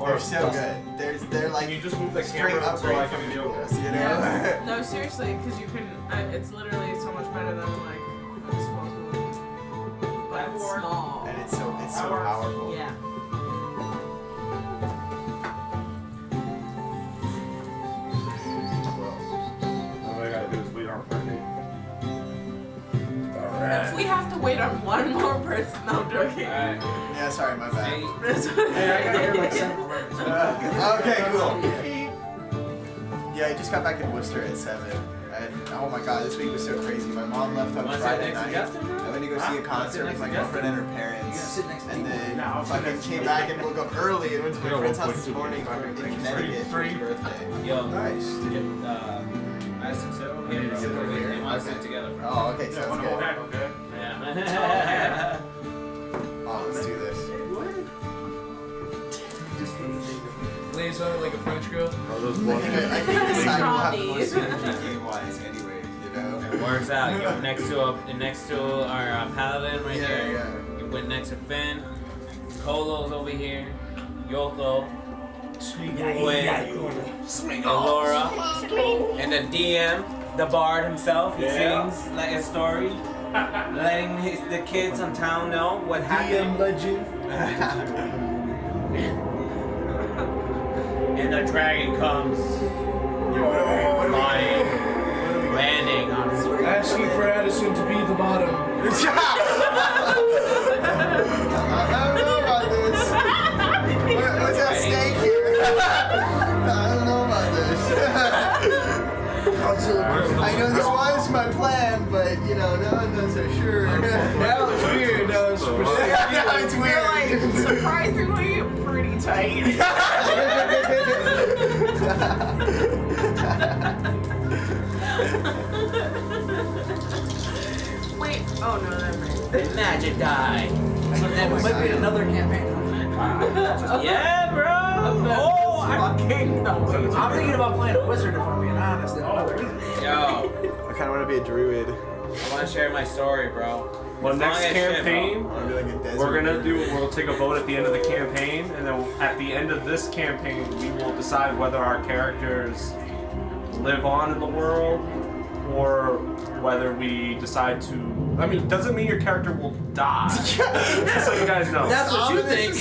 They're so good. They're like. Can you just move the straight camera so I upgrade can from video? Google's, you know? Yeah. No, seriously, because you can. It's literally so much better than like a disposable. But That's small. And it's so powerful. Yeah. All I gotta do is wait on Friday. If we have to wait on one more person, no, I'm joking. Yeah, sorry, my bad. Hey, I got here like 7:11. Okay, cool. Yeah, I just got back in Worcester at 7. And oh my god, this week was so crazy. My mom left on Friday night. I went to go see a concert with my girlfriend and her parents. And then fucking came back and woke up early and went to my friend's house this morning in Connecticut for his birthday. Yo, Nice. I said so. Yeah, Is it over here? they want to sit together. Oh, okay, sounds good. Okay. Yeah. Oh, let's do this. Lays on it like a French girl. I think this side will have the most These. synergy game-wise anyway, you know? It works out. You're next to our paladin right here. Yeah. You went next to Finn. Colo's over here. Yoko. Laura. And the DM, the bard himself. He sings like a story, letting the kids on town know what happened. DM legend. And the dragon comes flying, landing on his Asking for Addison to be the bottom. I don't know about this. What's at stake here? I don't know about this. I know this was my plan, but you know, no one knows for sure. Now it's weird. Now it's Yeah, it's weird. Like, surprisingly, pretty tight. Wait, oh no, never mind. magic die. That might be another campaign. Yeah, bro. Oh, I'm king though. I'm thinking about playing a wizard if I'm being honest. Yo, I kind of want to be a druid. I want to share my story, bro. Well, As next long as shit, campaign, I want to be like a desert. we'll take a vote at the end of the campaign, and then at the end of this campaign, we will decide whether our characters live on in the world, or whether we decide to. I mean, doesn't mean your character will die. Just so you guys know. That's what you think.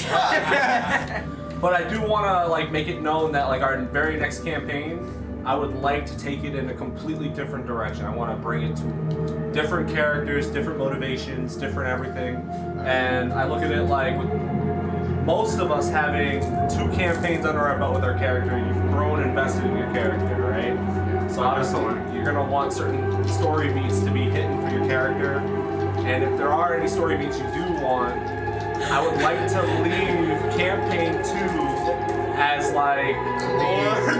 But I do want to like make it known that like our very next campaign, I would like to take it in a completely different direction. I want to bring it to different characters, different motivations, different everything. And I look at it like with most of us having 2 campaigns under our belt with our character, you've grown and invested in your character, right? So obviously you're going to want certain story beats to be hidden for your character. And if there are any story beats you do want, I would like to leave campaign 2 as like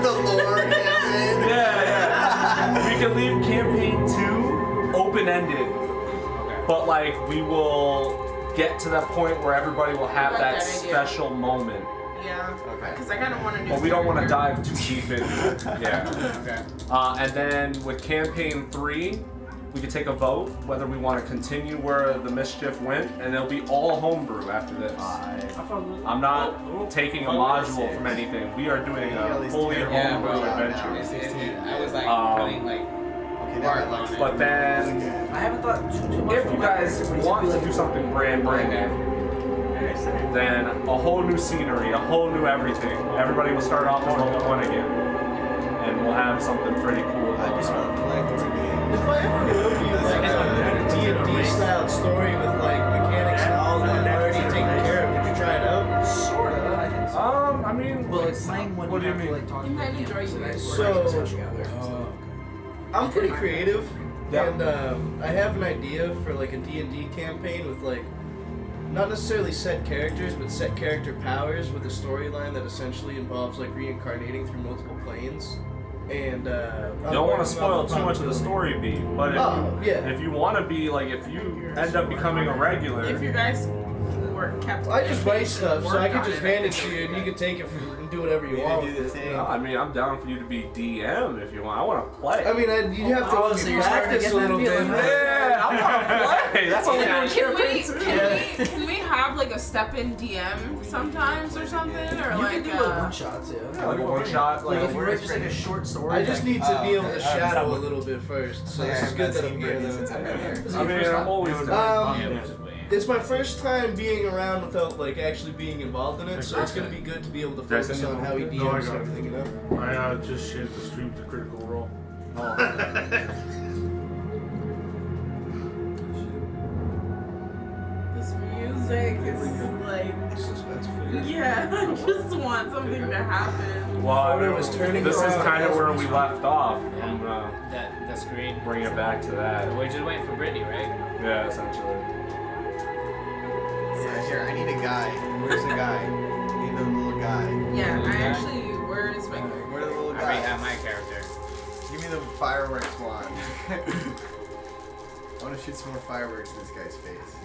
the lore campaign. yeah. We can leave campaign 2 open-ended, but like we will get to that point where everybody will have I like that that idea. special moment. Yeah. Okay. Because I kind of want to do. But we don't want to dive too deep into it. Yeah. Okay. And then with campaign 3, we could take a vote whether we want to continue where the mischief went, and it'll be all homebrew after this. I'm not taking a module from anything. We are doing a fully Yeah, homebrew bro. adventure. I was like putting like Okay, now I like it. But then, I haven't thought too much. if you guys want to do something brand new, then a whole new scenery, a whole new everything. Everybody will start off as level 1 again, and we'll have something pretty cool. I just want to play more games. If I ever will be like a D&D style story with like mechanics and all that already taken care of, could you try it out? Sorta, I think so. I mean, Well, it's playing when what you do you have to mean? like talk You might enjoy you guys. I'm pretty creative, Yeah. and I have an idea for like a D&D campaign with like not necessarily set characters, but set character powers with a storyline that essentially involves like reincarnating through multiple planes. And you don't want to spoil too much of the story beat, but if you want to be like, if you end up becoming a regular, If you guys were kept. I just write stuff, so I worked could on just hand it to you, and you can take it and do whatever you We want can do with the it. thing. I mean, I'm down for you to be DM if you want. I want to play. I mean, you'd have to Oh, so you're starting to practice get a little that bit. feeling, right? yeah, I want to play. That's all we're doing. Can we have like a step-in DM sometimes or something, or You like can do like one shots, yeah. Yeah, like a one shot, Like if you where write is just like a Brittany? short story. I just need to be able to shadow a someone- little bit first, so Yeah, this is I've good not that I'm seen here. Brittany since I've been here. I mean, I'm always It's my first time being around without like actually being involved in it, so it's gonna be good to be able to focus on how he No, I DMs got it. everything, you know? I just shared the stream to Critical Role. this music is like, yeah, I just want something to happen. Well, Photo is turning this is around. kind of where we left off. I'm gonna The screen. bring it back to that. We're just waiting for Brittany, right? Yeah, essentially. Yeah, here, I need a guy. Where's the guy? I need the little guy. Yeah, I actually, where is my Where's the little I already guy? have my character. Give me the fireworks wand. I want to shoot some more fireworks in this guy's face.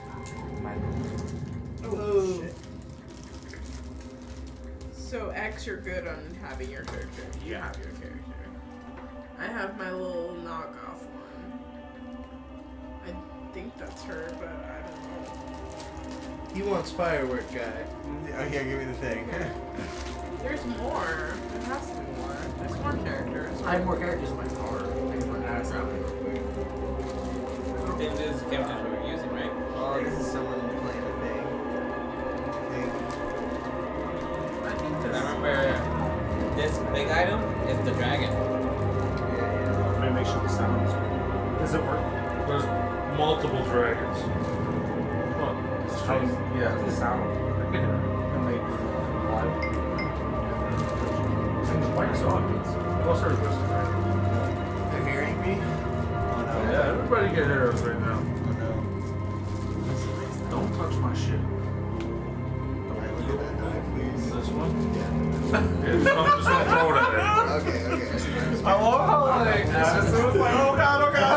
Oh. Shit. So X, you're good on having your character. You have your character. I have my little knockoff one. I think that's her, but I don't know. He wants firework guy. Oh, here, give me the thing. There's more. There has to be more. There's more characters. I have more characters in my card. I can put that aside real quick. This is the characters we were using, right? Oh, this is someone playing a thing. I think Because this I remember this big item is the dragon. Let me make sure the sound is good. Does it work? There's multiple dragons. What? Yeah, the sound. And they live. Why is on? What's her person, right? They're hearing me? Oh no. Yeah, everybody get arrows right now. Oh no. Don't touch my shit. Alright, look at that die, please. This one? Yeah. Yeah, just don't throw it at her. Okay, okay. I love how like this is like, oh god, oh god.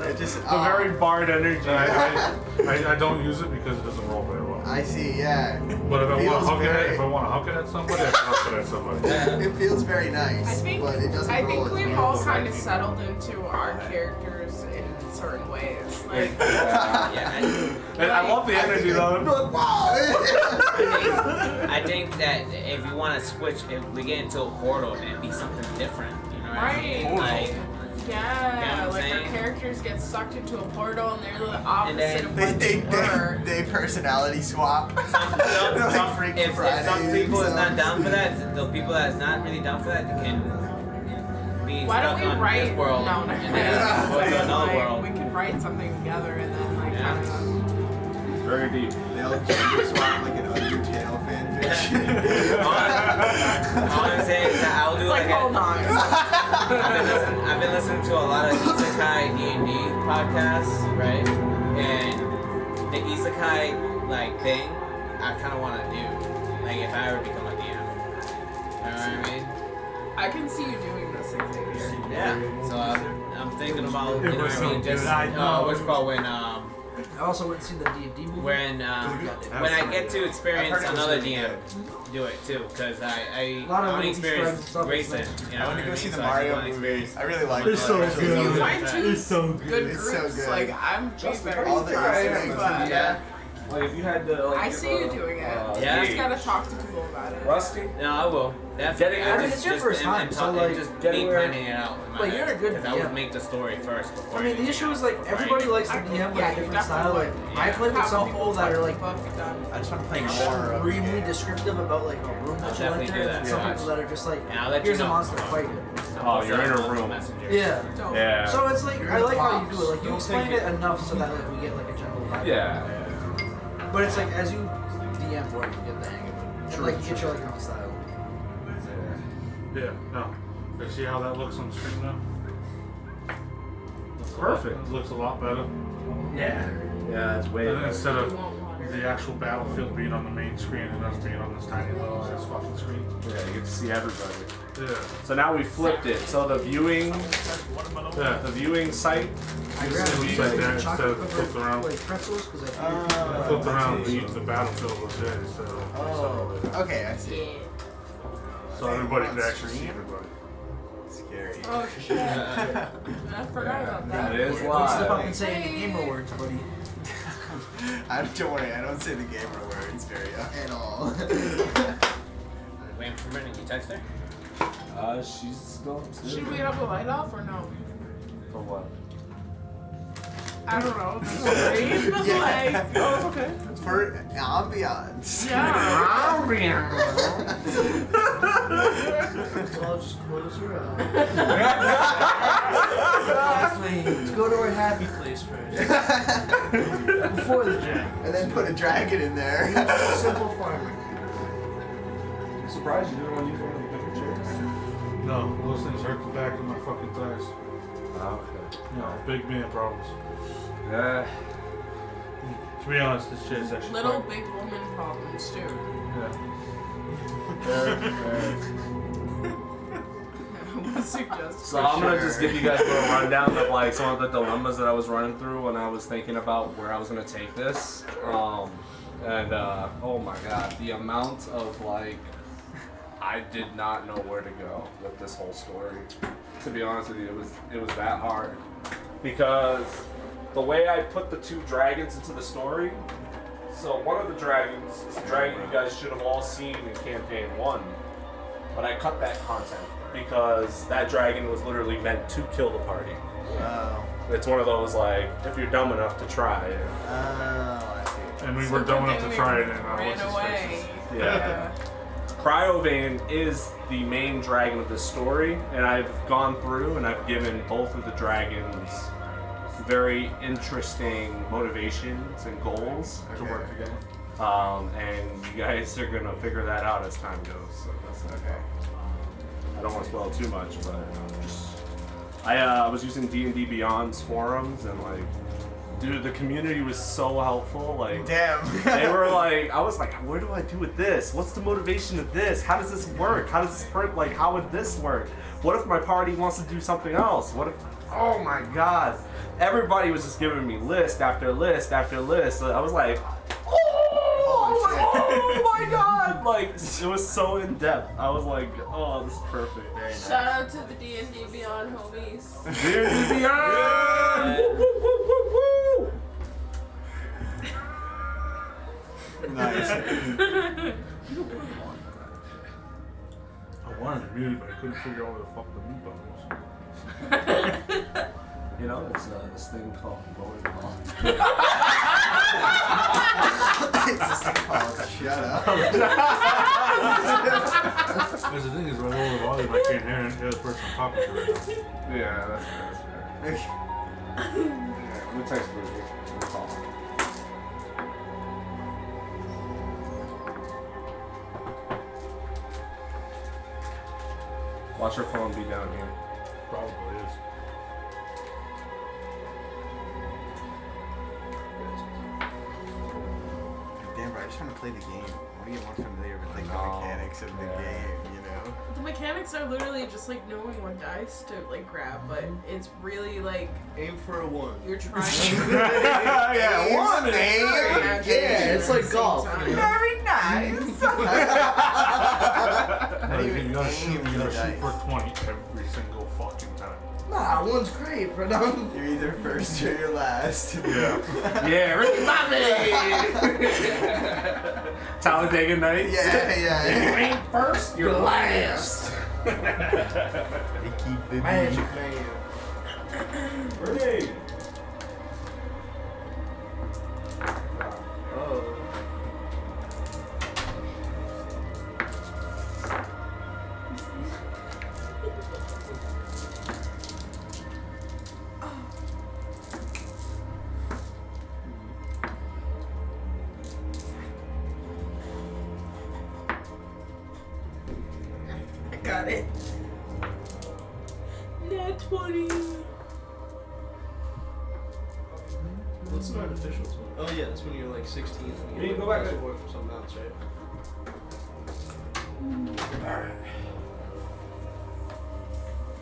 It just, The very bard energy. I don't use it because it doesn't roll very well. I see, yeah. But if I want Feels to huck it very- at, if I want to huck it at somebody, I can huck it at somebody. It feels very nice, I think but it doesn't I roll think as we've well. all kind of settled into our characters in certain ways. Like, Yeah, And I love the energy though. I'd be like, wow. I think that if you want to switch, if we get into a portal, it'd be something different. You know what I mean? Right. Like, yeah, what I'm like our saying? characters get sucked into a portal and they're the opposite of they, what they, they were. they personality swap. They're like some, Freaky if Friday some people is not themselves. down for that, the people that's not really down for that can be Why stuck don't we on write? this world No, no. and then go to another Like, world. we could write something together and then like Yeah. kind of. Very deep. They'll gender swap like an Undertale fanfiction. All I'm saying is that I'll do It's like, hold on. I've been listening to a lot of Isekai D&D podcasts, right? And the Isekai like thing, I kind of want to do, like if I ever become a DM. You know what I mean? I can see you doing this Xavier. Yeah. So I'm thinking about, you know what I mean? Just what's it called when I also went and seen the D&D movie. when I get to experience I've heard it was another really DM, good. do it too, because I A lot of want to movies, experience friends, stuff racing. like You I know want to what go I see mean? the So I Mario wanna movie. experience- I really like It's it. so If you good. find two It's so good good. It's so groups, good. like I'm being very All the surprised, Easter eggs but and yeah. Like if you had to like I give see you doing it. Yeah. You just gotta talk to people about it. Rusty? No, I will. Definitely. Getting- I mean, it's your first time, so, and like, just getting me where- planning it out. in my Like, you're head, a good 'cause I would DM. make the story first before. I mean, the anything issue is else, like before everybody anything. likes to DM with a different style. Like I play with Have some a people whole that are like book done. I just want to play more of extremely it. descriptive about like a room I'll that you definitely enter, do and then that, some yeah. people that are just like, And I'll let here's you a know. monster, fight it. Oh, you're in a room. Messenger. Yeah. Dope. Yeah. So it's like You're I in like how you box. do it. Like you Don't explain take it enough so that like we get like a general vibe. Yeah. But it's like as you DM more, you get the hang of it. And like you get your like own style. Yeah, no. You see how that looks on the screen now? Perfect. It looks a lot better. Yeah. Yeah, it's way And better. instead You of want water. the actual battlefield being on the main screen and us being on this tiny little ass fucking screen. Yeah, you get to see everybody. Yeah. So now we flipped it. So the viewing Yeah. site. I Just grabbed leave these it like there instead chocolate of flipped covered around. like pretzels because I I figured flipped around, the battlefield was there instead of Oh, okay, I see. Yeah. so everybody could actually see everybody. Scary. Oh shit. I forgot about that. That is Don't step up live. and say any gamer words, buddy. Don't worry, I don't say the gamer words very at all. Waiting for Brittany. You text her? She's still upstairs. Should we have the light off or no? For what? I don't know. The story. Yeah. Like, Oh, it's okay. For ambiance. yeah. So I'll just close her eyes. Let's go to our happy place first. Before the dragon. And then put a dragon in there. Just a simple farmer. I'm surprised you didn't want to use one of the bigger chairs. No, those things hurt the back of my fucking thighs. Okay. No, big man problems. Yeah. To be honest, this shit's actually Little quite- big woman problems too. Yeah. What's suggested? So I'm gonna just give you guys a little rundown of like some of the dilemmas that I was running through when I was thinking about where I was gonna take this. Oh my god, the amount of like I did not know where to go with this whole story. To be honest with you, it was that hard because the way I put the two dragons into the story. So one of the dragons is a dragon you guys should have all seen in campaign 1, but I cut that content because that dragon was literally meant to kill the party. Oh. It's one of those like if you're dumb enough to try it. Oh, I see. And we were dumb enough to try it and ran what's his away. face? Yeah. Cryovane is the main dragon of this story, and I've gone through and I've given both of the dragons very interesting motivations and goals to Okay. work together. And you guys are gonna figure that out as time goes. So that's okay. I don't want to spoil too much, but I was using D&D Beyond's forums and like, dude, the community was so helpful. Like, Damn. they were like, I was like, where do I do with this? What's the motivation of this? How does this work? How does this work? Like, how would this work? What if my party wants to do something else? What if? Oh my god! Everybody was just giving me list after list after list. So I was like, oh my god! Like, it was so in depth. I was like, oh, this is perfect. Very nice. Shout out to the D&D Beyond homies. D&D Beyond! Woo, woo, woo, woo, woo! Nice. I wanted to mute it, but I couldn't figure out where the fuck the mute button was. You know, it's this thing called rolling on. It's just called shut up. Because the thing is, when I roll the volume, I can't hear the other person talking to right now. Yeah, that's fair. Yeah, let me text Bridget. We'll call her. Watch her phone be down here. Probably is. Damn, bro, I just want to play the game. I want to get more familiar with like the No. mechanics of the Yeah. game, you know? The mechanics are literally just like knowing what dice to like grab, but it's really like Aim for a 1. you're trying Yeah, one to aim. Yeah, it's like golf. You know? Very nice. No, How do you you gotta aim shoot, for you the gotta shoot dice? for 20 every single fucking time. Nah, 1's great, but You're either first or you're last. Yeah. Yeah, Ricky Bobby! Talladega Nights? Yeah, If you yeah. ain't first, you're last. They keep the Magic Man. Grenade. Oh. I got it. Net 20. What's an artificial 20? Oh yeah, that's when you're like 16. And You can go back plus there. 4 for something else, right?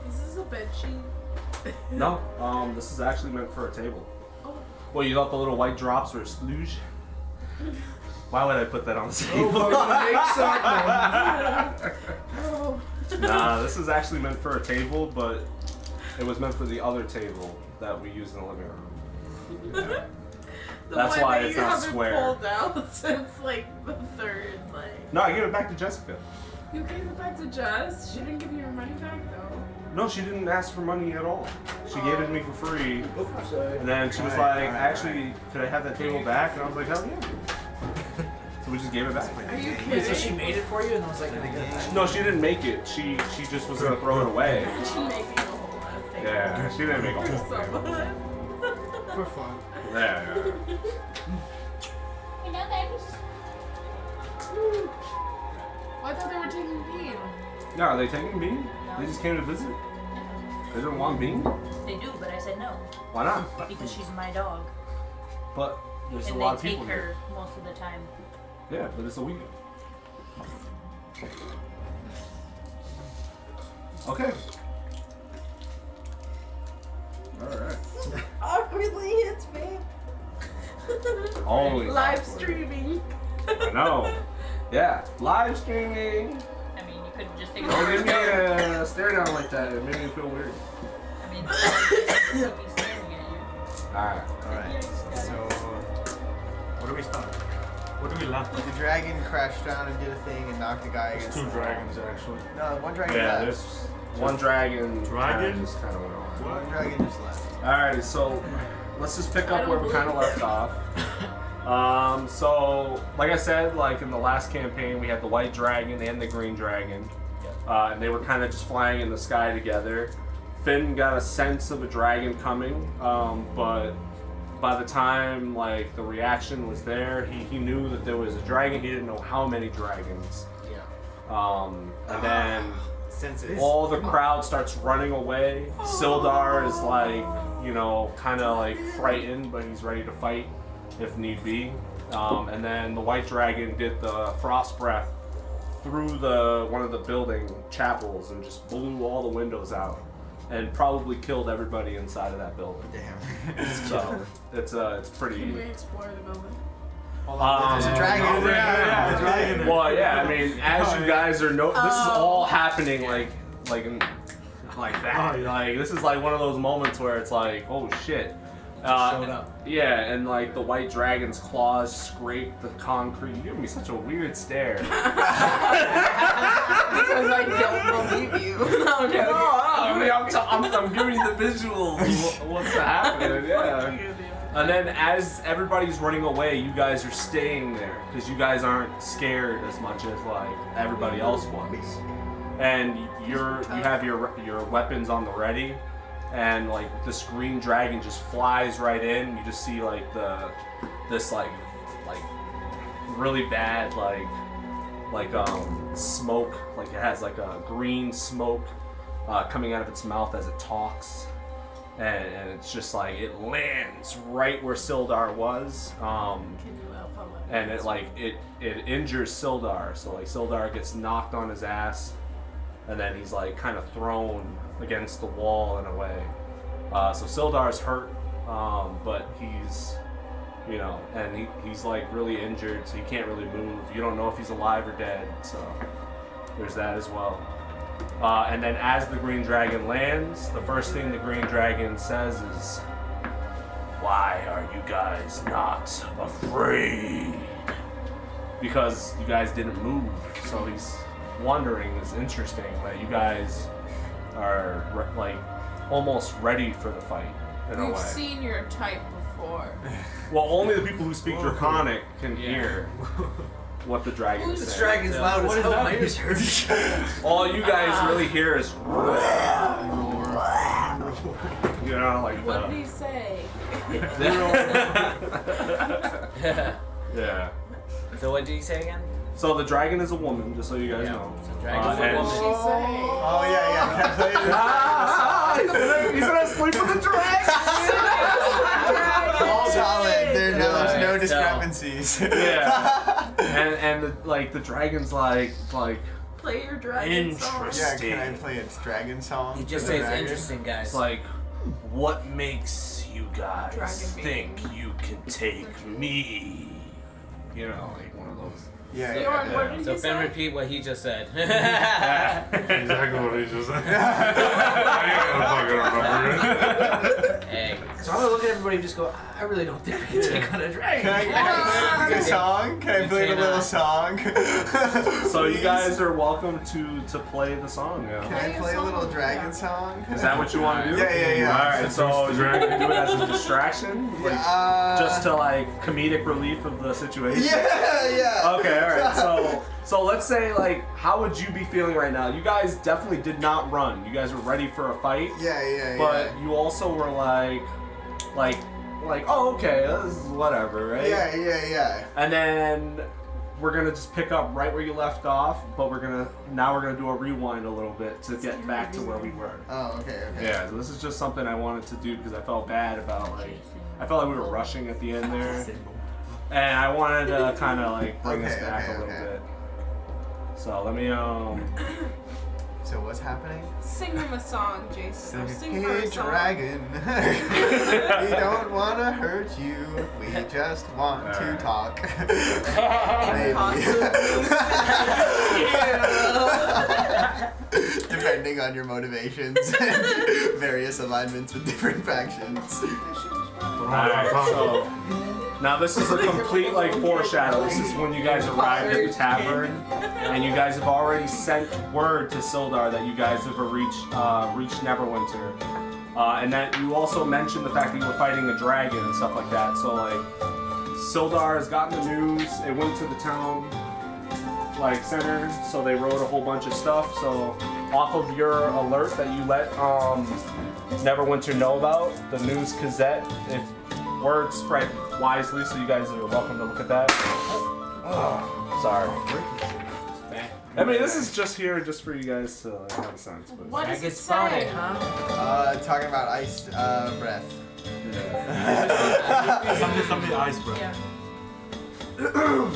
Is this a bed sheet? No, this is actually meant for a table. Oh. Well, you got the little white drops or a splooge? Why would I put that on the Oh, table? we're gonna make something. Oh. Nah, this is actually meant for a table, but it was meant for the other table that we use in the living room. That's one why that it's you not haven't square. pulled out since like the third. Like No, I gave it back to Jessica. you gave it back to Jess. She didn't give you your money back though. No, she didn't ask for money at all. She gave it to me for free. Oops, sorry. And then she was Alright, like, actually, could I have that table back? And I was like, hell yeah. So we just gave it back. Are you Wait, kidding? so she made it for you and I was like, can I get it back? No, she didn't make it. She just was gonna throw it away. She making a whole ass thing. Yeah, she didn't make a For whole thing. someone. For fun. Yeah. I thought they were taking Bean. No, are they taking Bean? They just came to visit? They didn't want Bean? They do, but I said no Why not? because she's my dog, But there's and a lot they of take people her here. most of the time. Yeah, but it's a weekend. Okay. Alright. Awkwardly, it's me. Always Live awkward. streaming. I know. Yeah, live streaming. I mean, you could just take a Don't give me photo. a stare down like that. It made me feel weird. I mean, she'll be staring at you. Alright. Alright, so What do we start? What do we laugh the dragon crashed down and did a thing and knocked the guy There's against 2 the wall. dragons actually. No, one dragon Yeah, left. there's one dragon. Dragon? Just kind of went on. One dragon just left. Alright, so let's just pick up where we kind of left off. So like I said, like in the last campaign, we had the white dragon and the green dragon, and they were kind of just flying in the sky together. Finn got a sense of a dragon coming, but by the time like the reaction was there, he knew that there was a dragon. He didn't know how many dragons. Yeah. And then Senses. all the crowd starts running away. Sildar is like, you know, kind of like frightened, but he's ready to fight if need be. And then the white dragon did the frost breath through one of the building chapels and just blew all the windows out and probably killed everybody inside of that building. Damn. So it's pretty. Can we explore the building? There's a dragon in there. yeah, There's a dragon in there. Well, yeah, I mean, as you guys are this is all happening like that. Like this is like one of those moments where it's like, oh shit. Showed up. Yeah, and like the white dragon's claws scrape the concrete. You give me such a weird stare. Because I don't believe you. No, I'm joking. I mean, I'm giving you the visuals of what's happening. Yeah. And then as everybody's running away, you guys are staying there because you guys aren't scared as much as like everybody else was. And you have your weapons on the ready, and like this green dragon just flies right in. You just see like this really bad smoke, like it has like a green smoke coming out of its mouth as it talks. And it's just like it lands right where Sildar was, and it injures Sildar. So like Sildar gets knocked on his ass, and then he's like kind of thrown against the wall in a way. So Sildar's hurt, but he's, you know, and he's like really injured, so he can't really move. You don't know if he's alive or dead, so there's that as well. And then as the green dragon lands, the first thing the green dragon says is, "Why are you guys not afraid?" Because you guys didn't move, so he's wondering. It's interesting that you guys are like almost ready for the fight in a We've way. seen your type before. Well, only the people who speak Draconic can hear what the dragon is This saying. dragon's loud as hell. My ears hurt. All you guys really hear is, you know, like What did he say? yeah. So what did you say again? So the dragon is a woman, just so you guys Yeah. know. So dragon's a and- woman. What did she say? Oh yeah, Can I play this? He's gonna sleep with the dragon. All solid. There's no Alright, discrepancies. Yeah. And the dragon's like Play your dragon song. Interesting. Yeah, can I play a dragon song? He just for the says dragon? interesting, guys. it's like, what makes you guys Dragon think you can take me? You know, like one of those. Yeah, Bjorn, what did So he Finn, say? repeat what he just said. Exactly what he just said. I ain't gonna fucking remember it. Egg. So I'm gonna look at everybody and just go, I really don't think we can take on a dragon. Can I play a song? Can I play a little song? So you guys are welcome to play the song. Can Yeah. I play a little dragon song? Is that what you want to do? Yeah. All right. So you're gonna do it as a distraction, like, just to like comedic relief of the situation. Yeah. Okay. All right. So let's say like, how would you be feeling right now? You guys definitely did not run. You guys were ready for a fight. Yeah. But you also were like, oh, okay, this is whatever, right? Yeah. And then we're gonna just pick up right where you left off, but we're gonna do a rewind a little bit to get back to where we were. Oh, okay. Yeah, so this is just something I wanted to do because I felt bad about I felt like we were rushing at the end there, and I wanted to kind of like bring us back a little bit. So let me So what's happening? Sing him a song, Jason. Or sing her Hey a song. dragon, we don't want to hurt you. We just want to talk. Maybe. Depending on your motivations and various alignments with different factions. Alright, so now this is a complete like foreshadow. This is when you guys arrived at the tavern, and you guys have already sent word to Sildar that you guys have reached Neverwinter, and that you also mentioned the fact that you were fighting a dragon and stuff like that. So like, Sildar has gotten the news. It went to the town like center, so they wrote a whole bunch of stuff. So off of your alert that you let Neverwinter know about, the News Gazette, if word spread wisely, so you guys are welcome to look at that. Oh, sorry. I mean, this is just here just for you guys to like, have a sense. But What does get it spotted, say? huh? Talking about ice breath. Something ice breath. Yeah.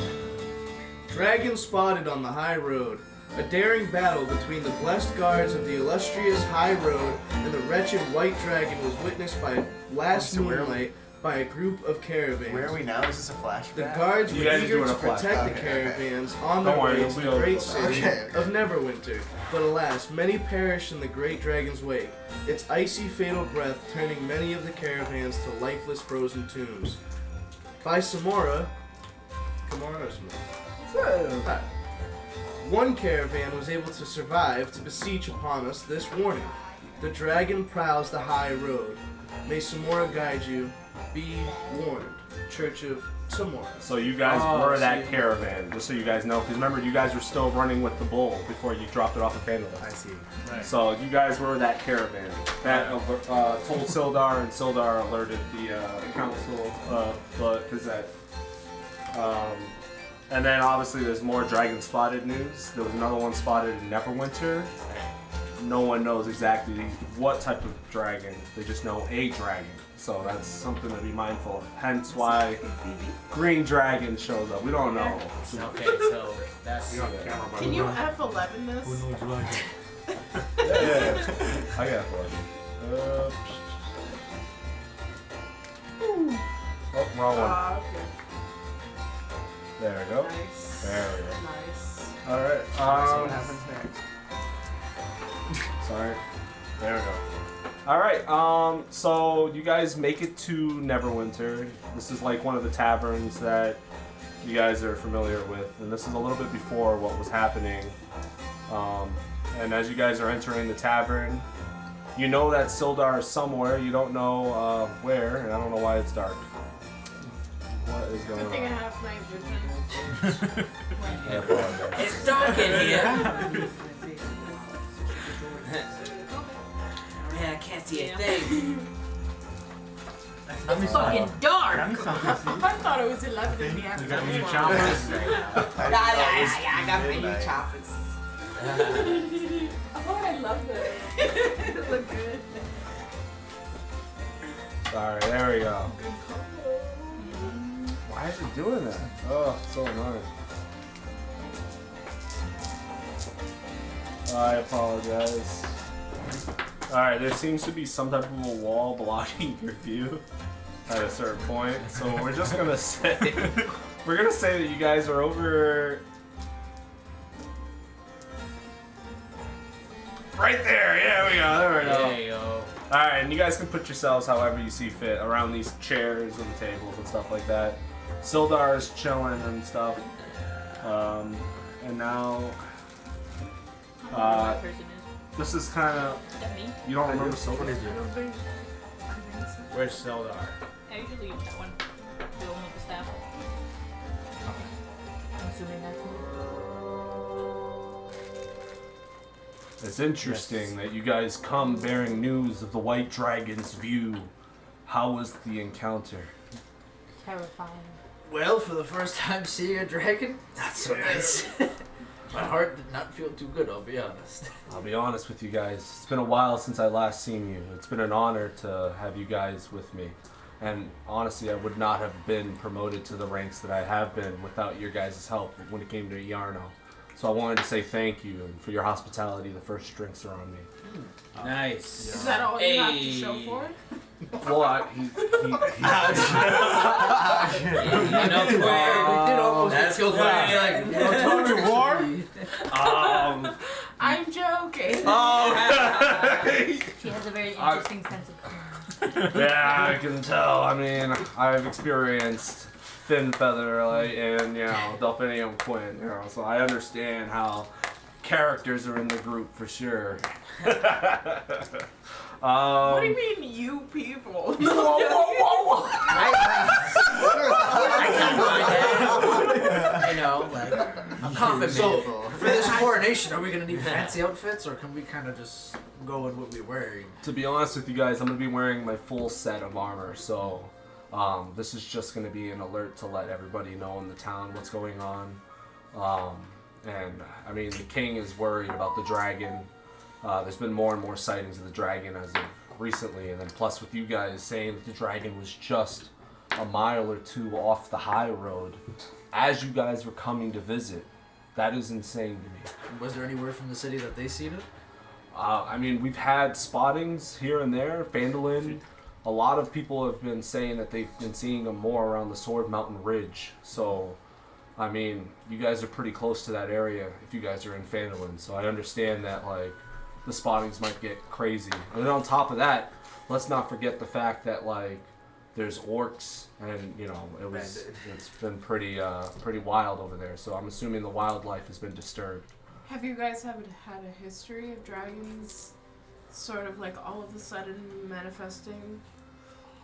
Dragon spotted on the high road. A daring battle between the blessed guards of the illustrious high road and the wretched white dragon was witnessed by last So where are we? moonlight by a group of caravans. Where are we now? Is this a flashback? The guards You were guys are eager doing to a flashback. protect the Okay. caravans on their Don't worry, way you'll to be the able to great go city back. Okay. of Neverwinter. But alas, many perished in the great dragon's wake, its icy fatal breath turning many of the caravans to lifeless frozen tombs. By Samora, Kamara or Samora? Hi. One caravan was able to survive to beseech upon us this warning. The dragon prowls the high road. May Samora guide you. Be warned. Church of Samora. So you guys Oh, were that see. caravan, just so you guys know, because remember you guys were still running with the bull before you dropped it off at Phandalin. I see. So you guys were that caravan that told Sildar, and Sildar alerted the council of the Gazette. And then obviously there's more dragon spotted news. There was another one spotted in Neverwinter. No one knows exactly what type of dragon. They just know a dragon. So that's something to be mindful of. Hence why Green Dragon shows up. We don't know. Okay, so that's. You got the camera by Can the you way. F11 this? Who knows like Yeah. I got one. Oh, wrong one. Ah, okay. There we go. Nice. There we go. Nice. All right. So what happens next? Sorry. There we go. All right. So you guys make it to Neverwinter. This is like one of the taverns that you guys are familiar with, and this is a little bit before what was happening. And as you guys are entering the tavern, you know that Sildar is somewhere. You don't know where, and I don't know why it's dark. What is going Good thing I on? have night vision. I apologize. It's dark in here. Man, I can't see a thing. It's fucking dark. I thought it was 11 in the You got afternoon. any choppers? I got many midnight. choppers. Oh, I love this. It looked good. All right, there we go. Why is it doing that? Oh, it's so annoying. I apologize. Alright, there seems to be some type of a wall blocking your view at a certain point. So we're just gonna say that you guys are over right there. Yeah, we go. There we go. There you go. Alright, and you guys can put yourselves however you see fit around these chairs and tables and stuff like that. Sildar is chilling and stuff. And now, What person is? this is kind of, Is that me? you don't remember Sildar? I don't think. I think so. Where's Sildar? I usually use that one. The one with the staff. I'm assuming that's me. It's interesting that you guys come bearing news of the White Dragon's view. How was the encounter? Terrifying. Well, for the first time seeing a dragon, not so nice. My heart did not feel too good, I'll be honest. I'll be honest with you guys. It's been a while since I last seen you. It's been an honor to have you guys with me. And honestly, I would not have been promoted to the ranks that I have been without your guys' help when it came to Yarno. So I wanted to say thank you and for your hospitality. The first drinks are on me. Nice. Is that all you have to show for it? Well, You know, We did almost that's get killed by a Quinn. dragon. Told you war? I'm joking. She has a very interesting sense of humor. Yeah, I can tell. I mean, I've experienced Thin Feather and, Delphinium Quinn, so I understand how characters are in the group for sure. What do you mean, you people? Whoa, whoa, whoa, You know, like, I'm confident. So, for this coronation, are we gonna need fancy outfits, or can we kind of just go in what we're wearing? To be honest with you guys, I'm going to be wearing my full set of armor, so this is just going to be an alert to let everybody know in the town what's going on. And, I mean, the king is worried about the dragon. There's been more and more sightings of the dragon as of recently, and then plus with you guys saying that the dragon was just a mile or two off the high road as you guys were coming to visit. That is insane to me. Was there any word from the city that they seen it? I mean, we've had spottings here and there. Phandalin, a lot of people have been saying that they've been seeing them more around the Sword Mountain Ridge. So, I mean, you guys are pretty close to that area if you guys are in Phandalin. So I understand that, like, the spottings might get crazy. And then on top of that, let's not forget the fact that, like, there's orcs, and it's been pretty wild over there. So I'm assuming the wildlife has been disturbed. Have you guys had a history of dragons sort of like all of a sudden manifesting?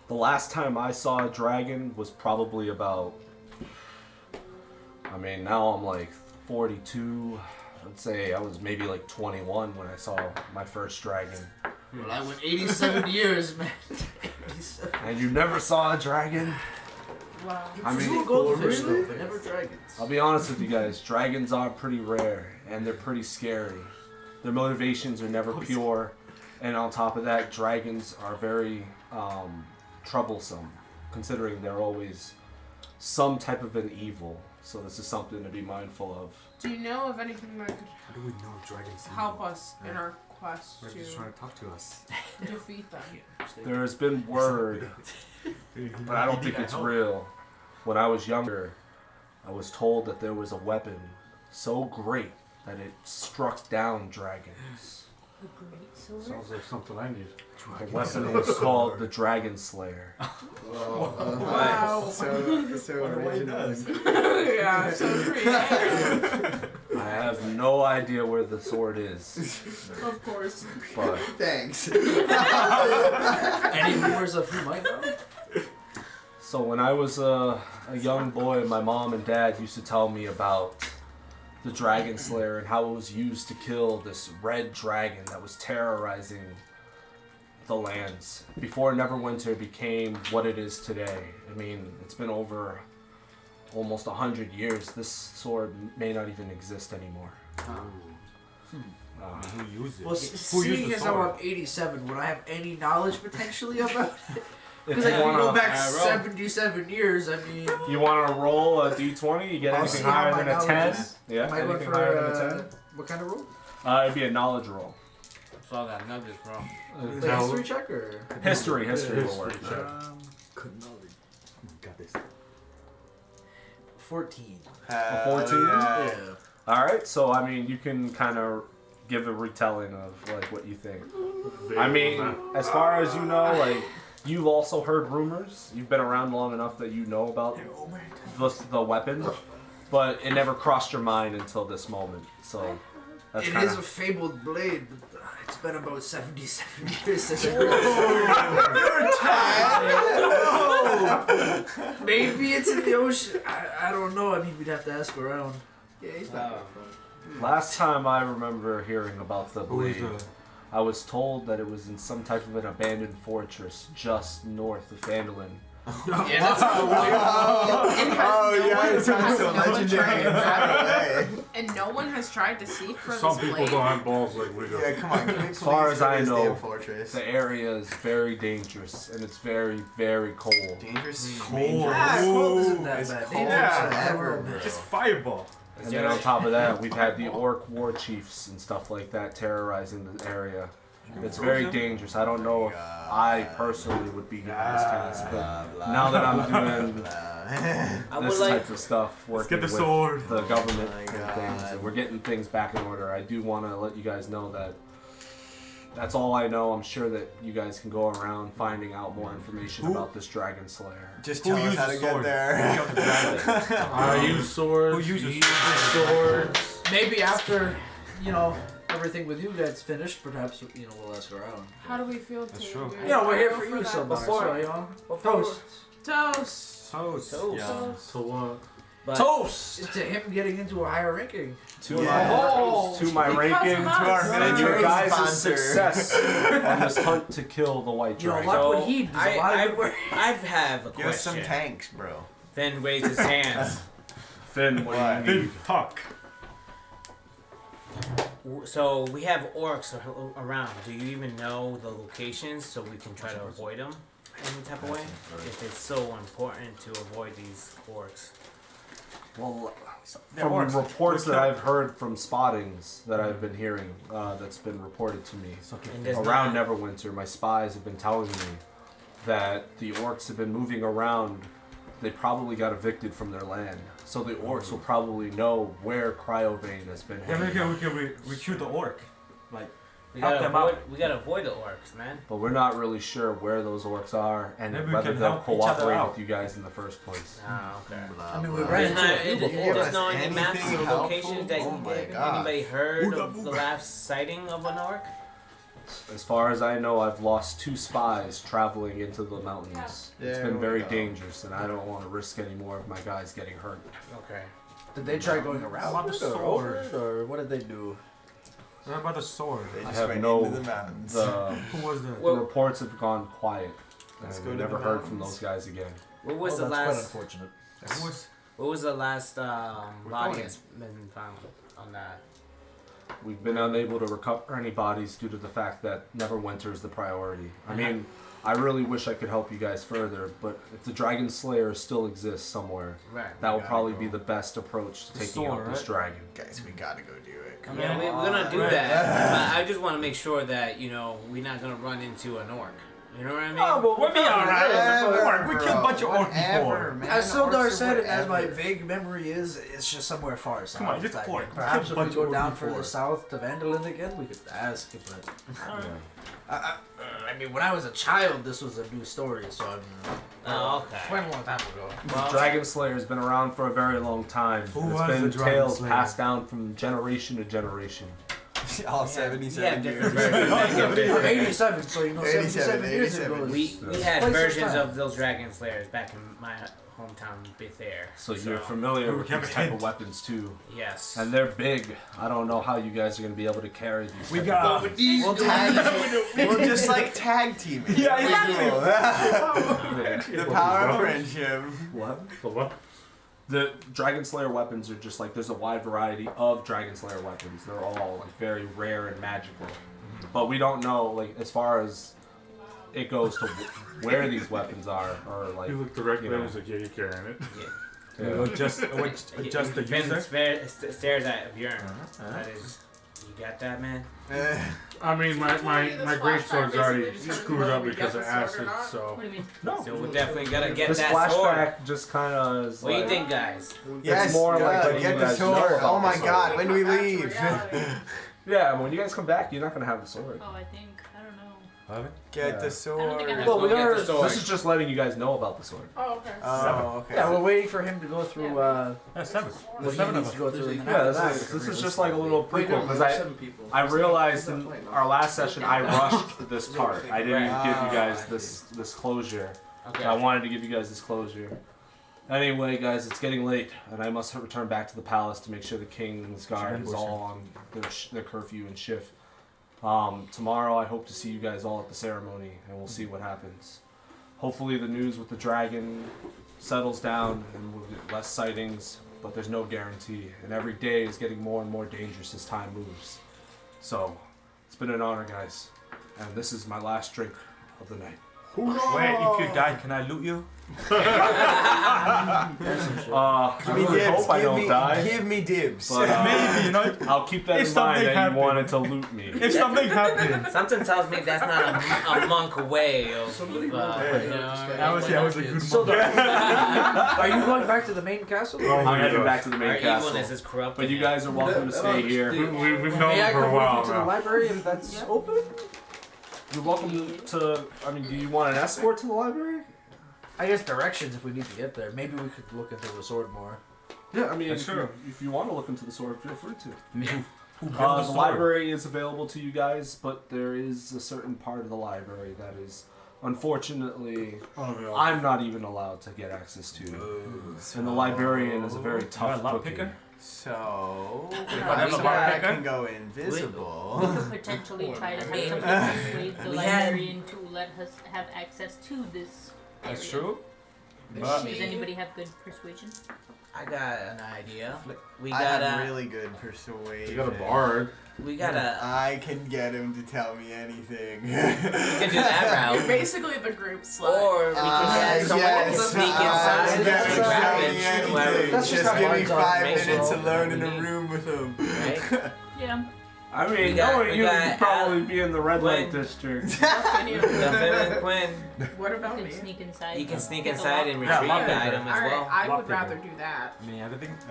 The last time I saw a dragon was probably about, I mean, now I'm like 42. I'd say I was maybe like 21 when I saw my first dragon. Well, I went 87 years, man. 87. And you never saw a dragon? Wow. I mean, Two goldfish, though, but never dragons. I'll be honest with you guys, dragons are pretty rare, and they're pretty scary. Their motivations are never pure, and on top of that, dragons are very troublesome, considering they're always some type of an evil. So this is something to be mindful of. Do you know of anything that could How do we know dragons help us in our quest They're just to trying to talk to us. defeat them? There has been word, but I don't think it's real. When I was younger, I was told that there was a weapon so great that it struck down dragons. The great sword. Sounds like something I need. The weapon was called the Dragon Slayer. Wow. So original. Yeah, so creative. I have no idea where the sword is, Of course. but Thanks. Any rumors of who might know? so when I was a young boy, my mom and dad used to tell me about the Dragon Slayer and how it was used to kill this red dragon that was terrorizing the lands before Neverwinter became what it is today. I mean, it's been over almost 100 years. This sword may not even exist anymore. Who uses it? Well, seeing as how I'm 87, would I have any knowledge potentially about it? If Because I you can go wanna, back 77 years, I mean... you want to roll a d20, you get I'll anything see how higher my than a knowledge 10. is. Yeah, Am I going anything for, higher than a 10. what kind of roll? It'd be a knowledge roll. Saw that nugget wrong. Like No. history check or? History will work. History. Couldn't know. Got this. 14. 14? Yeah. Alright, so I mean, you can kind of give a retelling of like what you think. Big I mean, on as far as you know, like you've also heard rumors. You've been around long enough that you know about the weapon, but it never crossed your mind until this moment. So that's It kind is a of. fabled blade, but it's been about 77 years since it Maybe it's in the ocean. I don't know. I mean, we'd have to ask around. Yeah, he's not Wow. fun. Last time I remember hearing about the Who is blade, I was told that it was in some type of an abandoned fortress just north of Phandalin. Yeah, that's Oh, yeah, it sounds so legendary in that way. And no one has tried to seek for Some this people blade. don't have balls like we do. Yeah, come on. Can we As far please as go to I this know, damn fortress? The area is very dangerous and it's very, very cold. Dangerous. Cold. Ah, cold isn't that It's bad. cold Dangerous forever, bro. bro. Just fireball. And then on top of that, we've had the orc war chiefs and stuff like that terrorizing the area. It's very dangerous. I don't know if I personally would be given this task, but now that I'm doing I this would like. type of stuff, working get the with sword. the government Oh my and God. things, and we're getting things back in order, I do want to let you guys know that that's all I know. I'm sure that you guys can go around finding out more information about this Dragon Slayer. Just Who tell us uses how to get sword? there. I use swords. Who uses he uses swords. Maybe after, everything with you guys finished, perhaps, we'll ask around. How do we feel That's to true. We're here for that? you, somebody. Before- So, toast. Toast. Toast. Toast. Yeah. So what? But Toast To him getting into a higher ranking. to Yeah. my, to my Because ranking of us. and your Military guys' sponsor. success on this hunt to kill the White You know, Dragon. luck would heed. There's a lot of good work. I have a Give us some question. tanks, bro. Finn raised his hands. Finn, what do you need? Big talk. So we have orcs around. Do you even know the locations so we can try to avoid them any type of way? If it's so important to avoid these orcs. Well, They're from orcs. reports We're that I've heard from spottings that I've been hearing, that's been reported to me And there's around not, Neverwinter, my spies have been telling me that the orcs have been moving around. They probably got evicted from their land, so the orcs will probably know where Cryovane has been. Yeah, hanging out. we can recruit the orc. Like, we help gotta them avoid. out. We gotta avoid the orcs, man. But we're not really sure where those orcs are and Maybe we whether can they'll help each other cooperate out. with you guys in the first place. Ah, okay. I mean, we Blah, ran There's blah. into not, a few If you before. give us there's no any maps anything or helpful, locations that oh you my did. God. Anybody heard of the last sighting of an orc? As far as I know, I've lost 2 spies traveling into the mountains. It's There been we very go. dangerous, and I don't want to risk any more of my guys getting hurt. Okay. Did they try going How around about it the or over sword? it, or what did they do? What about the sword? They I just have went no- into the mountains. The Who was the? Well- reports have gone quiet, Let's and go we to never the heard from mountains. those guys again. What was Oh, the that's quite last? unfortunate. Who was? What was the last We're body going. that's been found on that? We've been unable to recover any bodies due to the fact that Neverwinter is the priority. I mean, I really wish I could help you guys further, but if the Dragon Slayer still exists somewhere, Right. that would gotta probably go. be the best approach to The taking out sword, this right? dragon. Guys, we gotta go do it. Come Yeah, on. we're gonna do Right. that. But I just want to make sure that we're not gonna run into an orc. You know what I mean? We'll be alright. Whatever, We killed a bunch of orcs whatever, before. man. As Sildar Orcs are said, and as my whatever. vague memory is, it's just somewhere far south. Come on, just I orc. mean, perhaps Kill a if we bunch go of down orcs further before. south to Vandalin again, we could ask. But Yeah. I mean, when I was a child, this was a new story, so I mean, Oh, okay. quite a long time ago. Well, Dragon Slayer's been around for a very long time. Who It's was been the Dragon tales Slayer? passed down from generation to generation. All yeah, 77 different years. versions. I'm 87, so 87, 77 years ago. 87. We had Place of versions time. of those dragon slayers back in my hometown, Bithair. So you're familiar We with have these a type of hint. weapons too. Yes. And they're big. I don't know how you guys are going to be able to carry these. We type got- of weapons. We'll tag. We'll just like tag team it. Yeah, The power of friendship. What? So what? The Dragon Slayer weapons are just like there's a wide variety of Dragon Slayer weapons. They're all like very rare and magical. But we don't know like as far as it goes to where these weapons are or like You look directly you at know. it, it's like, yeah, you're carrying it. Yeah. Yeah. Just the Finn user. stares at Bjorn. That is, you got that, man? I mean, my This great flashback sword's already basically just screwed up we because got of the sword or acid, not? so. What do you mean? No. So we're definitely gonna get This that sword. flashback just kind of is What do you like, think, guys? Yes, more like good. letting Get you the guys know sword. about Oh the my sword. god, when do we Back to leave? reality. Yeah, when you guys come back, you're not gonna have the sword. Oh, I think. I don't know. Get the I sword. don't think I have Well, we Get are. the sword. This is just letting you guys know about the sword. Oh, okay. Oh, okay. Yeah, we're waiting for him to go through. That's 7. What he needs to go through. And then Yeah, after that, this is just like a little Wait, prequel no, because there's I 7 people. I realized in our last session I rushed this part. I didn't give you guys this closure. Okay. So I wanted to give you guys this closure. Anyway, guys, it's getting late, and I must return back to the palace to make sure the king's guard is all on their curfew and shift. Tomorrow, I hope to see you guys all at the ceremony, and we'll see what happens. Hopefully, the news with the dragon settles down, and we'll get less sightings. But there's no guarantee, and every day is getting more and more dangerous as time moves. So, it's been an honor, guys, and this is my last drink of the night. Wait, if you die, can I loot you? Give me I really dibs. hope I don't die. Give me dibs. But, Maybe, you know. I'll keep that If in mind something that happened. you wanted to loot me. If something happens. Something tells me that's not a monk way of. Somebody rolled you a know, That was a good So one. are you going back to the main castle? Oh I'm my heading gosh. back to the Our main castle. evilness is corrupt. But you guys are welcome to stay here. We've known May I for a come while with you to the now. library if that's open? You're welcome to. I mean, do you want an escort to the library? I guess directions if we need to get there. Maybe we could look into the sword more. Yeah, I mean, Sure. if you want to look into the sword, feel free to. Who built The sword? library is available to you guys, but there is a certain part of the library that is, unfortunately, Oh, no. I'm not even allowed to get access to. And the librarian is a very tough lock cookie. picker? So, If if I I have a can go invisible. We could potentially try to have somebody persuade the We had- librarian to let us have access to this area. That's true. Does anybody have good persuasion? I got an idea. We I got have a. really good persuasion. You got a bard. We got a. I can get him to tell me anything. We can do that You're route. basically the group slut. Or we can get someone yes, to sneak I inside can and get him to grab tell it. me Whoever- anything. That's just Just how give me bards are. 5 Make minutes sure alone in a we need. room with him. Right? Yeah. I mean, We got- knowing we you got would probably be in the red light Quinn. district. Feminine The feminine Quinn. What You about can me? sneak inside. You can sneak Pick a inside lock. and Yeah, retrieve lock the picker. item as Alright, well. I Lock would picker. rather do that. I mean, I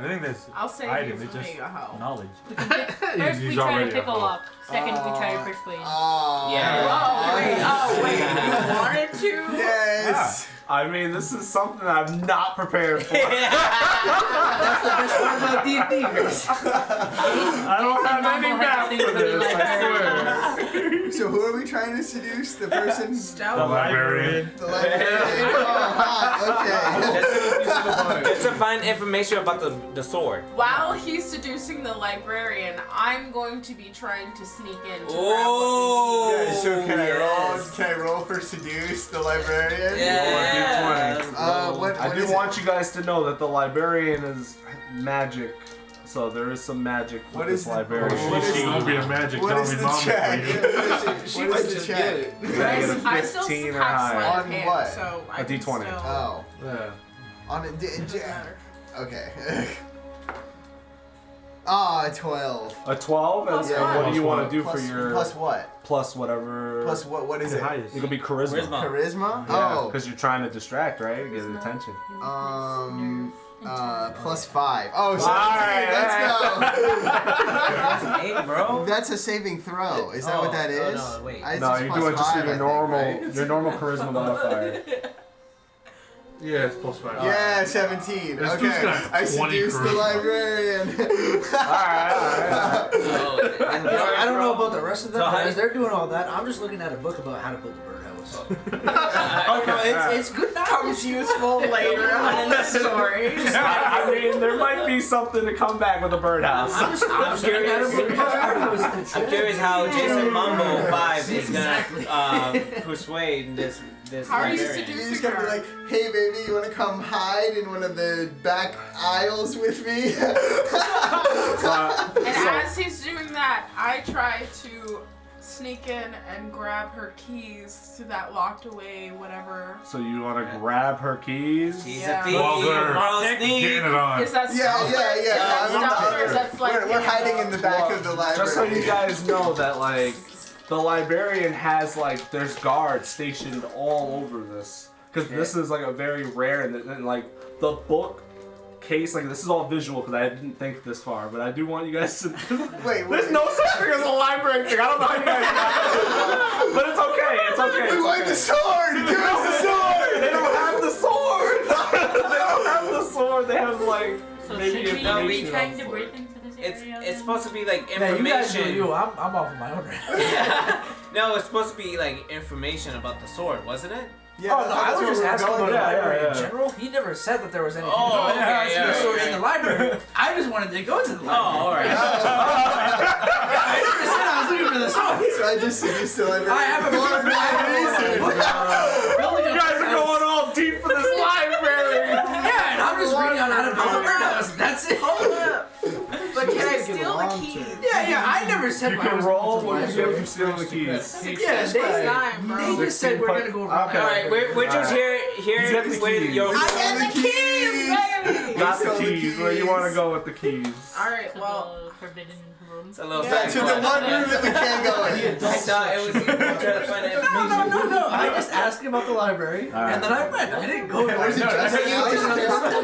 think there's I'll save item. you It's from just being a hoe. knowledge. First, we He's try to already pick a a hoe. lock. Second, we try to persuade. Oh, Yeah. Oh wait, you wanted to? Yes. I mean, this is something I'm not prepared for. That's the best part about D&D. I don't have any Mambo has map something for for the this, I librarian. So who are we trying to seduce? The person? The Stella. librarian. The librarian? Oh, hot. Okay. Just to find information about the sword. While he's seducing the librarian, I'm going to be trying to sneak in to Oh. Yeah, so can I roll? yes. Can I roll for seduce the librarian? Yeah. What I do is want it? you guys to know that the librarian is magic, so there is some magic with What this is the- librarian. what is She will be a magic What is dummy the mama check? for you. What is the check? You gotta get a I still 15 or have higher. sleight of On hand, what? so I A can D20. still- Oh, Yeah. on a It doesn't matter. Okay. Ah, 12. A 12? And Plus and what? what do you want to do Plus- for your plus what? plus whatever? Plus what? What is The it? highest. It could be charisma. Charisma. Charisma? Yeah, Oh. because you're trying to distract, right? Get attention. Plus 5. Oh, 17. Alright, Let's go. Hey, bro. That's a saving throw. Is that what that Oh, is? no, wait. It's No, just you're plus doing just 5, I your think, normal, right? your normal charisma modifier. Yeah, it's plus 5. Yeah, 17. This dude's Okay. got I 20 seduced the charisma. librarian. Alright. I don't know about the rest of them, So but how- as they're doing all that, I'm just looking at a book about how to build a birdhouse. Okay. It's good now. Comes useful later on in the story. I mean, there might be something to come back with a birdhouse. I'm just looking at a book about birdhouses. I'm curious how Jason Mumbo 5 is gonna Exactly. persuade this How are you librarian. seducing You're just gonna be her? like, hey baby, you wanna come hide in one of the back aisles with me? And as he's doing that, I try to sneak in and grab her keys to that locked away whatever. So you want to grab her keys? She's Yeah. a thief. Well, they're Moral getting sneak. it on. Is that Yeah, stealth? yeah. Is that stealth or is that like We're hiding in the back of the library. Just so you guys know that, like, the librarian has, like, there's guards stationed all over this. Because this is, like, a very rare, and like, the book case, like this is all visual because I didn't think this far, but I do want you guys to. Wait, There's no such thing as a library thing. I don't know how you guys got it. But it's okay. It's okay. We want the sword! Give us the sword! They don't have the sword. They don't have the sword. They have like So maybe should No, we we- be trying to break into this area? It's supposed to be like Yeah, you guys do information. you. I'm off of my own right now. No, it's supposed to be like information about the sword, wasn't it? Yeah, Oh no, I was just asking about the Yeah, library yeah, in yeah. general. He never said that there was anything. Oh, okay, I see yeah, the sword right. in the library. I just wanted to go to the Oh, library. alright. I never said I was looking for the sword. So I just see you still have I have a Lord, You guys are going all deep for this library. Yeah, and I'm just reading on how to build a birdhouse. That's it. But can I steal the keys? Yeah, I never said You why I can was roll going when to you the get library. from stealing the keys. Yeah, It's 9, bro. they just said we're gonna go around. Okay. Alright, we're just here He's got the with keys. your. I got the keys, baby! Got the Stole the keys. Where you want to go with the keys? Alright, To well, the forbidden room. It's a little Yeah, to the one room that we can't go in. I thought it was you trying to find information. No. I just asked him about the library, Alright. and then I went. I didn't go there. Where's it just Jessica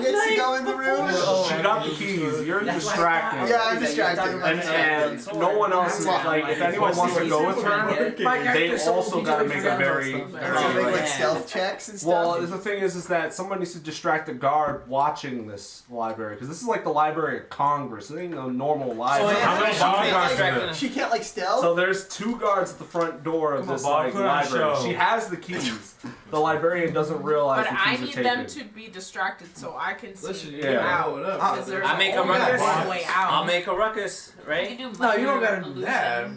gets to go in the room? She got the keys. You're distracted. Yeah, I'm distracted. And no one else is like, if anyone wants to go with her, they also gotta make a very. So they like stealth checks and stuff? Well, the thing is that someone needs to distract the guard watching this library because this is like the Library of Congress. It ain't no normal library. How many bodyguards is there? She can't like stealth? So there's 2 guards at the front door of Come on, this Bob, like put on a library. show. She has the keys. The librarian doesn't realize but the I keys need are them taken. to be distracted so I can see Listen, Yeah. you out. know what up. Because there's I make a only ruckus. one way out. I'll make a ruckus, You right? can do No, you don't minor gotta do illusion. that.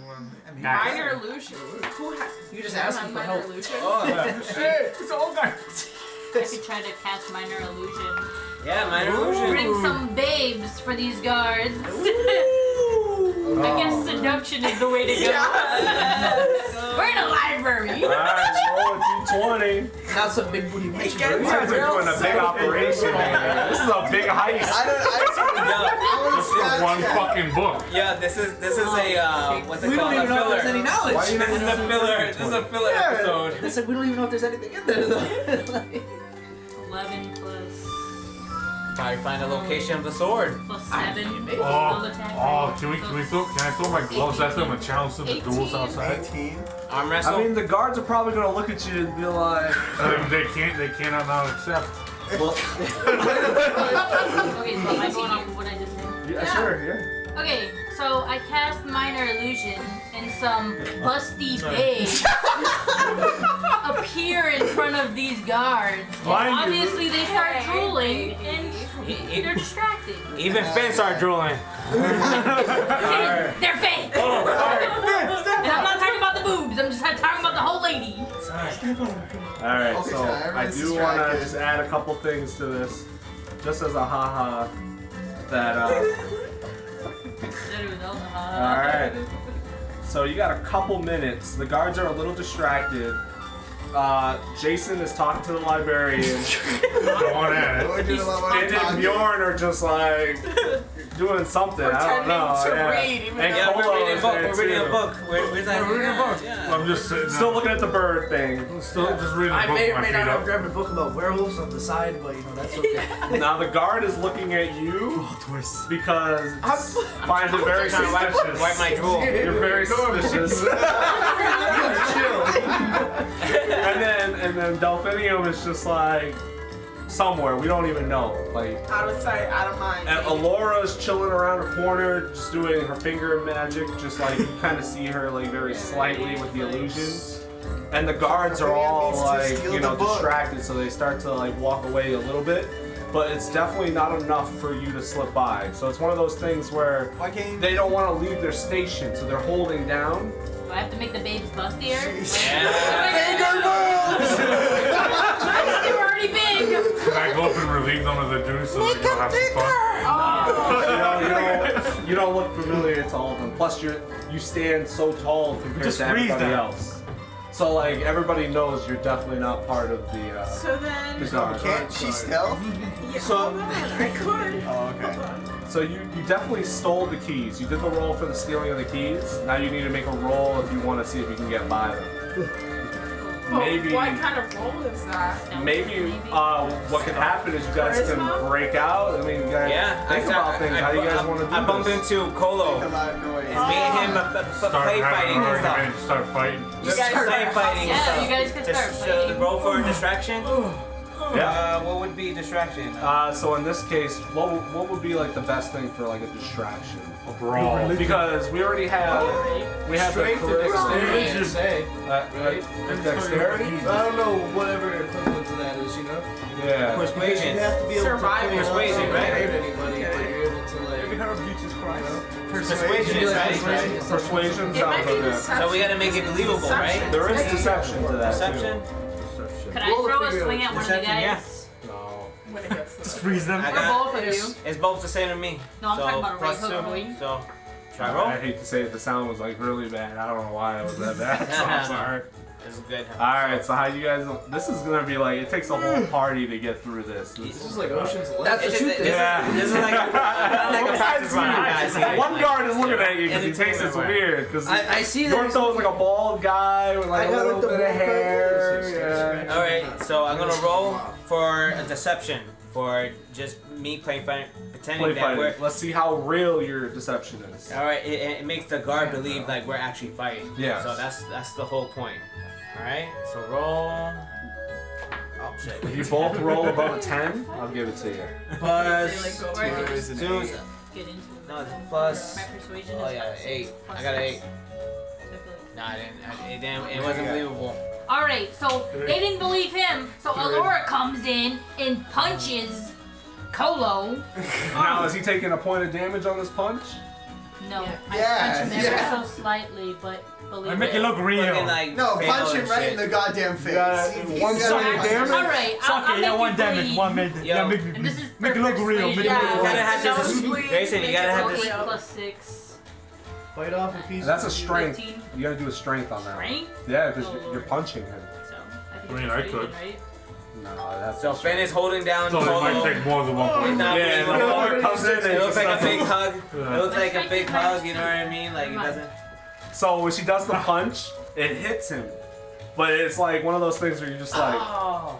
Minor illusion. Who You just has asking for minor help. illusion? Oh, It's all guy. I could try to cast minor illusion. yeah, minor illusion. Bring some babes for these guards. I guess seduction is the way to go. We're in a library. Alright, roll a d20. Not some big booty witch. You guys are doing a big operation, man. This is a big heist. This is one fucking book. Yeah, this is a what's it We called? don't even A know if there's filler. any knowledge. Why you This is a filler. This is a filler episode. They said we don't even know if there's anything in there though. Like, 11 plus Probably find the location of the sword. 7. Full Oh, attack. can I throw my gloves at them and challenge them to duels outside? 18. Arm wrestle. I mean, the guards are probably gonna look at you and be like, They cannot not accept. well, Okay, so am I going off of what I just did? yeah, sure, yeah. Okay, so I cast minor illusion and some busty babes appear in front of these guards. And Mind you- obviously they start drooling and they're distracted. Even Finn started drooling. They're fake! And I'm not talking about the boobs, I'm just talking about the whole lady. Alright, Okay, so so I everyone's do want to distracted. just add a couple things to this, just as a haha. That Alright. So you got a couple minutes. The guards are a little distracted. Jason is talking to the librarian. Going at it. We're doing a lot And then Bjorn are just like doing something. I don't Pretending know. to yeah. read, even And though Yeah, Colo we're reading a is book. there We're reading a too. book. Where's that? We're reading a book. Yeah. I'm just sitting Still there. looking at the bird thing. Still just reading a I book may with or my may feet not have up. grabbed a book about werewolves on the side, but you know that's okay. Now the guard is looking at you Twist. because finds it very Trying to suspicious. wipe my drool. You're very suspicious. and then Delphinium is just like somewhere we don't even know. Like Out of sight, out of mind. and Alora's chilling around a corner, just doing her finger magic, just like you kind of see her like very slightly with the illusions. And the guards are all Needs to like, steal you know, the book. distracted, so they start to like walk away a little bit. But it's definitely not enough for you to slip by. So it's one of those things where Why can't you? they don't want to leave their station, so they're holding down. Do I have to make the babes bustier? Yeah. I thought they were already big! Can I go up and relieve them of the duty so they can have some fun? You don't look familiar to all of them. Plus, you stand so tall compared Just to freeze everybody them. else. So like everybody knows you're definitely not part of the. So then, the guard. Can't she stealth? yeah, hold on, I could. Oh, okay. So you definitely stole the keys. You did the roll for the stealing of the keys. Now you need to make a roll if you want to see if you can get by them. maybe What kind of role is that? maybe what could happen is you guys can Charisma? break out. I mean, you guys think about things. How do you guys want to do I bumped this? into Colo. Make a lot of noise. It's me and him play fighting and stuff. Start fighting. You guys play fighting and Yeah, stuff. you guys can start Just, fighting. roll for a distraction? Yeah. What would be distraction? So in this case, what would be like the best thing for like a distraction? A brawl. Because we already have the Strength or dexterity, I'd say. dexterity. I don't know, whatever equivalent to that is, you know? Yeah. Persuasion. You have to be able Surviving. to Persuasion, right? hurt anybody, but you're able to like. Persuasion, right? Persuasion It might sounds be okay. deception. So we gotta make it believable, right? Deception. There is deception to that Perception? Could I throw a swing at one of the Deception, yeah. guys? too. No. When it gets to Just the- freeze them. I Or got both of you? It's both the same to me. No, I'm so talking about a right plus hook two. going. So, should I roll? I hate to say it, the sound was like really bad. I don't know why it was that bad. So I'm sorry. This is good. Alright, so how you guys, this is gonna be like, it takes a whole party to get through this. This is like Ocean's 11. That's the truth. This is like a practice run, guys. One guard is looking at you because he And thinks it's weird. Because I see that. Yorto's like a bald guy with like I a got little like the bit of bald hair. guy. Yeah. Alright, so I'm gonna roll for a deception. For just me pretending Play that we're. fighting. Let's see how real your deception is. Alright, it makes the guard believe like we're actually fighting. Yes. So that's the whole point. Alright, so roll. Oh shit. If you both roll above a 10, I'll give it to you. Plus. They, like, go Where for it. Two is an Two. eight. Get into it. No, it's plus. My persuasion Oh is yeah, plus 6, 8. plus I got an 8. 6. No, I didn't. It wasn't believable. Alright, so they didn't believe him, so Alora comes in and punches Colo. Now, is he taking a point of damage on this punch? No, I Yeah, punch him yeah. ever so slightly, but believe I make it. it look real. Fucking, like, No, fail punch him and right shit. in the goddamn face. Yeah, He's one-sided gotta- damage? Alright, I'll Okay, yeah, make one you damage. bleed. One made. Yo. Yeah, make And this is make it look real. Make it persuasion. look You real. gotta have No, this. please, Grayson, you make gotta it have look this. real. Plus 6. Fight off a piece That's a of strength. 15. You gotta do a strength on that one. Strength? Yeah, because Oh. you're punching him. So, I think I mean, it's I persuasion, could. right? No, that's So Finn is holding down So it might Colo. take more than one It's point. not Yeah, believable. the Lord comes in and It looks like a big stuff. hug. Yeah. It looks like a big hug. You know what I mean? Like it doesn't. So when she does the punch, it hits him. But it's like one of those things where you're just like, Oh.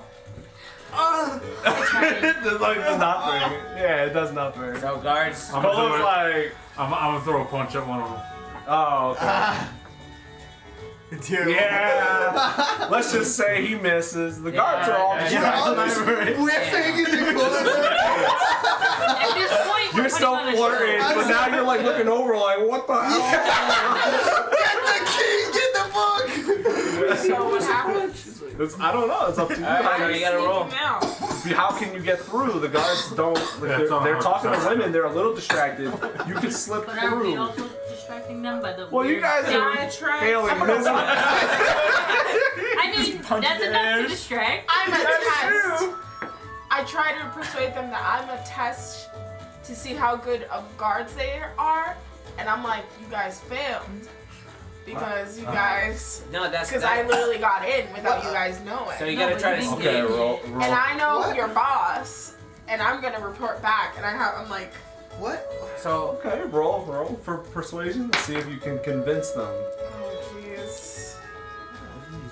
it does nothing. Yeah, it does nothing. So guards. I'm gonna do Colo's it. like, I'm gonna throw a punch at one of them. oh, okay. Dude. Yeah. Let's just say he misses. The guards are all Yeah, You're all just whiffing in the corner. At this point, we're You're still putting on a flirting, show. but now you're like looking over like, what the hell? Get the key, get the book. So what happens? I don't know. It's up to you. Alright, so you gotta roll. Sneak him out. How can you get through? The guards don't. Yeah, it's They're talking to 100%. women. They're a little distracted. You can slip But are we through. also distracting them by the Well, you weird guys thing? are I tried. failing miserably. I mean, that's enough to distract. I'm a test. I try to persuade them that I'm a test to see how good of guards they are, and I'm like, you guys failed because you guys, No, that's. because I literally got in without you guys knowing. So you No, gotta but try you to didn't sneak. Okay, get roll. And I know What? your boss, and I'm gonna report back, and I'm like, What? So Okay, roll for persuasion. See if you can convince them. oh jeez.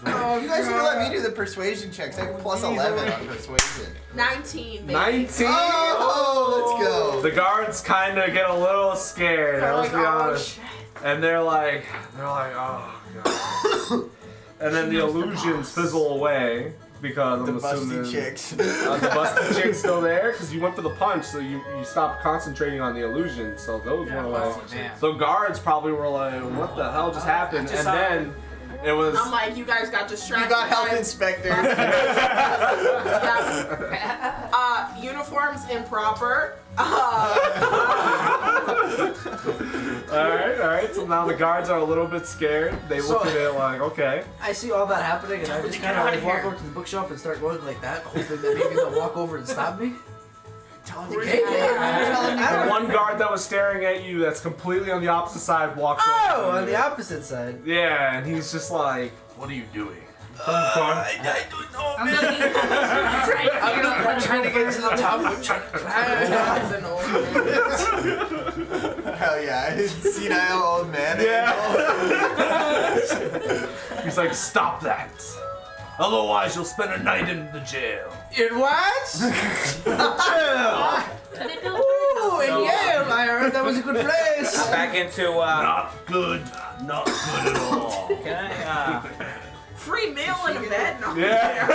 Oh, you guys are gonna let me do the persuasion checks. I have plus 11 on persuasion. 19, baby. 19. Oh, let's go. The guards kind of get a little scared. They're Let's like, be oh honest. shit. And they're like, oh god. And then the illusions fizzle away because The I'm assuming busty chicks. the busty chick's still there because you went for the punch, so you stopped concentrating on the illusion, so those went away. Oh, damn. So guards probably were like, what the hell just happened? just And then it was. I'm like, you guys got You distracted. got health by- inspectors. Yeah. Uniforms improper. Alright, so now the guards are a little bit scared. They look at it like, okay. I see all that happening, and I just kind of like walk over to the bookshelf and start going like that, hoping that maybe they'll walk over and stop me. Tell him to Where's get The one guard that was staring at you that's completely on the opposite side walks Oh, over. on the opposite side. Yeah, and he's just like, what are you doing? I'm looking. I'm trying to get to the top. I'm trying to climb. As an old man. Hell yeah. Senile old man. Yeah. He's like, stop that. Otherwise, you'll spend a night in the jail. In what? Ooh, in Yale. I heard that was a good place. Back into Not good. Not good at all. Can I Free meal and a bed? No. Yeah.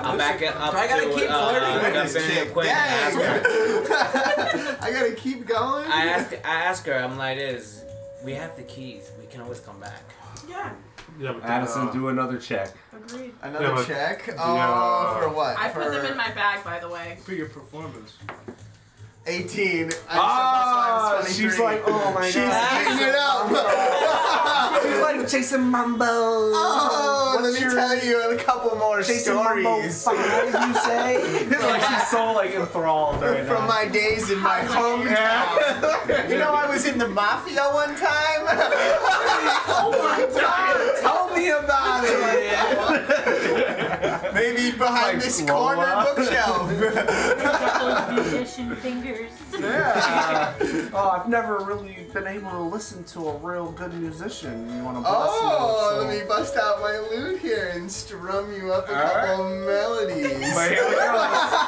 I'm back up I gotta to keep flirting with this Gumpin' chick. and Quinn and ask her. Dang. I gotta keep going. I ask her, I'm like, we have the keys. We can always come back. Yeah, Yeah, but Addison, do another check. agreed. Another Yeah, but- check. Yeah. For what? I put For them in my bag, by the way. For your performance. 18. She's like, oh my She's god. eating it up. She's like Jason Mambo. Oh, let me tell you a couple more Jason Mambo stories 5, you say? Like she's so like enthralled right from now. my days in my hometown. You know, I was in the mafia one time. Oh my god! Tell me about it. Maybe behind Like this Lola. corner bookshelf. Those musician fingers. Yeah. Oh, I've never really been able to listen to a real good musician. You want to bless Oh, me? let me bust out my lute here and strum you up a All couple melodies. But here we go.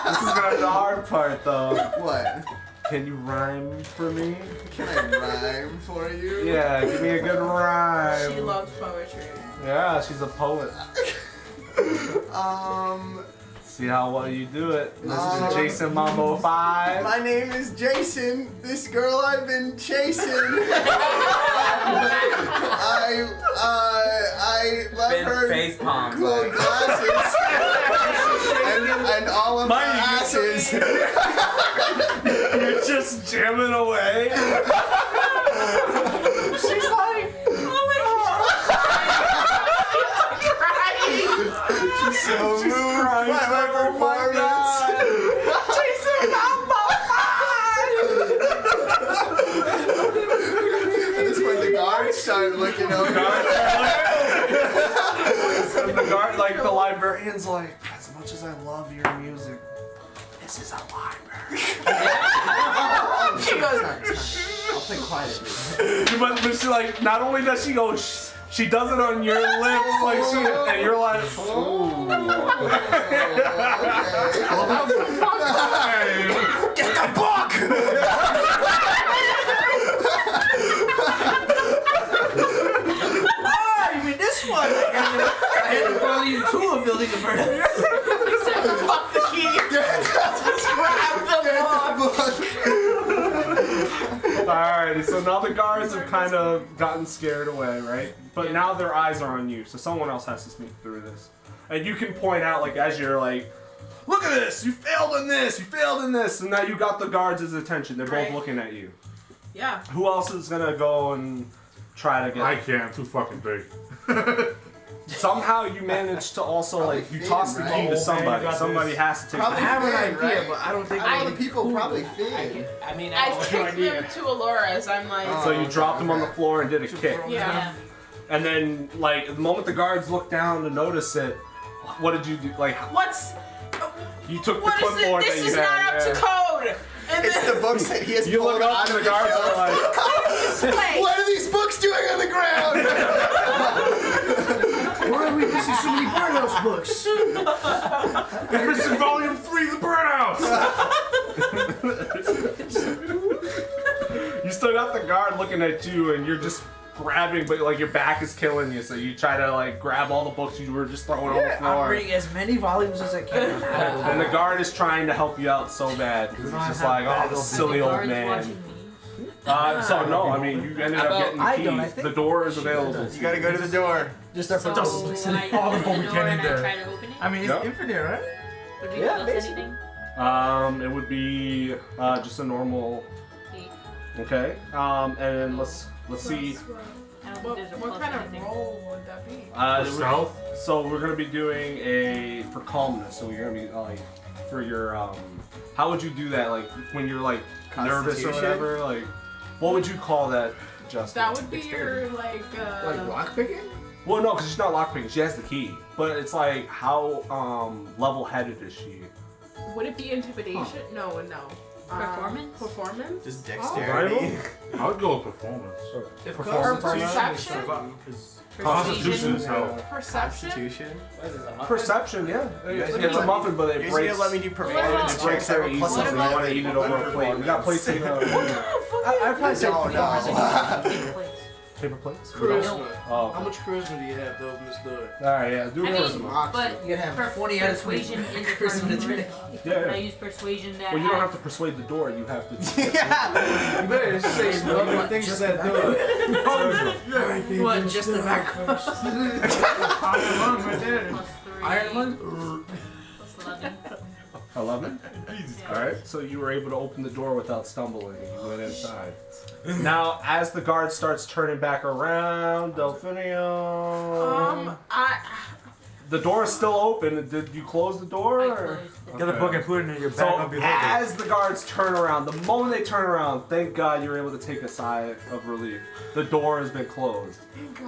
This is gonna be the hard part, though. What? Can you rhyme for me? Can I rhyme for you? Yeah, give me a good rhyme. She loves poetry. Yeah, she's a poet. See how well you do it. This is Jason Mambo 5. My name is Jason. This girl I've been chasing. I love her Face palms. cool Like, glasses and all of my asses. You're just jamming away. She's like, She's so moved crying. by my performance. Jason Mambo 5. At this point, the guards start looking over. And the guard, like the librarian's like, as much as I love your music, this is a library. She goes, I'll play quietly. But she like, not only does she go, she does it on your lips, like she, and you're like, ooh. Get the book! Oh, you mean this one? I had to borrow you 2 of Building a Bird. fuck the key. Just grab the book. Alright, so now the guards have kind of gotten scared away, right? But now their eyes are on you, so someone else has to sneak through this. And you can point out, like, as you're like, look at this! You failed in this! You failed in this! And now you got the guards' attention. They're both Right. looking at you. Yeah. Who else is gonna go and try to get... I can't. Too fucking big. Somehow you managed to also, like, you Probably toss the fit, key right? to Oh, somebody. man, you got Somebody this. has to take I Probably the have an fit, idea, right? but I don't think All the people probably fit. I mean, I kicked them to Alora as I'm like, So you dropped them on the floor and did a kick. yeah. And then, like, the moment the guards looked down to notice it, what did you do? Like, What's you took what the is clipboard it? that This you is had. not up to code. And It's the books that he has You pulled look up out and of the guards shelf. are like, display. What are these books doing on the ground? Why are we missing so many birdhouse books? They're missing volume 3 of the Birdhouse. you still got the guard looking at you, and you're just grabbing, but like your back is killing you, so you try to like grab all the books you were just throwing on the I'm floor. reading as many volumes as I can. And the guard is trying to help you out so bad because he's just like, oh, this silly old Guards man. watching me. So no, I mean you ended up getting I the don't, I keys. think The door is available. You gotta go to the door. Just our So participants. when I Oh, open but we the can't door in and I there. try to open it, I mean, it's Yep. infinite, right? would you Yeah, give us basically. anything? It would be just a normal. Okay. And let's see. I don't What, think there's a what plus kind anything. of role would that be? Stealth? So we're gonna be doing for calmness. So you're gonna be like for your how would you do that? Like when you're like nervous or Constitution? whatever. Like what would you call that, Justin? That would be your like lockpicking? Well, no, because she's not lockpicking. She has the key. But it's like how level-headed is she? would it be intimidation? No. Performance? Performance? Just Survival? dexterity. I would go with performance. If Performance Carl- Perception? Constitution is hell. Perception? Constitution. What is this, a muffin? Perception, yeah. guys It's gonna a muffin, but You it guys breaks. gonna let me do It performance breaks checks? very Plus easily. So you want to eat it over a plate. We got plates in I'd probably say Oh, no. performance. paper plates. Charisma. Oh. How much charisma do you have to open this door? All right, yeah. Do I mean, charisma. but You can have 20 out of 20. persuasion is Charisma part of to the 20. Can I use persuasion that Well, you don't have to persuade the door. You have to. Yeah. You better just say lovely things to that door. What, just the back first? plus 3. Iron Lung? Plus 11. 11? Alright, so you were able to open the door without stumbling. You went inside. Now, as the guard starts turning back around, Delphinium. The door is still open. Did you close the door? I Or? closed it. Get the book and put it in your So, backup beholder. as the guards turn around, the moment they turn around, thank God you're able to take a sigh of relief. The door has been closed.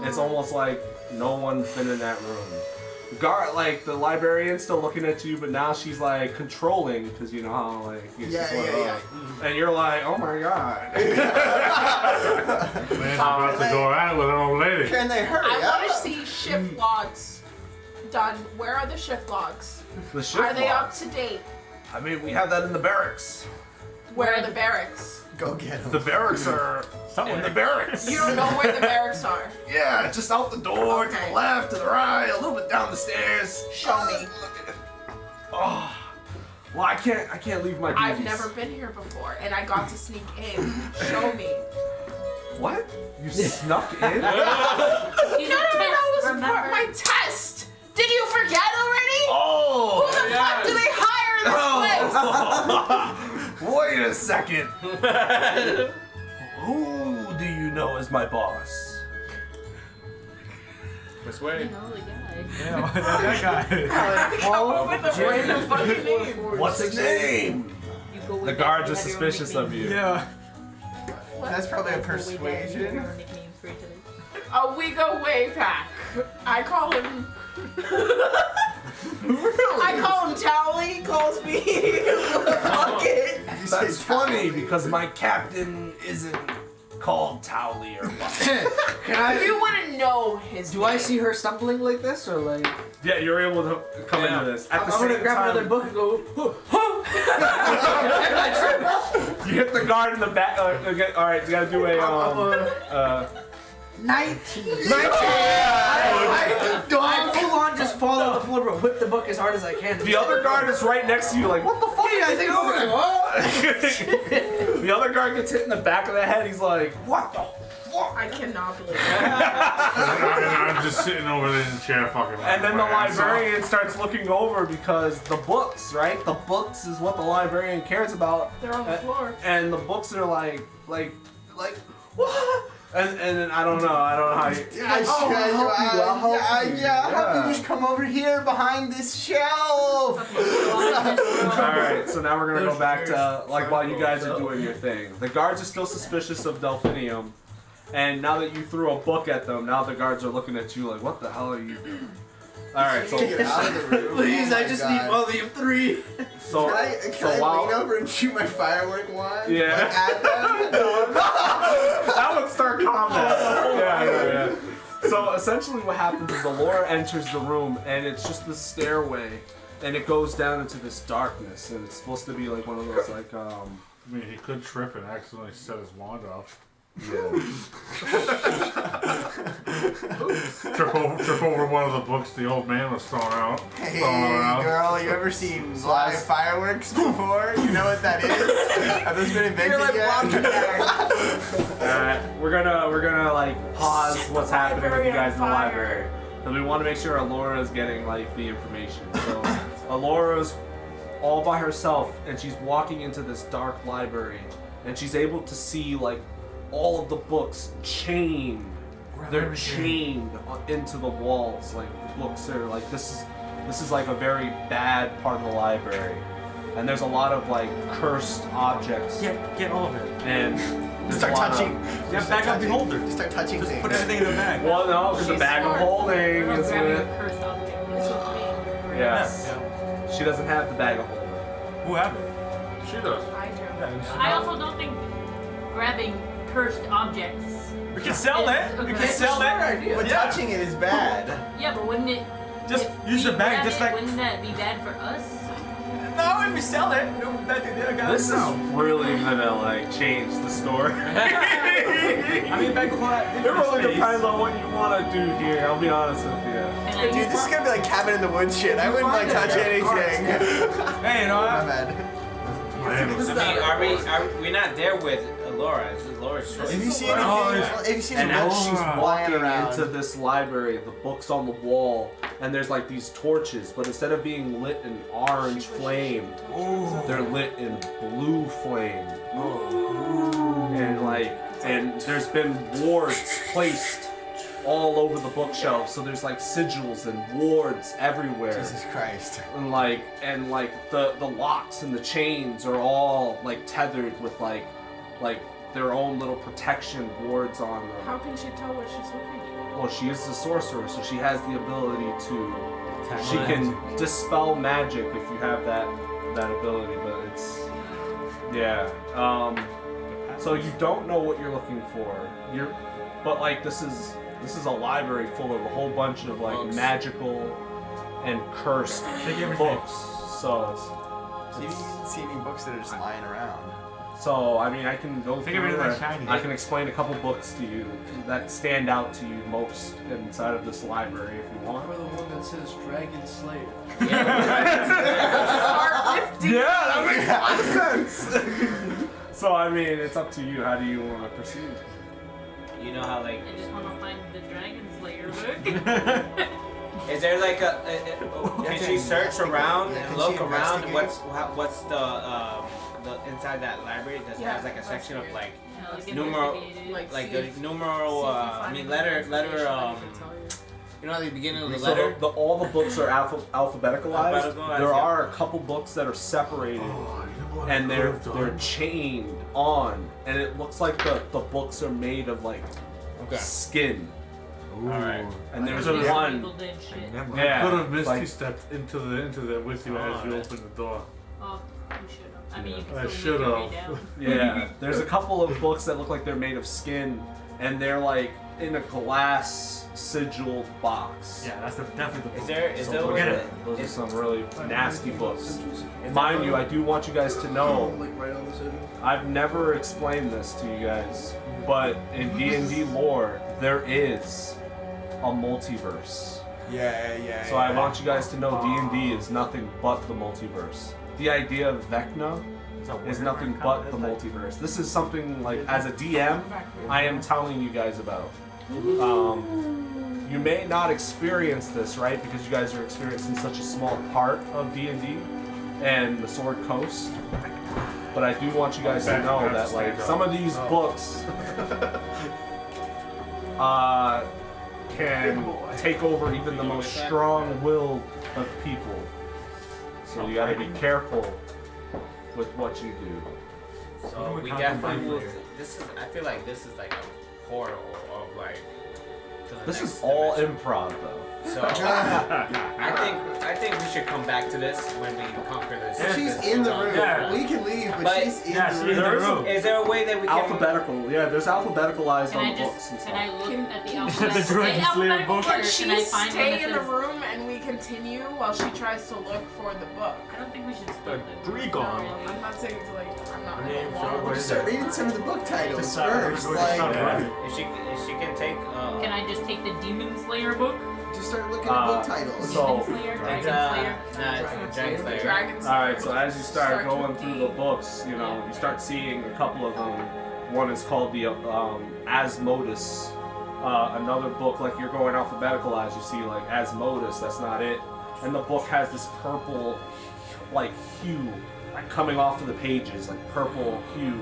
It's almost like no one's been in that room. The guard, like, the librarian's still looking at you, but now she's, like, controlling, because you know how, like, it's just like, and you're like, oh my God. Man's about to go at it with an old lady. Can they hurry I up? want to see shift logs done. Where are the shift logs? The shift Are they up logs. to date? I mean, we have that in the barracks. Where are the barracks? Go get The them. barracks are in the barracks. You don't know where the barracks are. Yeah, just out the door, to Okay. the left, to the right, a little bit down the stairs. Show me. Look at it. Oh, well, I can't leave my duties. I've never been here before, and I got to sneak in. Show me. What? You snuck in? Use No, a no, test, that was remember? part my test. Did you forget already? Oh! Who the fuck do they hire in this place? Wait a second. Who do you know as my boss? Persuade. You know the guy. Yeah, that guy. Come up with a random fucking name. What's his name? You go with The that, guards you are have your own suspicious of nickname. you. Yeah. That's probably a You go with that, you have persuasion. your own nicknames for each other. Oh, we go way back. I call him. I call him Towley. He calls me Bucket. That's funny because my captain isn't called Towley or Bucket. Can You I? wouldn't know his Do name. I see her stumbling like this, or like? Yeah, you're able to come Yeah. into this. At I'm the gonna same grab time, another book and go. And I trip. you hit the guard in the back. Okay, all right, you gotta do a 19. I I full on just fall on the floor, but whip the book as hard as I can. The other guard is right next to you, like, what the fuck? Yeah, I think I'm The other guard gets hit in the back of the head. He's like, what the fuck? I cannot believe it. I'm just sitting over there in the chair fucking. And then the my ass off. librarian starts looking over because the books, right? The books is what the librarian cares about. They're on the floor. And the books are like, what? And then I don't know how you. Yeah, Oh, I'll help you. How about Yeah. you just come over here behind this shelf? Alright, so now we're gonna go back to like while you guys are doing your thing. The guards are still suspicious of Delphinium, and now that you threw a book at them, now the guards are looking at you like, what the hell are you doing? Alright, so Get out of the room. Please, Oh I my just God. need volume 3. so Can I while lean over and shoot my firework wand? Yeah. Like, at them? that would start combat. Yeah. So essentially what happens is the Laura enters the room and it's just this stairway and it goes down into this darkness and it's supposed to be like one of those like I mean, he could trip and accidentally set his wand off. Trip over one of the books the old man was throwing out. Hey, throwing around. girl, you ever seen live fireworks before? You know what that is? Have those been invented yet? Alright, we're gonna like pause what's happening with you guys in the library. Because we want to make sure Alora is getting like the information. So Alora's all by herself and she's walking into this dark library and she's able to see like all of the books chained. They're chained into the walls. Like the books are like this is like a very bad part of the library. And there's a lot of like cursed objects Get all of it. and there's Start a lot touching. of, Yeah, back up beholder. Just start touching Just things. put everything in the bag. well, no, because the She's bag of smart. holding We're is grabbing with. a cursed object. This is me. Yes. Yeah. She doesn't have the bag of holding. Who have it? She does. I do. I also don't think grabbing cursed objects. We can sell it. We can Okay. sell it. But Yeah. touching it is bad. Yeah, but wouldn't it? Just if use we the bag, grab just it, like- Wouldn't that be bad for us? No, if we sell it, no, that the other guy. This is really gonna like change the story. I mean, back before that. It really depends on what you want to do here. I'll be honest with you. And I Dude, this is gonna be like cabin in the woods shit. I wouldn't like touch anything. Hey, you know My what? bad. I mean, are we not there with Laura? Laura's Have you seen Oh, anything? Have you seen And the as books? she's Flying walking around. into this library, the books on the wall, and there's like these torches, but instead of being lit in orange flame, they're lit in blue flame. And there's been wards placed all over the bookshelf, so there's like sigils and wards everywhere. Jesus Christ. And the locks and the chains are all like tethered with like their own little protection wards on them. How can she tell what she's looking at? Well, she is a sorcerer, so she has the ability to. She can dispel magic if you have that ability, but it's yeah. So you don't know what you're looking for. But like this is a library full of a whole bunch of like Books. magical and cursed books. So See if you can see any books that are just lying around. I mean, I can go Think of it through. as shiny. I can explain a couple books to you that stand out to you most inside of this library if you want. For the one that says Dragon Slayer. Yeah, that makes a lot of sense. So I mean, it's up to you. How do you want to proceed? You know how like I just want to find the Dragon Slayer book. is there like can she search around Yeah, and can look she around? investigate? What's the inside that library? Does it Yeah, has like a section of like Yeah, like Numeral- investigated. Like, like see the if- numeral? see if you I find mean any letter information that letter. can tell you. You know at the beginning of the So letter. all the books are alphabeticalized. Alphabeticalized, There yeah. are a couple books that are separated, and they're chained on, and it looks like the books are made of like Okay. skin. Alright. And there's These one. people did shit. Yeah, I could have like- misty stepped into them with you as you Alright. opened the door. Oh, you should have. I mean, you I can still make your way should've. down. Yeah, there's a couple of books that look like they're made of skin, and they're like in a glass sigiled box. Yeah, that's definitely the Is there is So there a those way Forget are- it. Those are some really nasty books. is Mind there- you, I do want you guys to know, Like right on the city. I've never explained this to you guys, but in D&D lore, there is a multiverse. Yeah. So I want you guys to know D&D is nothing but the multiverse. The idea of Vecna is nothing but the multiverse. This is something like, as a DM, I am telling you guys about. You may not experience this, right? Because you guys are experiencing such a small part of D&D and the Sword Coast. But I do want you guys to know that like some of these books can take over even the most strong-willed of people. So you gotta be careful with what you do. So we definitely will. This is. I feel like this is like a portal of like. to the This next is all dimension. improv, though. So I think we should come back to this when we conquer this. She's this in the world. room. Yeah. We can leave, but But- she's in Yeah, the she's room. in the There is room. Is there a way that we can? Alphabetical, yeah. There's alphabetalized Can on I the books and just stuff. can I look Can- at the The alphabetical Dragon Slayer book? or Can can she I find one stay that in the says- room and we continue while she tries to look for the book? I don't think we should start the Dragon. No, I'm not saying to like, I'm not. I don't Yeah, want sure. to. Just start reading some of the book titles Just first. start Like, running. If she can take. Can I just take the Demon Slayer book? just start looking at book titles. so- Demon Slayer, It's Dragon Slayer. nah, it's Dragon Slayer. Dragon Slayer. Alright, so as you start going with through D. the books, you know, you start seeing a couple of them. One is called the Asmodus. Another book, like you're going alphabetical as you see, like Asmodus, that's not it. And the book has this purple, like, hue, like coming off of the pages, like purple hue.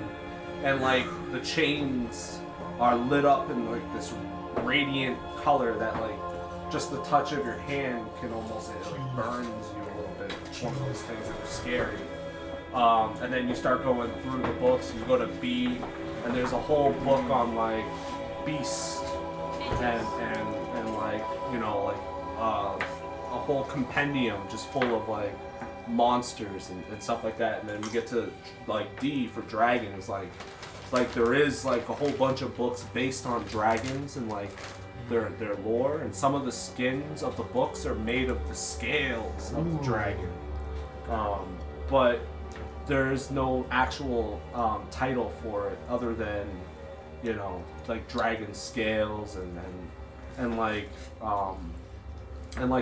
And, like, the chains are lit up in, like, this radiant color that, like, just the touch of your hand can almost, it like burns you a little bit. It's one of those things that are scary. And then you start going through the books, you go to B, and there's a whole book on like beasts and like, you know, like a whole compendium just full of like monsters and stuff like that. And then we get to like D for dragons. Like there is like a whole bunch of books based on dragons and like their lore. And some of the skins of the books are made of the scales of the dragon. But there's no actual title for it other than, you know, like dragon scales and like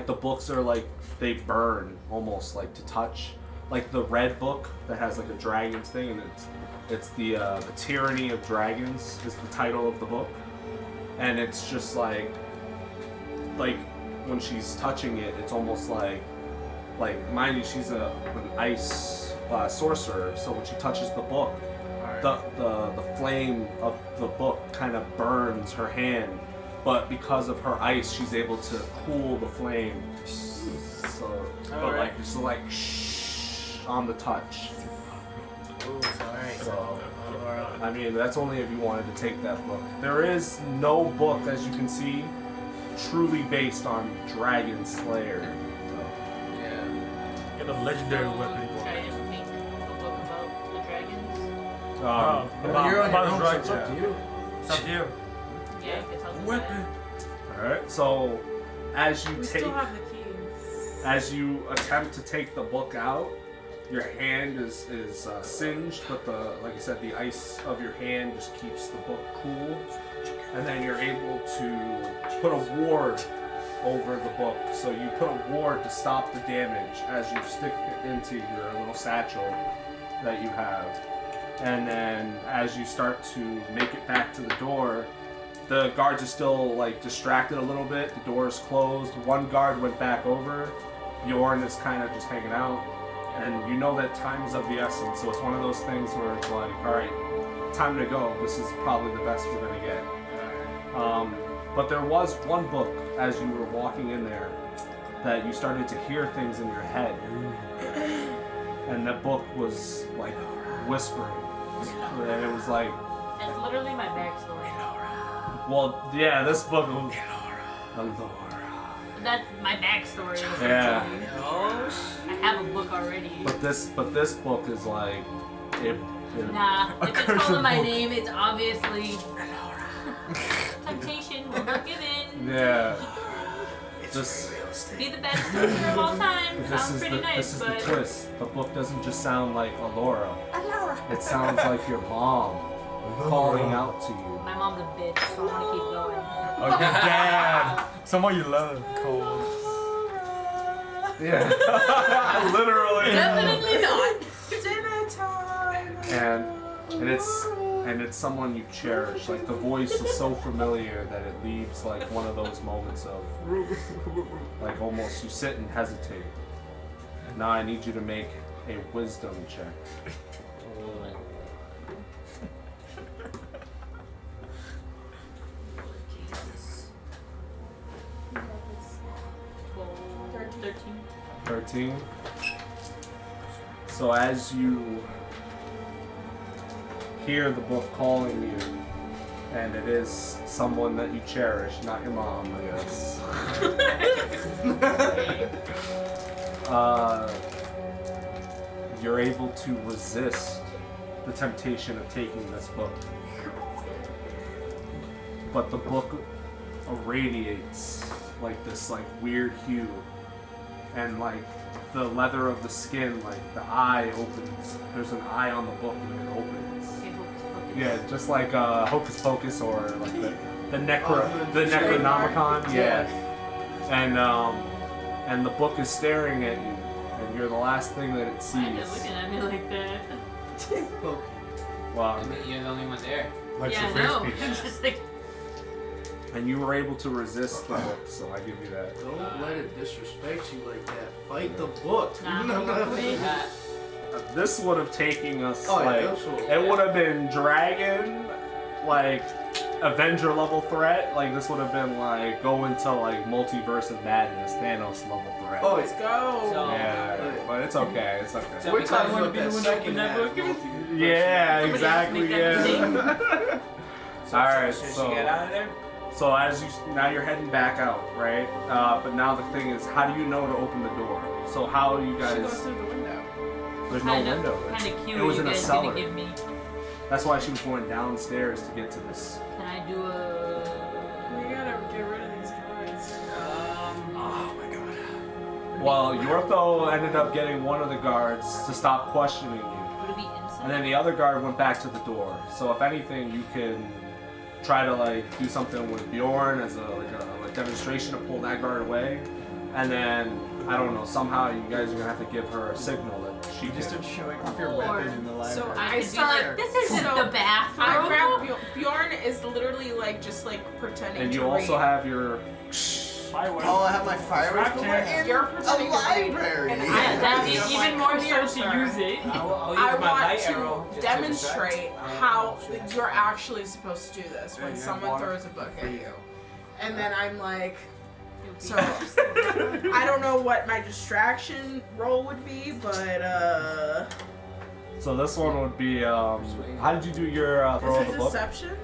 the books are like they burn almost like to touch. Like the red book that has like a dragon's thing, and it's the Tyranny of Dragons is the title of the book, and it's just like when she's touching it, it's almost like mind you, she's an ice sorcerer, so when she touches the book, the flame of the book kind of burns her hand, but because of her ice, she's able to cool the flame. So, but like just like shh on the touch. So, I mean, that's only if you wanted to take that book. There is no book, as you can see, truly based on Dragon Slayer. Get a legendary weapon. Should I just make a book about the dragons? You're on your own, so dragons, it's up to you. It's up to you. Yeah, I guess I'll Weapon. Alright, so as you We take, still have the keys. as you attempt to take the book out, your hand is singed, but like I said, the ice of your hand just keeps the book cool, and then you're able to put a ward over the book. So you put a ward to stop the damage as you stick it into your little satchel that you have. And then as you start to make it back to the door, the guards are still like distracted a little bit. The door is closed. One guard went back over. Bjorn is kind of just hanging out. And you know that time is of the essence. So it's one of those things where it's like, all right, time to go. This is probably the best you're going to get. But there was one book as you were walking in there that you started to hear things in your head. And that book was like whispering. And it was like... That's literally my backstory. Well, yeah, this book was... That's my backstory. Yeah. I have a book already. But this book is like... Nah, if it's calling my name, it's obviously... Temptation will be given. Yeah. Be the best sorcerer of all time. Sounds pretty nice, this is but... the twist. The book doesn't just sound like Alora. It sounds like your mom calling out to you. My mom's a bitch, so I want to keep going. Oh, your dad. Someone you love. Cold. Yeah. Literally. Definitely not. Dinner time. And it's someone you cherish. Like the voice is so familiar that it leaves like one of those moments of like almost you sit and hesitate. Now I need you to make a wisdom check. Jesus. 13. 13. So as you hear the book calling you, and it is someone that you cherish, not your mom, I guess. You're able to resist the temptation of taking this book. But the book irradiates like this like weird hue, and like the leather of the skin, like the eye opens. There's an eye on the book and it opens. Yeah, just like Hocus Pocus or like the Necronomicon. Yeah. And the book is staring at you, and you're the last thing that it sees. Why are you looking at me like that? Wow. I mean, you're the only one there. Like Yeah, your no. face piece. I'm just like, And you were able to resist the book, so I give you that. Don't let it disrespect you like that. Fight the book. nah, This would have taken us Oh, yeah, like absolutely. it would have been dragon, like Avenger level threat. Like this would have been like going to like multiverse of madness, Thanos level threat. Oh, Let's go. So, Yeah, but it's okay. It's okay. So we're because talking you about that second half. Yeah, Somebody else exactly. make that Yeah. All right, should so she get out of there? So now you're heading back out, right? But now the thing is, how do you know to open the door? So how do you She guys? goes through the window. There's no window. Kind of cute. It was you in a guys cellar. gonna give me. That's why she was going downstairs to get to this. Can I do a? We gotta get rid of these guards. Oh my god. Well, Yortho ended up getting one of the guards to stop questioning you. Would it be instant? And then the other guard went back to the door. So if anything, you can try to like do something with Bjorn as a demonstration to pull that guard away. And then I don't know, somehow you guys are gonna have to give her a signal that she You just can. start showing off your weapon in the library. So I I could be start. like, this isn't so the bathroom. I grab Bjorn is literally like just like pretending. And to you also read. have your. Fireworks. Oh, I have my fireworks, but we're in You're a pretending to read, library. and Yeah, that's I'm even like, more come here, so to sir. use it. I'll use I my want light to arrow just demonstrate distract. how you're actually supposed to do this when Yeah, someone water. throws a book at you. And then I'm like, so So I don't know what my distraction role would be, but So this one would be. How did you do your throw of is the it book? deception?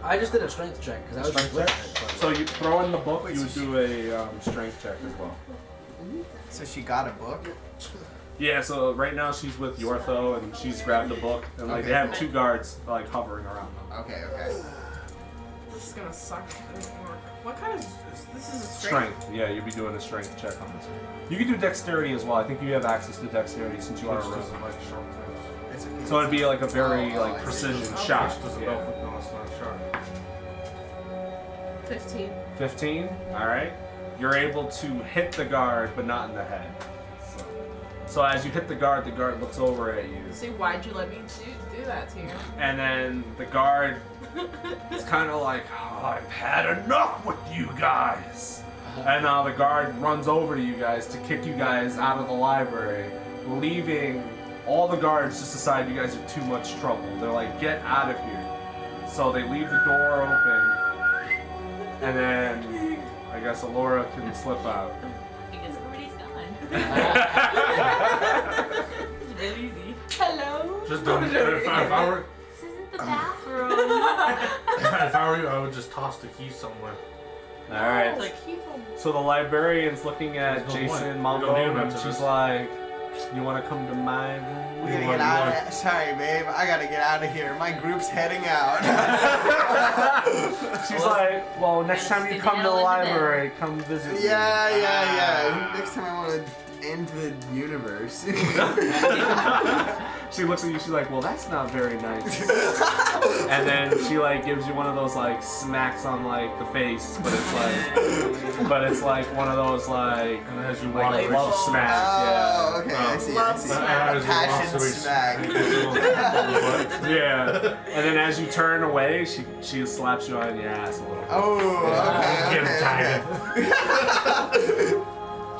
I just did a strength check because I was just Strength with check? it. but- So you throw in the book, you would do a strength check as well. So she got a book? Yeah, so right now she's with Yortho and she's grabbed the book and like they have two guards like hovering around them. Okay, okay. This is gonna suck. It doesn't work. What kind of? This is a Strength, yeah, you'd be doing a strength check on this one. You can do dexterity as well. I think you have access to dexterity since you are a rogue. doesn't like sharp things. It's okay. So it'd be like a very Oh, like I see. precision shot. Which doesn't Yeah. help, but no, it's not sharp. 15. 15, alright. You're able to hit the guard but not in the head. So as you hit the guard looks over at you. See, why'd you let me do that to you? And then the guard is kind of like, oh, I've had enough with you guys. And the guard runs over to you guys to kick you guys out of the library, leaving all the guards just decide you guys are too much trouble. They're like, get out of here. So they leave the door open, and then I guess Alora can slip out. because everybody's gone. It's real easy. Hello. Just don't. If I were, This isn't the bathroom. if I were you, I would just toss the key somewhere. All right. It's like, keep them. So the librarian's looking at There's no Jason point. Mambo, We don't need him and after she's this. like, "You want to come to my room?" We gotta get out of here. Sorry, babe. I gotta get out of here. My group's heading out. She's like, "Well, next time you come to the library, come visit me." yeah. Next time I want to end the universe. She looks at you. She's like, "Well, that's not very nice." And then she like gives you one of those like smacks on like the face, but it's like one of those like And as you like walk, love smack. Oh, okay. I see. Love I see. smack. as you Passion walk, so smack. Yeah. Yeah. And then as you turn away, she slaps you on your ass a little. Oh, okay.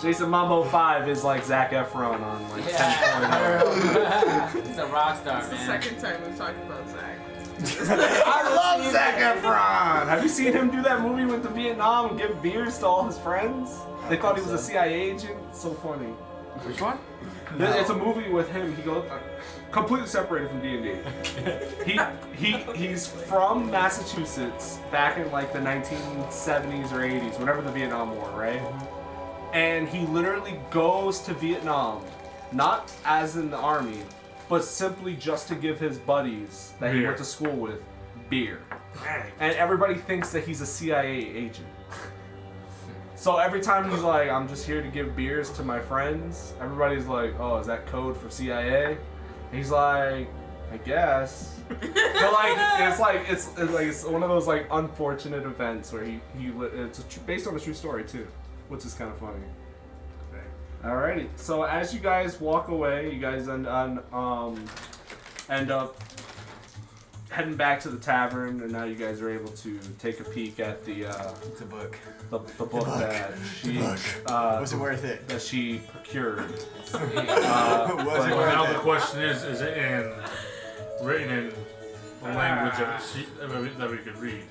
Jason Mambo 5 is like Zac Efron on like 10 He's a rock star, It's the man. second time we've talked about Zach. I love Zac Efron! Have you seen him do that movie with the Vietnam and give beers to all his friends? They thought he was a CIA agent. So funny. Which one? It's a movie with him. He goes completely separated from D&D. He's from Massachusetts back in like the 1970s or 80s, whenever the Vietnam War, right? And he literally goes to Vietnam, not as in the army, but simply just to give his buddies that he Beer. went to school with beer. And everybody thinks that he's a CIA agent. So every time he's like, I'm just here to give beers to my friends, everybody's like, oh, is that code for CIA? And he's like, I guess. But like, it's one of those like unfortunate events where it's based on a true story too, which is kind of funny. Alrighty, so as you guys walk away, you guys end up heading back to the tavern, and now you guys are able to take a peek at the book. The book that she Was it worth it? that she procured. Was it but- Now the worth question is it written in a language that we could read?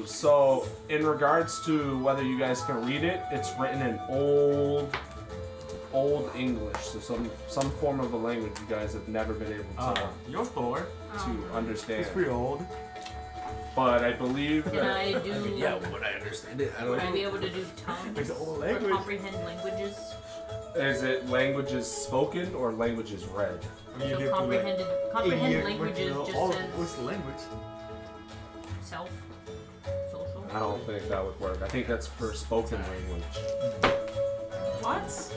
So in regards to whether you guys can read it, it's written in old English, so some form of a language you guys have never been able to You're poor. understand. It's pretty old. but I believe Can that I do? Yeah, would I understand it? I don't Would I know. be able to do tongues It's all or language. comprehend languages? is it languages spoken or languages read? So comprehend languages just says What's the language? self, social. I don't think that would work. I think that's for spoken language. What?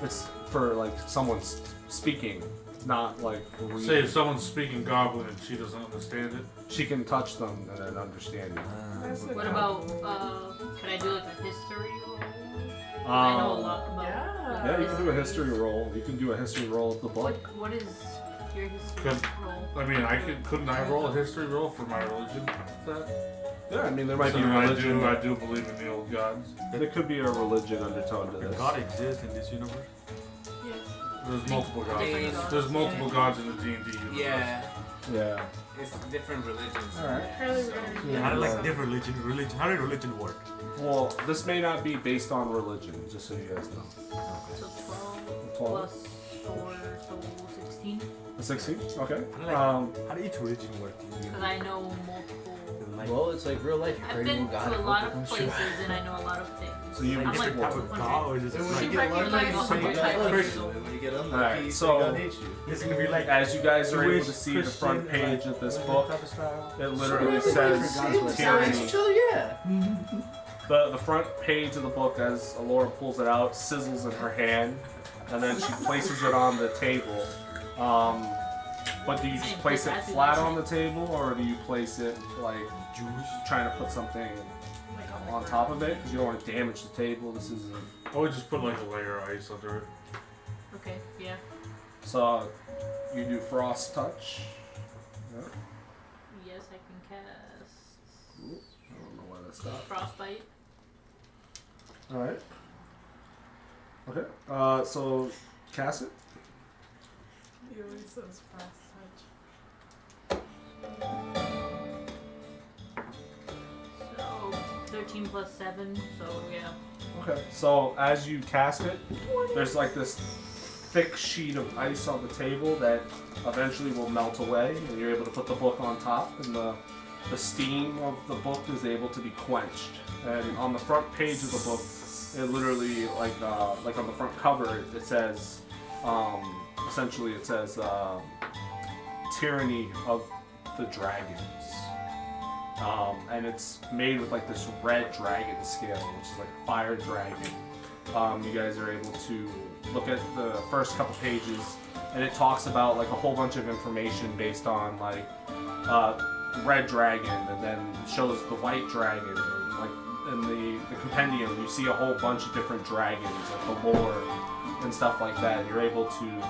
It's for like someone's speaking, not like reading. Say if someone's speaking Goblin and she doesn't understand it. She can touch them and then understand it. That's What about could I do like a history roll? 'Cause I know a lot about. Yeah. Yeah, you can do a history roll. You can do a history roll of the book. What is your history Could- roll? I mean, couldn't I roll a history roll for my religion? Yeah, I mean there might So be a religion. I do believe in the old gods. There could be a religion undertone to this. God exists in this universe. There's multiple gods. Different gods, There's multiple yeah. gods in the D&D universe. Yeah, Yeah. it's different religions. Alright. Apparently we're gonna be How do like different religion? How did religion work? Well, this may not be based on religion, just so you guys know. So 12 12. plus 4, so 16. 16? Okay. How did each religion work? Because I know multiple. Well, it's like real life. I've been to a lot of places and I know a lot of things. So you I'm like different type of God, or is it And like when you She get recognize lucky, some you type got of lucky. people. And when you get unlucky, Alright, so- God hates you. it's gonna be like as you guys are able Jewish, to see the front Christian, page like, of this what book, type of style? it literally It's like says different gods with tyranny. It's chill, yeah. The front page of the book, as Alora pulls it out, sizzles in her hand, and then she places it on the table. But do you just place it flat on the table, or do you place it like Jews. trying to put something on top of it? Because you don't want to damage the table. This is I would just put like a layer of ice under it. Okay, yeah. so you do frost touch. Yeah. Yes, I can cast Ooh, I don't know why that stopped. frostbite. All right. Okay. So cast it. He always says fast So 13 plus 7, so yeah. Okay. So as you cast it, there's like this thick sheet of ice on the table that eventually will melt away, and you're able to put the book on top, and the steam of the book is able to be quenched. And on the front page of the book, it literally like on the front cover, it says essentially it says tyranny of the dragons. And it's made with like this red dragon scale, which is like a fire dragon. You guys are able to look at the first couple pages, and it talks about like a whole bunch of information based on like red dragon, and then shows the white dragon. And, like in the compendium, you see a whole bunch of different dragons, like the lore and stuff like that. You're able to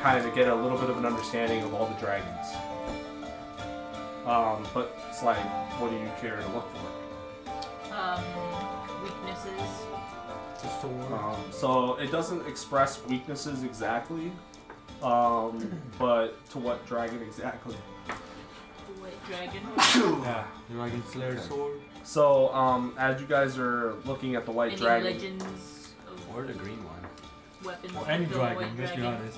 kind of get a little bit of an understanding of all the dragons. But it's like, what do you care to look for? Weaknesses. So it doesn't express weaknesses exactly, but to what dragon exactly? The white dragon. Yeah, Dragon Slayer sword. So as you guys are looking at the white Any dragon, legends of Or the green one. weapons. Or any of the dragon, white let's be dragon. honest.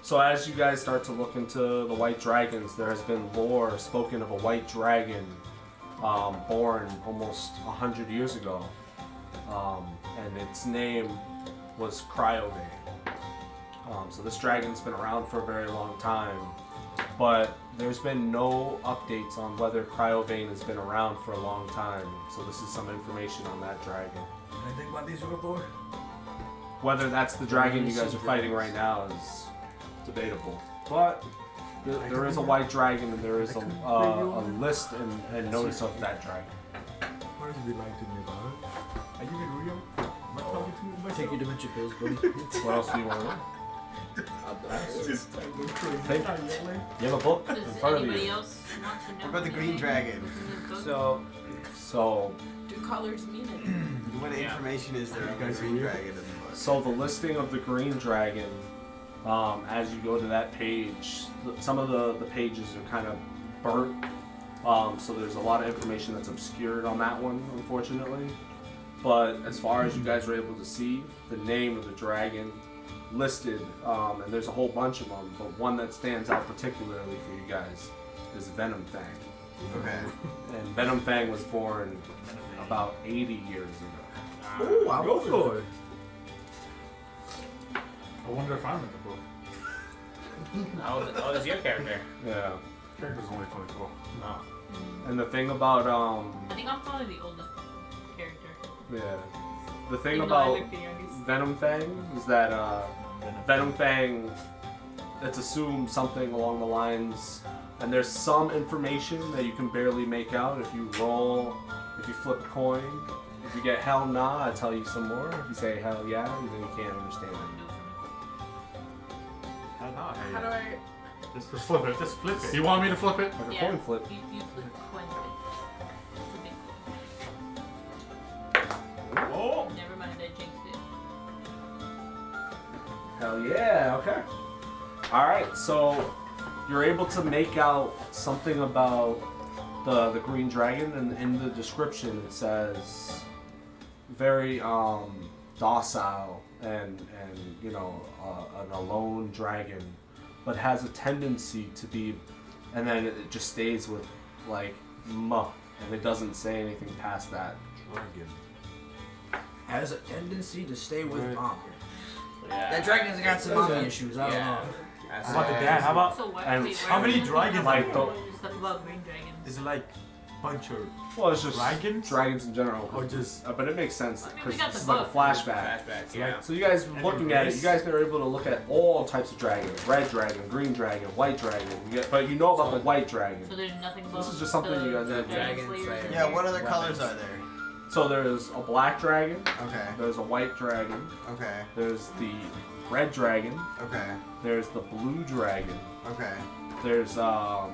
so as you guys start to look into the white dragons, there has been lore spoken of a white dragon born almost 100 years ago, and its name was Cryovane. So this dragon's been around for a very long time, but there's been no updates on whether Cryovane has been around for a long time. So this is some information on that dragon. Anything about these before? Whether that's the dragon you guys are fighting right now is debatable. But there is a white dragon, and there is a list and notice of that dragon. What is it lying to me about it? Are you being real? Am I talking to myself? Take your dementia pills, buddy. What else do you want to know? Think. You have a book in Does front of anybody you. else want to know? What about the green dragon? So, So Do colors mean it? What information is there on the guys green read it? dragon in the book? So the listing of the green dragon, as you go to that page, some of the pages are kind of burnt. So there's a lot of information that's obscured on that one, unfortunately. But as far as you guys were able to see, the name of the dragon listed, and there's a whole bunch of them, but one that stands out particularly for you guys is Venom Fang. Okay. And Venom Fang was born about 80 years ago. Ooh, I'll go for it. I wonder if I'm in the book. How old is your character? Yeah. Character's only 24. No. And the thing about I think I'm probably the oldest character. yeah, the thing Even though I about look the youngest. Venom Fang is that Venom Fang, it's assumed something along the lines, and there's some information that you can barely make out if you roll, if you flip a coin. If you get hell nah, I tell you some more. If you say hell yeah, then you can't understand it. How do I? Just flip it. Just flip it. You want me to flip it? Like a Yeah. coin flip. You flip a coin. Oh! Never mind, I jinxed it. Hell yeah, okay. Alright, so you're able to make out something about the green dragon, and in the description it says very docile and you know an alone dragon, but has a tendency to be, and then it just stays with like muh, and it doesn't say anything past that. Has a tendency to stay with mom. Yeah. That dragon's got some mommy issues. I don't Yeah. know. How about the dad? How about So what? And Wait, how many dragons Like are the, there? Stuff about green dragons. Is it like bunch of well, it's just dragons? in general. Or just But it makes sense I mean, we because got this the is like a book. flashback. Flashbacks, yeah. So you guys And looking at it, you race. guys are able to look at all types of dragons: red dragon, green dragon, white dragon. But you know about the white dragon. So there's nothing about This is just something you guys the have to- dragon Dragon slayers. Slayer. Yeah, what other Weapons. colors are there? So there's a black dragon, Okay. there's a white dragon, Okay. there's the red dragon, Okay. there's the blue dragon, Okay. there's a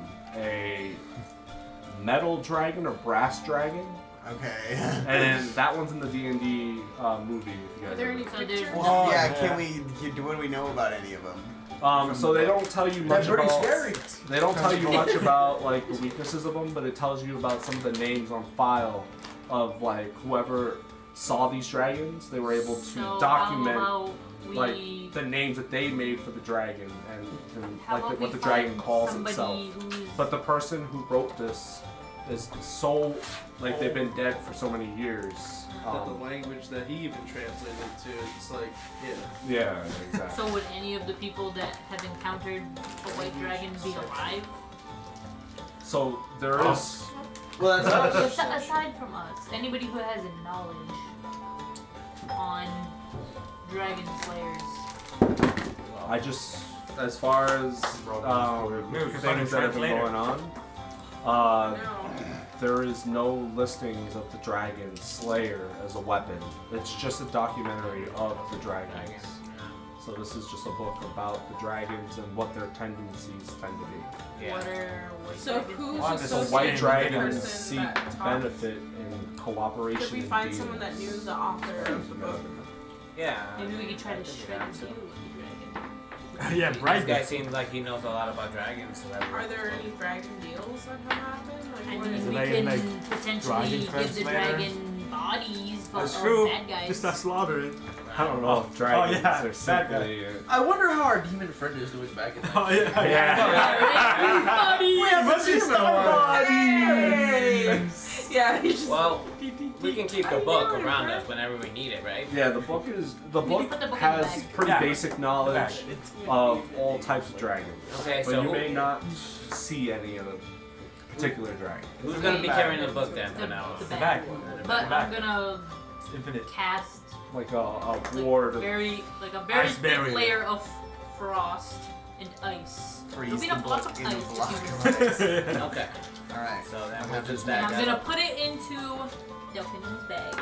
metal dragon or brass dragon, Okay. and then that one's in the D&D movie. If you Are guys there ever- any So there's pictures? Well, yeah. yeah. What do we know about any of them? So they don't tell you much They're pretty about. scary. They don't tell you much about like the weaknesses of them, but it tells you about some of the names on file of like whoever saw these dragons. They were able to so document how about we like the names that they made for the dragon and how like about what we the dragon find calls somebody itself. who's But the person who wrote this is so like they've been dead for so many years. That the language that he even translated to, it's like, yeah. Yeah, exactly. So would any of the people that have encountered a white dragon be alive? So there is. Well, that's Aside from us, anybody who has a knowledge on dragon slayers. I just, as far as things that have been going on, No. there is no listings of the dragon slayer as a weapon. It's just a documentary of the dragons. So this is just a book about the dragons and what their tendencies tend to be. What are white So dragons? who's Well, So associated white with the dragons person seek that talks? benefit in cooperation. Could we and find deeds. someone that knew the author of the book? Yeah. Maybe we could try to shred a deal with the dragon. yeah, This bright guy seems like he knows a lot about dragons. So that Are there any dragon deals that have happened? I Like, what mean, is we like- can like potentially dragon give the translator? dragon bodies, but That's of true. bad guys. Just not slaughter it. I don't know if dragons yeah, are bad simply. I wonder how our demon friend is doing back in that. Oh yeah, Yeah. It must be Yeah, he just. Well, we can keep the book around us whenever we need it, right? Yeah, the book is We can book put the book in the has bag. pretty Yeah. basic knowledge of all types of dragons, Okay, but so you who- may not see any of the particular dragon. who's gonna be carrying the book then The, for now? the The bag. back. But I'm gonna It's infinite. cast Like a like, ward of very Ice thick barrier. layer of frost and ice. There'll be the lots of book in ice the to block be of ice. Okay. Alright. So then I'm we'll gonna just And back I'm gonna up. put it into Delphin's bag.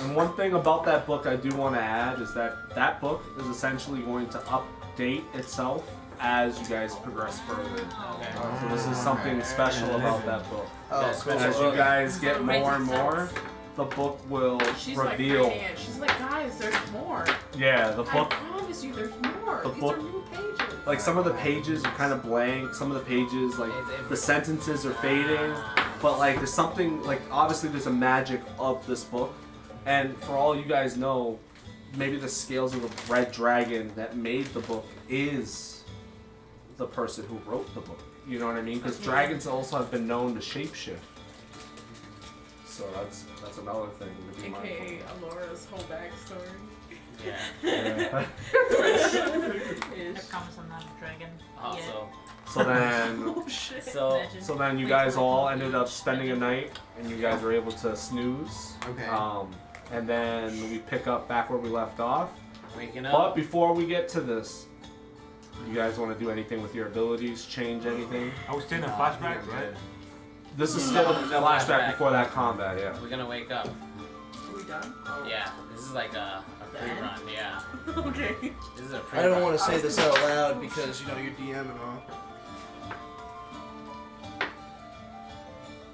And one thing about that book I do want to add is that that book is essentially going to update itself as you guys progress further. Okay. So this is something special about that book. Oh, That's cool. As you guys get more and more, the book will She's reveal. like freaking it. She's like, guys, there's more. Yeah, the I book. promise you, there's more. The These book- are new pages. Like some of the pages are kind of blank. Some of the pages, like the sentences are fading. But like there's something like obviously there's a magic of this book, and for all you guys know, maybe the scales of the red dragon that made the book is the person who wrote the book. You know what I mean? Because dragons also have been known to shapeshift. So that's another thing to be mindful AKA of. Alora's whole backstory. Yeah. Here comes another dragon. Also. So then, Oh shit. so then you guys all ended up spending a night, and you guys were able to snooze. Okay. And then we pick up back where we left off. Waking up. But before we get to this, you guys want to do anything with your abilities? Change anything? I was still in a flashback, right? This is still a No flashback flashback. before that combat, yeah. We're gonna wake up. Are we done? Yeah. This is like a pre-run. Yeah. Okay. This is a I pre-run. don't want to say this out loud because you know you're DM and all.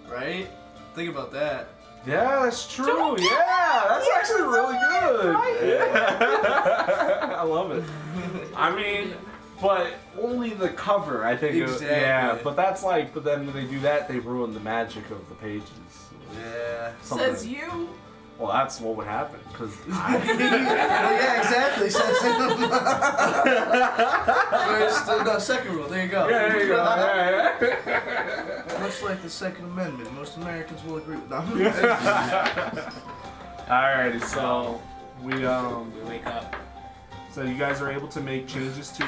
Right? Think about that. Yeah, that's true. Yeah, that's actually really good. Yeah. I love it. I mean, but only the cover, I think. Exactly. Yeah, but that's like, but then when they do that, they ruin the magic of the pages. Yeah. Says you. Well, that's what would happen, because Yeah, exactly. First, second rule. There you go. yeah, there you go. Yeah. Much like the Second Amendment, most Americans will agree with that. Alrighty, so we We wake up. so you guys are able to make changes to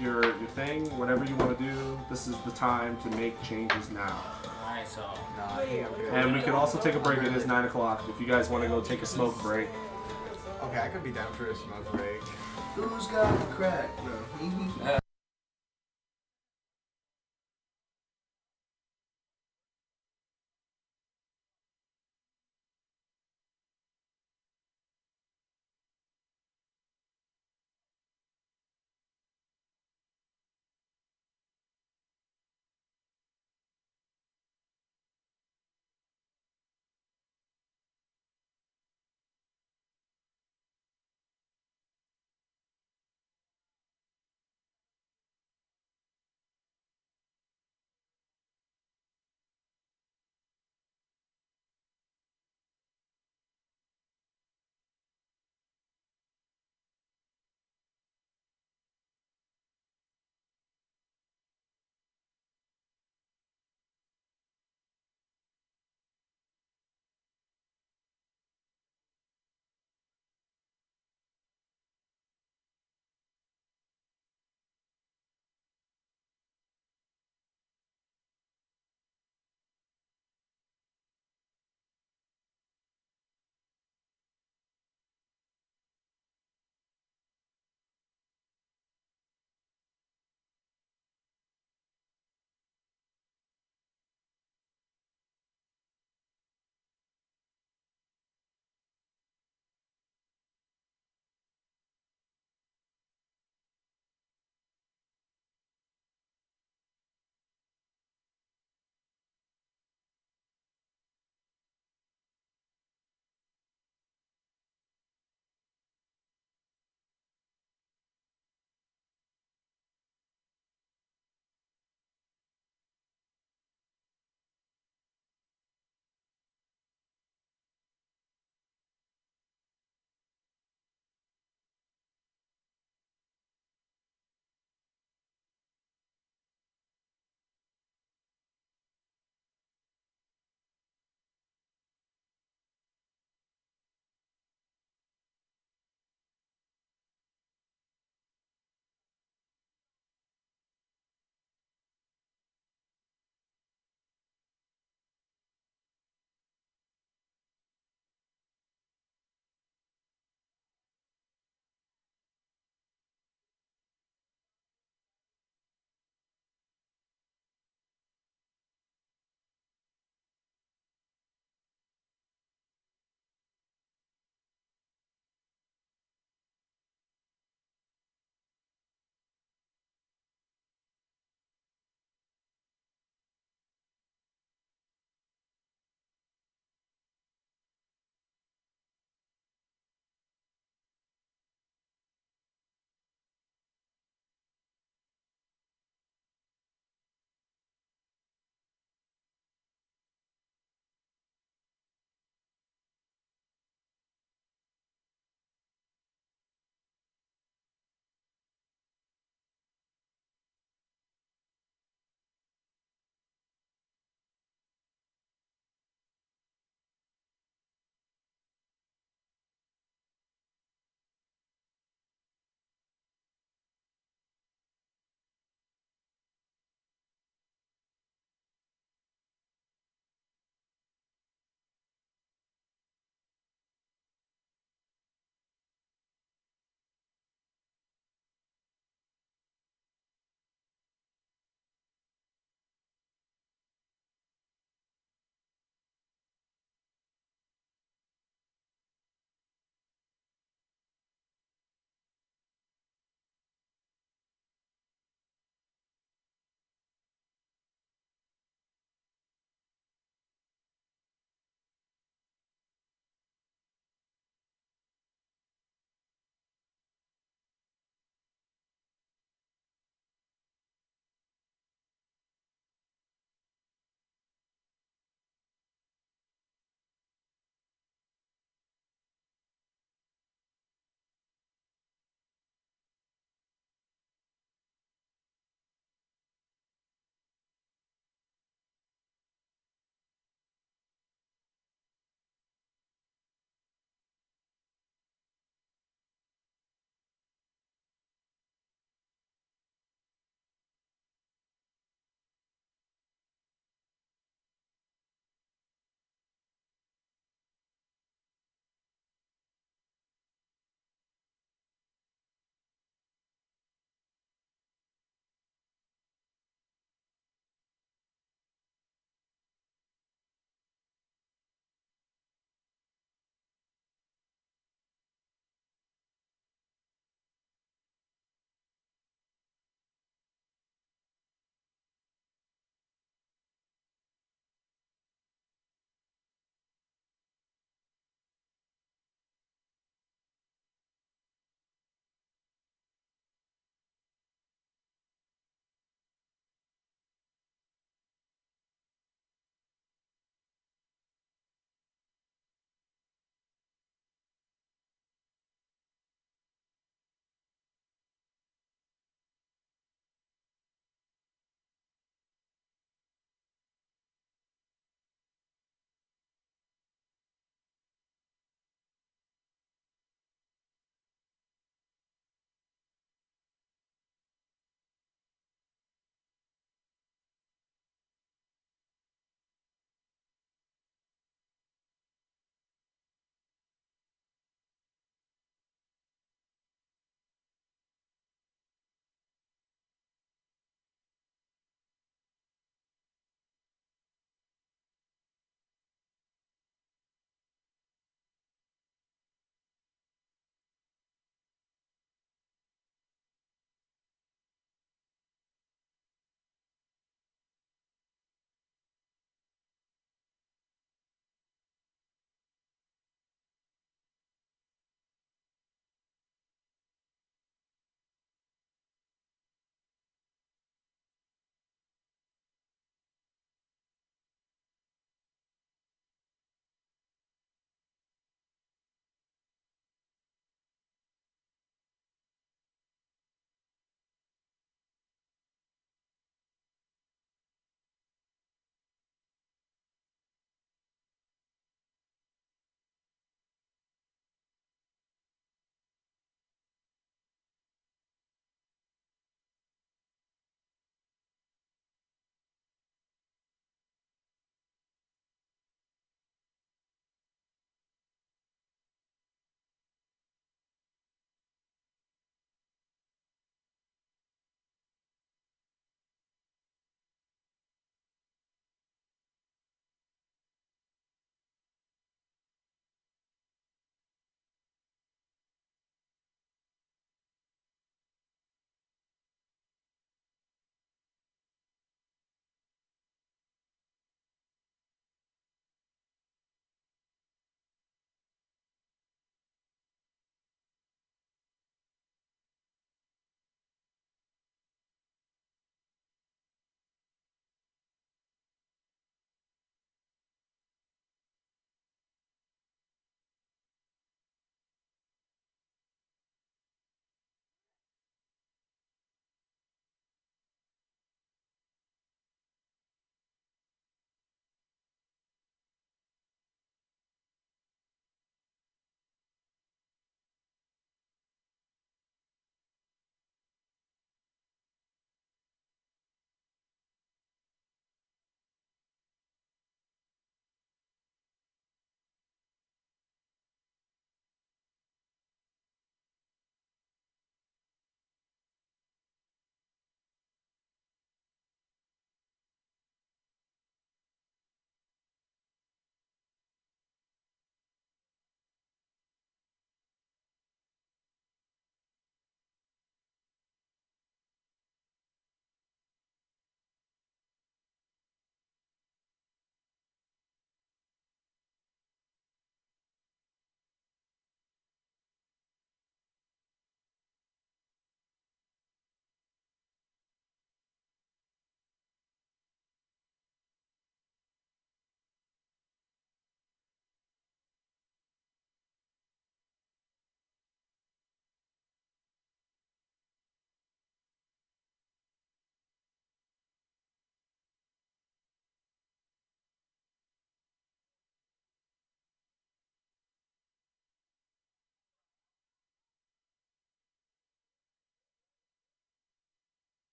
your thing, whatever you want to do. This is the time to make changes now. Alright, so. No, I think I'm good. And we can also take a break. It is 9 o'clock. If you guys want to go take a smoke break. Okay, I could be down for a smoke break. Who's got the crack? No.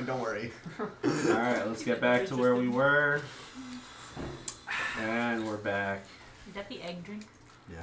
Don't worry. Alright, let's get back to where we were. And we're back. Is that the egg drink? Yeah.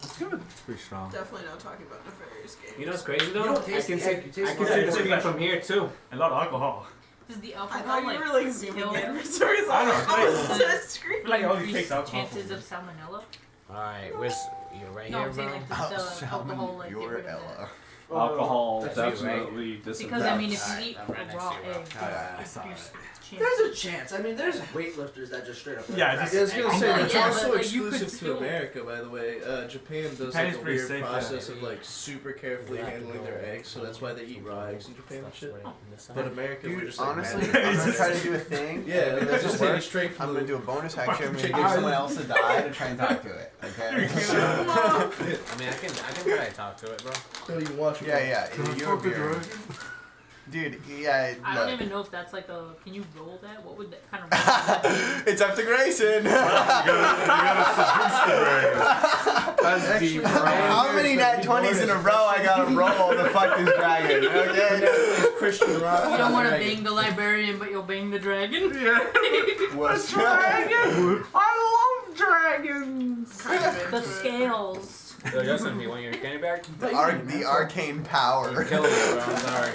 It's good. It's pretty strong. Definitely not talking about nefarious games. You know what's crazy though? You don't I taste can the see egg, you taste I can the see egg. the skin from here too. A lot of alcohol. Does the I alcohol thought you like were like zooming kill in for some reason. I know, I it's was screaming. Like, oh, you increase take alcohol. chances of salmonella? Alright, where's you right No, here, I'm saying bro? like does the alcohol like get You're rid of that? Ella. Alcohol That's you, right? definitely disinfects. Because I mean, if Alright, you eat I'm right a next raw to you, bro. egg, I it saw increases it. chances. There's a chance. I mean, there's weightlifters that just straight up. Yeah, I just- was gonna say Yeah, that's but, also like, you could exclusive to still- America, by the way. Japan does Japan like is a pretty weird safe, process yeah. of like super carefully You have to handling go their eggs, so that's why they eat raw eggs in Japan and shit. But But America, we're Dude, just like honestly, mad. I'm gonna try to do a thing. Yeah, If it that's just doesn't take it work, straight from I'm the gonna do a bonus action. I'm gonna chicken. give someone else a die to try and talk to it. Okay. I mean, I can try to talk to it, bro. So you watch it. Yeah. You're dude. Yeah. I don't Look. even know if that's like a. Can you roll that? What would that kind of roll that It's up to Grayson. You gotta That's deep, bro. How many nat 20s in a row I gotta roll to fuck this dragon? Okay. Christian rock. You don't want to bang the librarian, but you'll bang the dragon. What's Dragon! I love dragons! Kind of The into it. scales. Yo, Justin, you want your candy bag? the arcane power? You're killing me, bro. I'm sorry.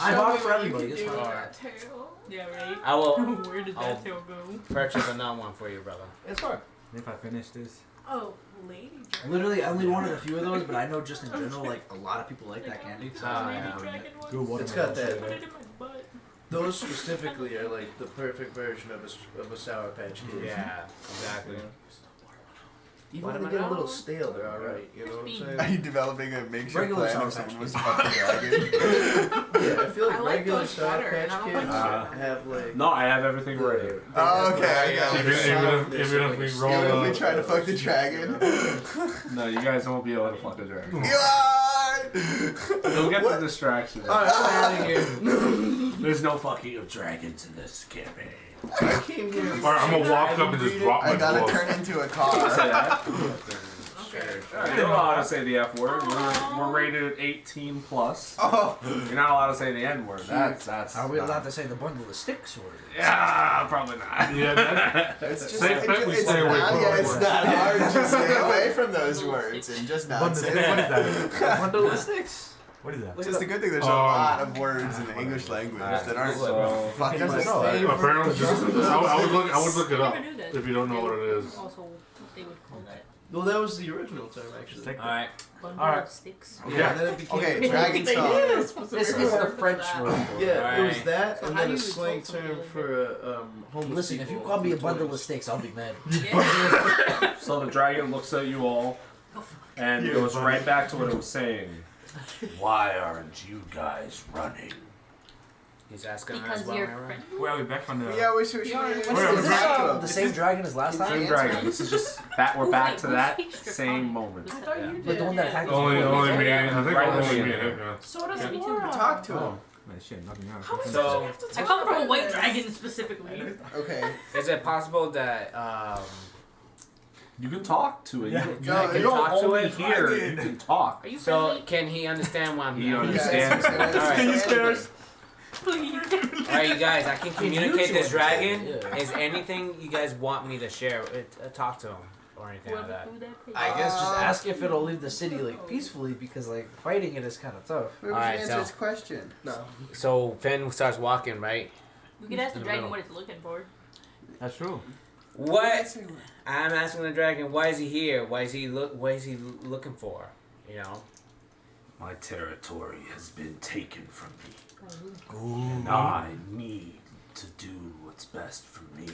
I Show bought me it for what you everybody. can It's do with fine. that tail. Yeah, right. I will Where did I'll- that tail go? purchase another one for you, brother. It's fine. If I finish this. Oh, lady dragon. Literally, I only wanted a few of those, but I know just in general, like a lot of people like that candy. So Ah, I'm yeah. gonna bring it. Good water. It's got that. Put it in my butt. Those specifically are like the perfect version of a Sour Patch Kid. Yeah, exactly. Even when they get a little stale, they're alright. You know what I'm Are saying? you developing a makeshift Regular plan if Sour Patch someone was Kids. to fuck the dragon? Yeah, I feel like I like regular those Sour better, and I Patch don't Kids like have like. No, I have everything ready. Oh, okay, I got Even it. if we roll Even if we a- try to fuck the dragon. No, you guys won't be able to fuck the dragon. Yeah! You'll get What? the distraction. Alright, I'm out of here. There's no fucking of dragons in this campaign. I came here. Alright, I'm gonna walk up and just drop my I gotta book. turn into a Say car. that. Okay. You're not allowed to say the F word. We're rated at 18 plus. Oh, You're not allowed to say the N word. That's. Are we allowed to say the bundle of sticks or? Yeah, probably not. Yeah, that, it's just Safe bet we it's stay away not, from yeah, those it's words. not hard to stay away from those words and just not say What is them. that? Bundle of sticks. What is that? It's just a good thing there's a lot of words in the English language that aren't So- fucking doesn't like know. apparently, I would look it up Never knew that. if you don't know what it is. Also, what they would call that. Well, that was the original term, actually. Stick. Alright. Bundle Alright. of sticks. Yeah, and then it became. Okay, dragon song. This is the French word. for it. Yeah, it was Alright. that, So and how then do a you slang insult somebody term like for homeless Listen, if you people call me a in the bundle 20s. of sticks, I'll be mad. Yeah. So the dragon looks at you all and Yeah, goes funny. right back to what it was saying. Why aren't you guys running? He's asking us Because why you're we're French. Where are we back from the? Yeah, we should. Yeah, What's we're the back back to to The same dragon as last Same time? dragon. This is just that we're back to that same moment. I thought you But the did. one that attacked us Only before. me. I think Right only here. me. Yeah. So does Yeah. Laura. Talk to him. Man, shit, nothing else. How many So- times do we have to I talk come from a about white this? dragon specifically. Okay. Is it possible that You can talk to it. Yeah. You, No, you you don't talk to only it. hear it. You can talk. Are you so friendly? can he understand why I'm He here? understands. Can you scare us? Please. Alright, you guys, I can communicate this dragon. Yeah. Is anything you guys want me to share? Talk to him or anything like that. I guess just ask if it'll leave the city like peacefully because like fighting it is kind of tough. Where Alright, was answer so- his question? No. So Finn starts walking, right? We could ask the In the dragon middle. what it's looking for. That's true. What? I'm asking the dragon, why is he here? What is he looking for? You know? My territory has been taken from me. Ooh. And I need to do what's best for me.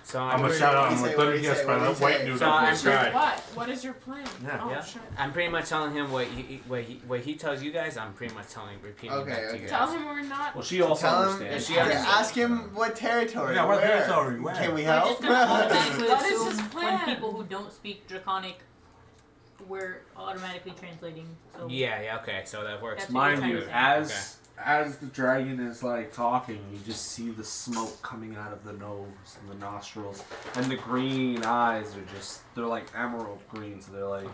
So I'm gonna I'm, shout out. What I'm do you gonna say? let you guess by What do you that white say? dude So up in I'm the sky. What? What is your plan? Yeah. Oh, Yeah. shit. I'm pretty much telling him what he tells you guys. I'm pretty much repeating Okay, back to okay. you Tell guys. him we're not. Well, she also Tell him. understands. she Yeah, understands. ask him what territory. Yeah, what where? territory? Where? Can we We're help? just gonna automatically What is assume his when plan? people who don't speak Draconic, we're automatically translating. So Yeah, okay, so that works. That's what Mind you're you, trying to say. as the dragon is like talking, you just see the smoke coming out of the nose and the nostrils, and the green eyes are just—they're like emerald green, so they're like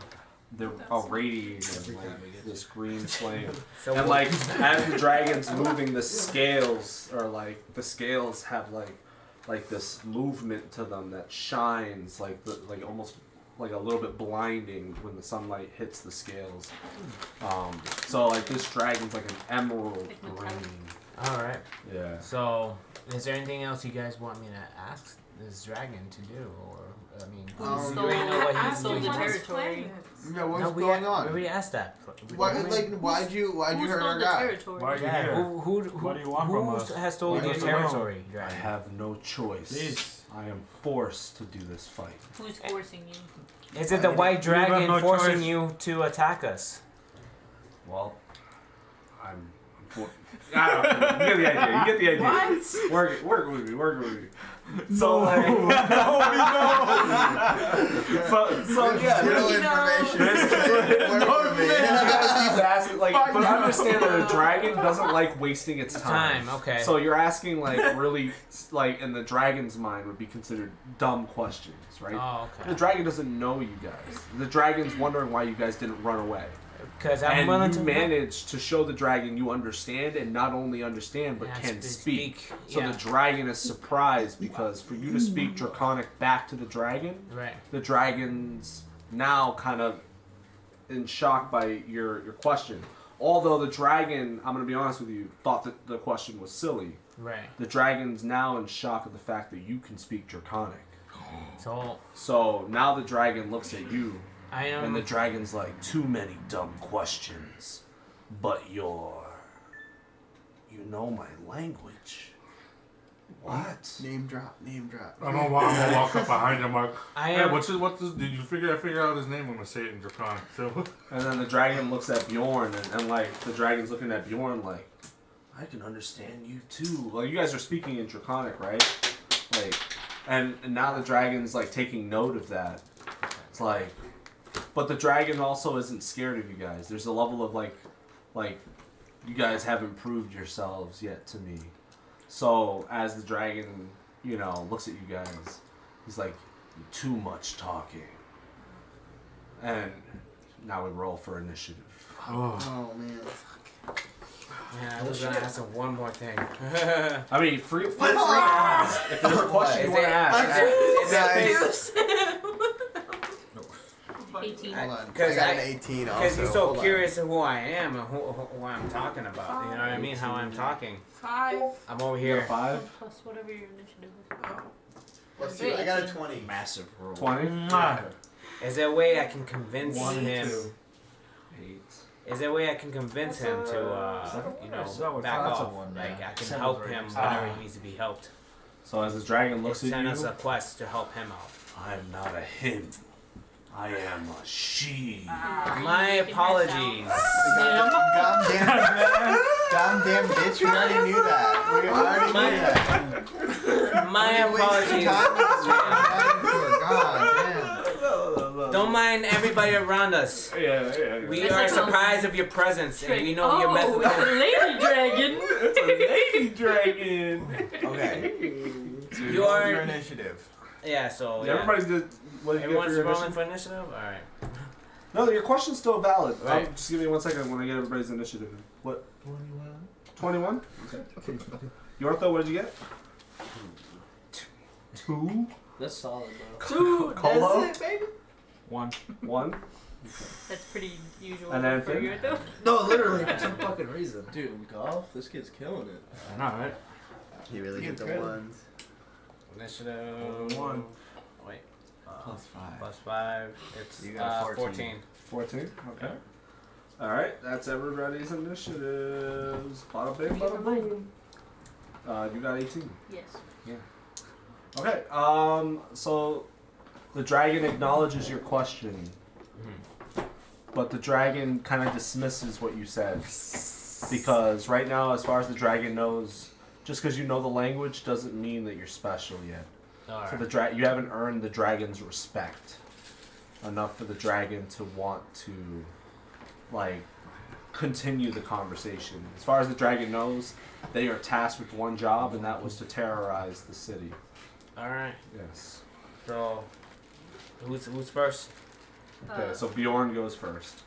they're irradiating like this green flame. So And like as the dragon's moving, the scales have like this movement to them that shines like almost like a little bit blinding when the sunlight hits the scales. So like this dragon's like an emerald green. All right. Yeah. So, is there anything else you guys want me to ask this dragon to do, or I mean, you already know what he's doing. the territory. Yeah, what's going on? We already asked that. Why'd you hurt our guy? Why are you Yeah, here? who What do you want from us? has stolen Why your do you know? territory, I dragon? have no choice. Please. I am forced to do this fight. Who's forcing you? Is it the white dragon no forcing choice. you to attack us? Well, I'm I don't know. You get the idea. You get the idea. What? Work with me. So like, no. So yeah. Zero information. Work with me. You guys keep asking, like, but understand that a dragon doesn't like wasting its time. Okay. So you're asking like really like in the dragon's mind would be considered dumb questions, right? Oh, The okay. dragon doesn't know you guys. The dragon's wondering why you guys didn't run away. Because I'm And willing you to manage to show the dragon you understand, and not only understand, but Yeah, can speak. speak. So Yeah. the dragon is surprised because for you to speak Draconic back to the dragon, Right. the dragon's now kind of in shock by your question. Although the dragon, I'm going to be honest with you, thought that the question was silly. Right. The dragon's now in shock of the fact that you can speak Draconic. So now the dragon looks at you. And the dragon's like, too many dumb questions, but you know my language. What? Name drop. I'm gonna walk up behind him like, I hey, am- what's this? Did you figure out his name? I'm gonna say it in Draconic too. And then the dragon looks at Bjorn, and like the dragon's looking at Bjorn like, I can understand you too. Like you guys are speaking in Draconic, right? Like, and now the dragon's like taking note of that. It's like, but the dragon also isn't scared of you guys. There's a level of like you guys haven't proved yourselves yet to me. So as the dragon, looks at you guys, he's like, too much talking. And now we roll for initiative. Oh man. Yeah, I was gonna ask him one more thing. I mean, feel free to ask. If there's a question you want to ask. 18. Hold on. I Because got an 18 also. Because he's so Hold on. curious of who I am and who I'm talking about. You know what I mean? How I'm talking. 5. I'm over here. 5? Plus whatever your initiative is. Let's see. I got a 20. Massive roll. 20? Is there a way I can convince 1, him? 2, 8. Is there a way I can convince him to back off? Like I can help him whenever he needs to be helped. So as the dragon looks at Send you, us a quest to help him out. I'm not a him. I am a she. My apologies. Goddamn bitch, we already knew that. We already knew that. My apologies. God damn. Don't mind everybody around us. Yeah. We It's are like surprised of your presence, and we know your method. It's a lady dragon. It's a lady dragon. Okay. So You you are are- your initiative. Yeah, so yeah. Everybody's good. What did you get for Everyone's your rolling initiative? for initiative. All right. No, your question's still valid. Right. Just give me 1 second when I get everybody's initiative. What? 21? Okay. Yortho, what did you get? 2? That's solid, bro. 2. Colo? That's it, baby. 1. 1? That's pretty usual And then for Finn? you, though. No, literally, for some fucking reason. Dude, golf? This kid's killing it. I know, right? He really hit the Incredible. ones. Initiative. 1. Wait. Plus 5. Plus 5. It's You got 14. 14. 14? Okay. Alright, that's everybody's initiatives. Bada bing, bada boom. You got 18. Yes. Okay, so the dragon acknowledges your question, but the dragon kind of dismisses what you said. Because right now, as far as the dragon knows, just because you know the language doesn't mean that you're special yet. All So right. you haven't earned the dragon's respect enough for the dragon to want to, like, continue the conversation. As far as the dragon knows, they are tasked with one job, and that was to terrorize the city. All right. Yes. So, who's first? Okay, so Bjorn goes first.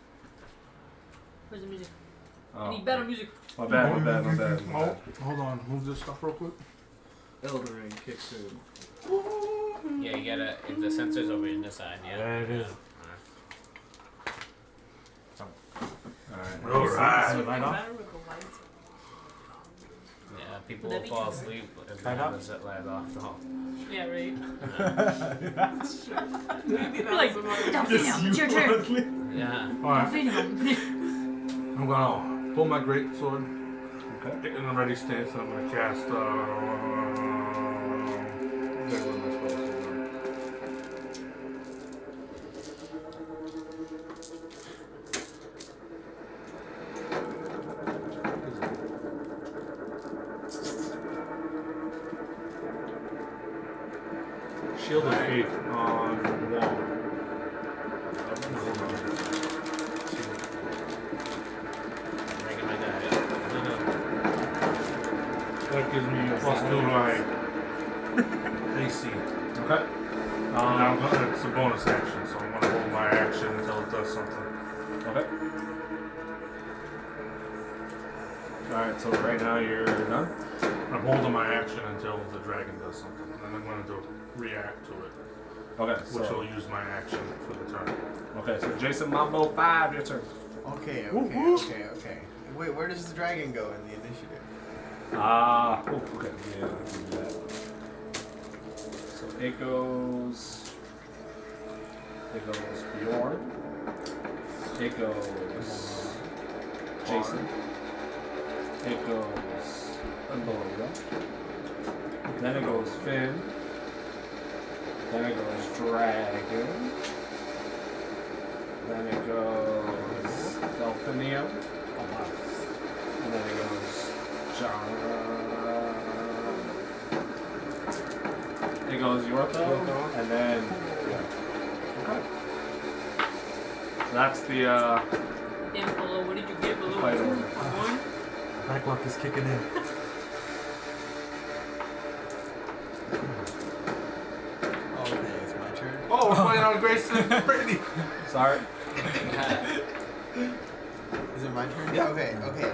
Where's the music? Oh, I need better music. My bad. Oh, hold on. Move this stuff real quick. Elden Ring kicks in. Yeah, you gotta. If the sensor's over in this side, yeah. There it is. Alright. Alright. Light off? Yeah, people Would will that be fall true? asleep if Light they up? have the light off. So. Yeah, right. Maybe You're like, Delphinium, it's your turn. Yeah. Alright. Delphinium. I'm gonna pull my great sword. Okay. Get in a ready stance, and I'm gonna cast. Where am I supposed to go? Shield of Faith on wall. Breaking my guy. That gives me a plus 2 to my AC. Okay. It's a bonus action, so I'm gonna hold my action until it does something. Okay. Alright, so right now you're done? I'm holding my action until the dragon does something, and I'm going to react to it, Okay, which will so use my action for the turn. okay, so Jason Mambo 5, your turn. Okay. Wait, where does the dragon go in the initiative? Okay, yeah, I can do that. So it goes Bjorn. It goes Jason. It goes Laura. Then it goes Finn. Then it goes Dragon. Then it goes Delphinium. And then it goes John. It goes Yortho. And then, yeah. Okay. So that's the, Damn, Polo, what did you get below? fight order. One? Back luck is kicking in. Okay, it's my turn. Oh, we're playing on Grayson Brady. Sorry. Is it my turn? Yeah. Okay.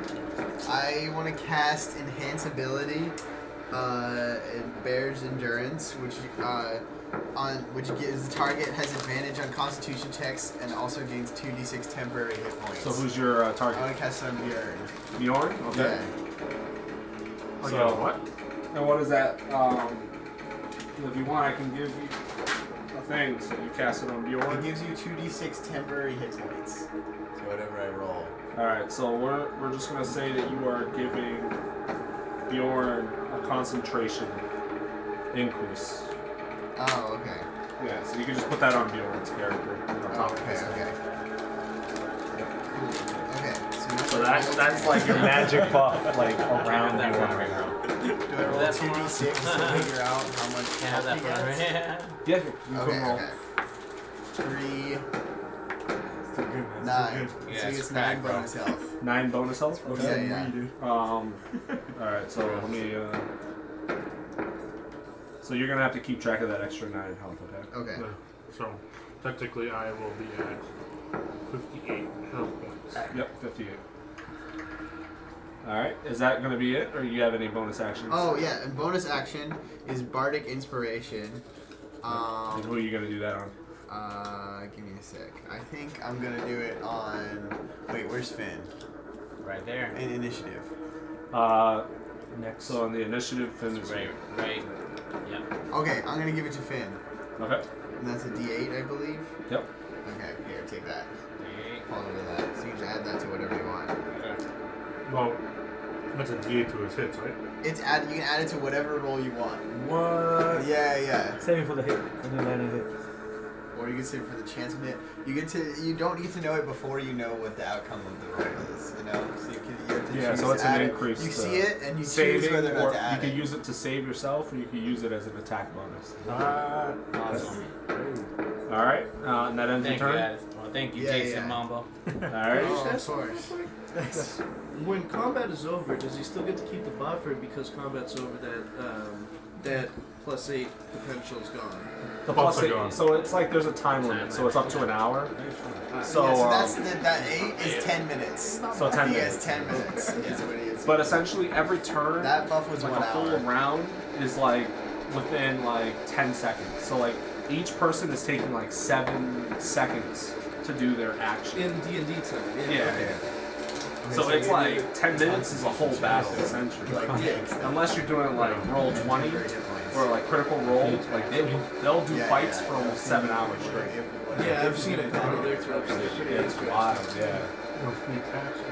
I want to cast Enhance Ability, Bear's Endurance, which gives the target has advantage on Constitution checks and also gains 2d6 temporary hit points. So who's your I target? want to cast it on Bjorn. Bjorn? Okay. Yeah. Oh, So- yeah, what? And what is that? If you want, I can give you a thing so you cast it on It Bjorn. gives you 2d6 temporary hit points. So whatever I roll. Alright, so we're just gonna say that you are giving Bjorn a concentration increase. Oh, okay. Yeah, so you can just put that on Bjorn's character. On top of his. Okay. So that's like your magic buff, like around that Bjorn for right now. Do I roll That's 2d6 to figure out how much Can't health have that he for gets? Yeah, you Okay, can roll. okay. 3, It's too good, man. 9. Yeah, So he it's gets crack, 9 bro. bonus health. 9 bonus health? Okay. Yeah. Alright, so let me so you're gonna have to keep track of that extra 9 health, okay? Okay. Yeah. So, technically, I will be at 58 health points. Yep, 58. Alright, is that gonna be it, or you have any bonus actions? Oh, yeah, and bonus action is Bardic Inspiration. And who are you gonna do that on? Give me a sec. I think I'm gonna do it on. Wait, where's Finn? Right there. In initiative. Next. So on the initiative, Finn is Right. Yeah. Okay, I'm gonna give it to Finn. Okay. And that's a D8, I believe. Yep. Okay, here, take that. Hold on to that. So you can add that to whatever you want. Well, that's a D8 to his hits, right? It's add. You can add it to whatever roll you want. What? Yeah. Save me for the hit. And then land a hit. Or you can save it for the chance of it. You don't get to know it before you know what the outcome of the roll is. You know, so you have to choose so it's to an add it. increase. You see it and you choose saving, whether or not or to you add can it. use it to save yourself, or you can use it as an attack bonus. Awesome. All right, and that ends Thank your you, turn. guys. Well, thank you, Yeah, Jason yeah. Mambo. All right. Oh, of course. When combat is over, does he still get to keep the buffer because combat's over? That +8 potential is gone. The Buffs are +8. gone. So it's like there's a time limit. So it's up to an hour. So, yeah, so that 8 is 10 minutes. So 10 he minutes. has 10 minutes. Is what he is. But essentially, every turn, that buff was like 1 a full hour. round, is like within like 10 seconds. So like each person is taking like 7 seconds to do their action. In D&D time. Yeah. So it's like 10 minutes is a whole battle essentially. Like, unless you're doing like roll 20 or like critical roll, like they'll do fights for almost 7 hours straight. Yeah, I've seen a couple of their clips. They're pretty It's wild, yeah.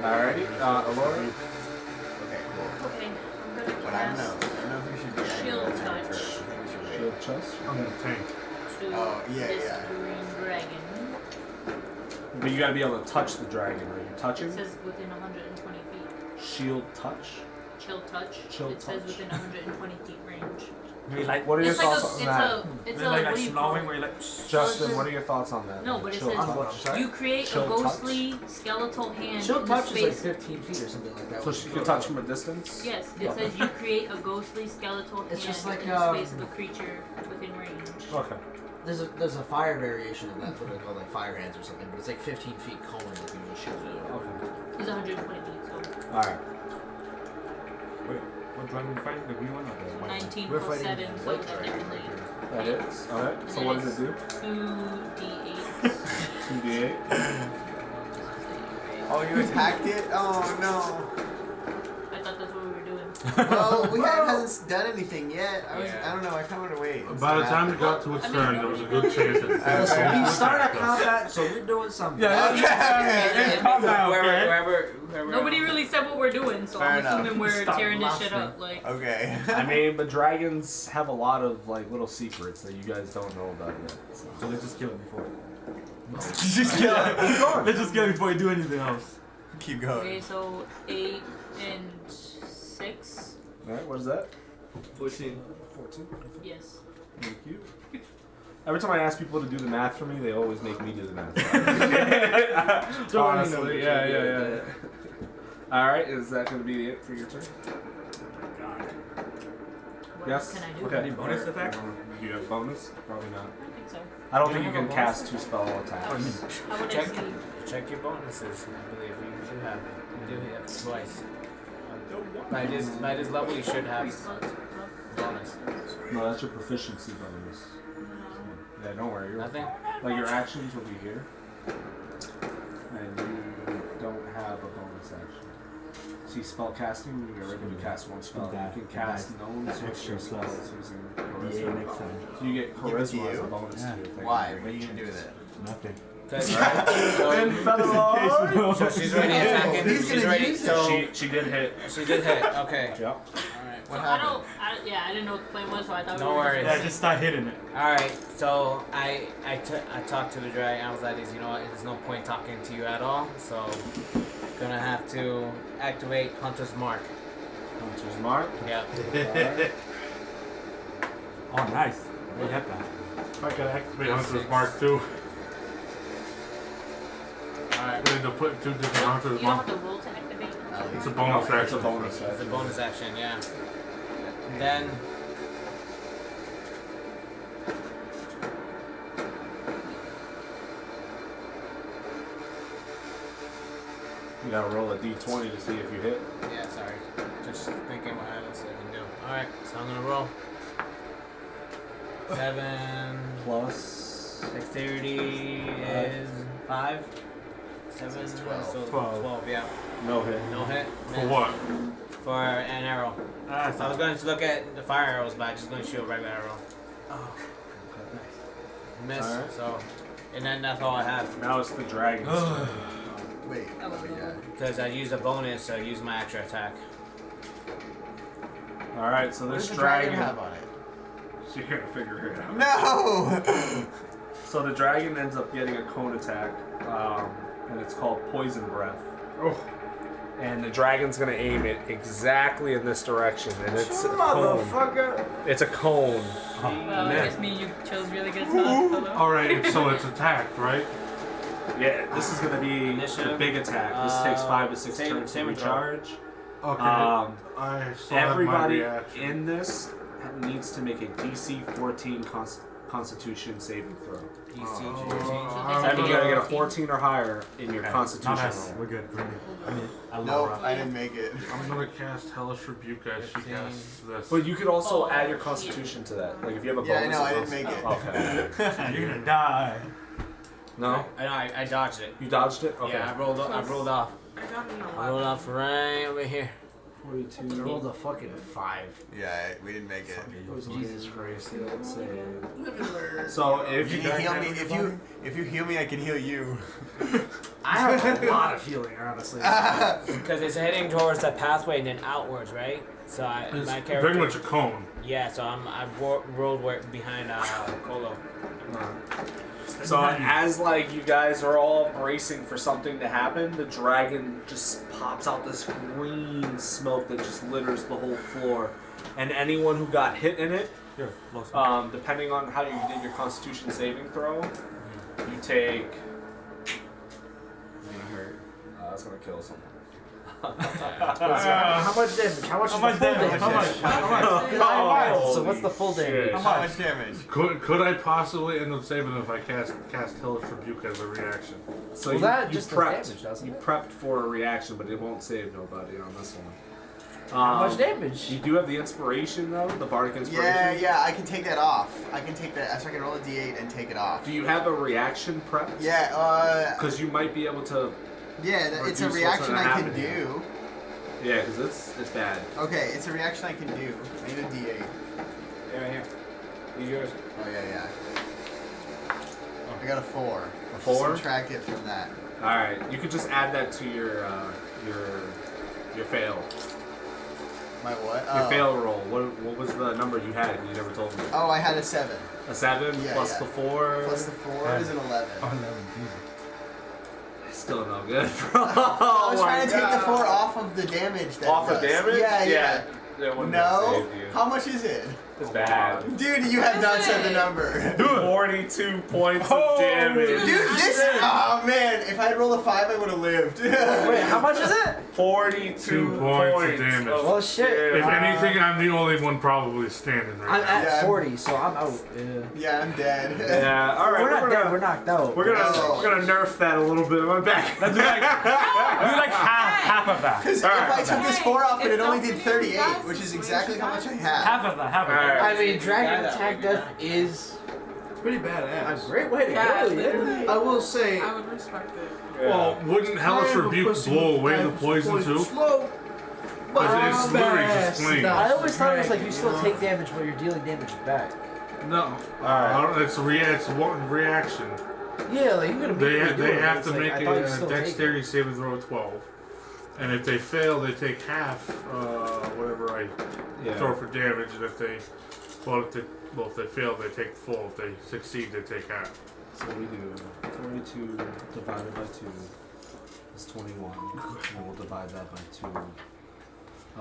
Alrighty, Aurora. Okay, cool. Okay, I'm gonna But I don't know. cast I don't know if we should be Shield acting touch. first. I think we should wait. Shield chest. I'm gonna tank. to Oh, yeah, this yeah. green dragon. But you gotta be able to touch the dragon. Are you touching? It says within 120 feet. Shield touch. Chill touch. Chill it says touch. within 120 feet range. Like, What are your It's like thoughts a, on it's that? a, it's a, like what do you call snowing it? where you're like, Justin, what are your thoughts on that? No, but it Chill says touch. you create Chill a touch? ghostly skeletal hand Chill in touch the is like space. 15 feet or something like that. So she can touch from a distance? Yes, it says you create a ghostly skeletal It's hand just like, in the space of a creature within range. Okay. There's a fire variation of that, what they call like fire hands or something, but it's like 15 feet cone that you just shoot it out. Okay. It's 120 feet, so Alright. Wait, what dragon are we fighting? The green one or the white 19 We're plus fighting 7, so white that dragon definitely That is. Alright. And So then what does it do? 2d8. 2d8. Oh, you attacked it? Oh, no. I thought that's what we were doing. Well, we hasn't done anything yet. Yeah. I don't know. I kind of want to wait. By the time it got to its turn, there was a good chance that Okay. We started combat, so we're doing something. Okay. Whoever. Nobody really said what we're doing, so Fair I'm enough. assuming we're Stop tearing this shit laughing. up. Like, Okay. I mean, but dragons have a lot of like little secrets that you guys don't know about yet. So let's just kill it before. Just kill it. Let's just kill it before you do anything else. Keep okay, going. so 8 and 6. Alright, what is that? 14. 14. Yes. Thank you. Every time I ask people to do the math for me, they always make me do the math. Honestly, yeah. Alright, is that going to be it for your turn? What Yes? can I do? Okay. Any bonus attack? Do you have bonus? Probably not. I don't think so. I don't You think you don't can have a bonus cast 2 spell attacks. How would I Check. see? Check your bonuses. I believe you do have. You do have twice. By this level, you should have bonus. No, that's your proficiency bonus. Yeah, don't worry. Nothing. Like your actions will be here, and you don't have a bonus action. See, spell casting, when you're ready to cast one spell, you can cast known extra spells using Yeah, charisma. next time. So you get Give it to charisma as a you? bonus to your thing. Why? What are you gonna do with it? Nothing. So she's already attacking. He's She's gonna ready. use it. So She did hit. she did hit. Okay. Yep. Alright. So happened? I didn't know what the plan was, so I thought No we were worries. Yeah, just start hitting it. Alright, so I talked to the dragon. I was like, you know what? There's no point talking to you at all. So gonna have to activate Hunter's Mark. Hunter's Mark. Yep. Alright. Oh, nice. We have that. If I could activate Hunter's Mark too, Alright. we need to put 2 different You Hunter's don't Mark. have to roll to activate. It's a bonus It's a action. bonus It's a action. bonus action, yeah. Then You gotta roll a d20 to see if you hit. yeah, sorry. Just thinking what else I can do. Alright, so I'm gonna roll. 7 Plus. dexterity is 5. 7 It's 12. so 12. 12, yeah. No hit. No hit. For Miss. what? For an arrow. Ah, So I was going to look at the fire arrows, but I'm just going to shoot a regular arrow. Oh. Miss. Alright. So, and then that's all I have. Now it's the dragon's turn. Wait. Yeah. Because I use a bonus, so I use my extra attack. Alright, so What this does the dragon dragon. have on it? So you're gonna figure it out. No! So the dragon ends up getting a cone attack, and it's called Poison Breath. Oh, And the dragon's gonna aim it exactly in this direction, and it's a cone. Motherfucker! It's a cone. Well, I guess me, you chose really good stuff. Hello. alright, so it's attacked, right? Yeah, this is gonna be the Initiative. big attack. This takes 5 to 6 same- turns to same as recharge. Okay. Um, I still have my Everybody reaction. in this needs to make a DC 14 Constitution saving throw. DC 14. That means you gotta get a 14 or higher in your Constitution Not us. roll. We're good. We're good. I mean, Nope, I didn't make it. I'm gonna cast Hellish Rebuke as she casts this. But you could also add your Constitution to that. Like if you have a Yeah, I bonus. know, I of didn't make it. Okay. you're gonna die. No? I dodged it. You dodged it? Okay. Yeah, I rolled off. I got an 11. I rolled off right over here. 42. I rolled a fucking 5. Yeah, we didn't make it. Jesus Christ. So If if you you heal me, if you heal me, I can heal you. I have a lot of healing, honestly. Because it's heading towards the pathway and then outwards, right? So It's my pretty character. much a cone. Yeah, so I rolled behind Colo. So as like you guys are all bracing for something to happen, the dragon just pops out this green smoke that just litters the whole floor, and anyone who got hit in it, Here, close. depending on how you did your Constitution saving throw, you take. That's gonna kill someone. How much damage? How much is the full damage? How much? Because I have mild, so what's the full damage? Shit. How much damage? Could I possibly end up saving if I cast Hellish Rebuke as a reaction? So Well, you, that you just does prepped, damage, doesn't you it? prepped for a reaction, but it won't save nobody on this one. How much damage? You do have the inspiration though, the bardic inspiration. Yeah, I can take that off. I can take that. So I can roll a d8 and take it off. Do you have a reaction prep? Yeah, Because you might be able to. it's a reduce what's reaction gonna I can happen here. do. Yeah, because it's bad. Okay, it's a reaction I can do. I need a d8. Yeah, right here. Use yours. Oh yeah. I got a 4. A 4? Subtract it from that. All right, you could just add that to your fail. My what? Your fail roll. What was the number you had? You never told me. Oh, I had a 7. A 7 Yeah, plus yeah. the 4. Plus the 4 is an 11. Oh, no, Jesus. Still no good, bro. I was trying to take the 4 off of the damage. That Off it of does. damage? Yeah. It wouldn't have No. saved you. How much is it? It's bad. Dude, you have not said the number. 42 points of damage. Dude, this. Oh man, if I had rolled a 5, I would have lived. Wait, how much is it? 42 points of damage. Well, shit. If anything, I'm the only one probably standing right I'm now. at Yeah. 40, so I'm out. Yeah, I'm dead. Yeah, all right. We're not dead, we're knocked out. We're gonna nerf that a little bit. I'm back. Let's do like half of that. Because if Alright. I took this 4 off, it only did It's 38, not which is exactly how much I have. Half of that. Half of Alright. that. I mean, Dragon Attack Death is Pretty a badass. great way to Yeah, go, yeah. literally. I will say, I would respect it. Well, wouldn't Hellish kind of a Rebuke pussy blow away guy the with poison too? Slow. Because it's literally just flames. I always thought it was like you still take damage, but you're dealing damage back. No. It's one reaction. Yeah, like you're gonna be. They have to make a dexterity saving throw of 12. And if they fail, they take half whatever I throw for damage. And if they fail, they take full. If they succeed, they take half. So we do 42 divided by 2 is 21. And we'll divide that by 2.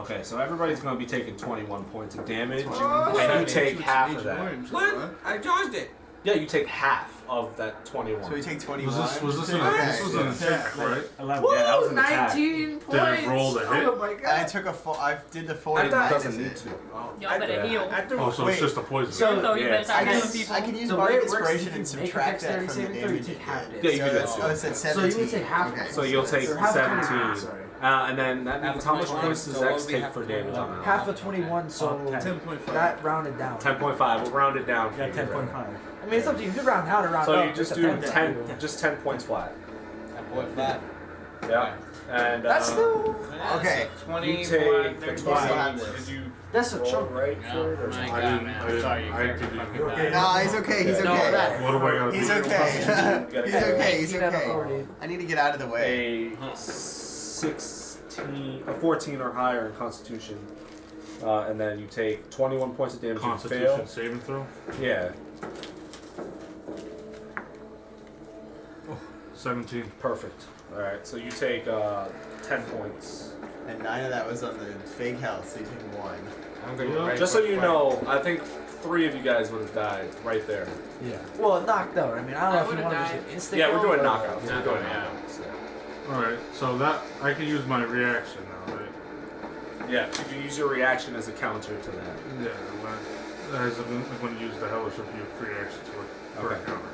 Okay, so everybody's going to be taking 21 points of damage. And you take half of that. What? I dodged it. Yeah, you take half of that 21. So we take 21. Was this an attack, right? 11. Yeah, that was an attack. 19 points. Did it roll the hit? Oh my god. I took a 4. I did the 4. It doesn't need to. Y'all better heal. Oh, so Wait. it's just a poison. So you Yeah, better it's- start I healing can, people. I can use The bardic way it works inspiration is and if you make a subtract that dexterity from the saving throw, you damage take it half did. Yeah, you can do that So too. it's at So you 17. would take half. Okay. So you'll take Or half of 17. Sorry. And then that means how much 21, points does so X what would we take have for to damage do? on that? Half of 21, so 10.5. that rounded down. 10.5. We'll round it down. Yeah, for you. 10.5. I mean, it's up to you. You can round down or round So up. you just It do depends on 10, you. just 10 points flat. 10.5. Yeah. And That's still. Okay. 20, you take the 35. 20. Did you That's a roll chunk. right for it or My something? God, man. I'm sorry. You I can't didn't- fucking okay. die. No, he's okay. He's No, okay. that. What do I gotta He's do? okay. He's okay. He's 18 out of okay. 40. I need to get out of the way. A 14 or higher in Constitution, and then you take 21 points of damage. You Constitution fail. saving throw? Yeah, 17. perfect. All right, so you take 10 points. And 9 of that was on the fake health, so you take 1. I'm gonna go right Just so for you it. know, I think 3 of you guys would have died right there. Yeah. Well, knocked out. I mean, I don't I know if you would've want to died. just instant. Yeah, we're kill doing or- knockouts. We're doing Yeah. knockouts. Yeah. Alright, so that I can use my reaction now, right? Yeah, you can use your reaction as a counter to that. Yeah, when you use the hellish abuse free action to it for a counter.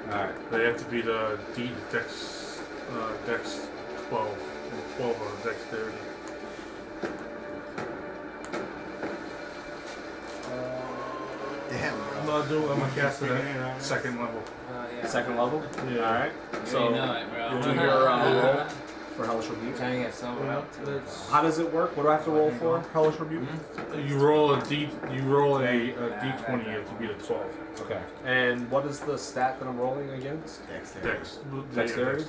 Alright. They have to be the Dex 12 and 12 on Dexterity. Damn, bro. I'm gonna cast it at second level. Second level? Yeah. Alright. So you know it, bro. You'll do your roll for Hellish Rebuke. Trying to get sober out too. How does it work? What do I have to roll for Hellish Rebuke? You roll a D20 to be a 12. Okay. And what is the stat that I'm rolling against? Dexterity?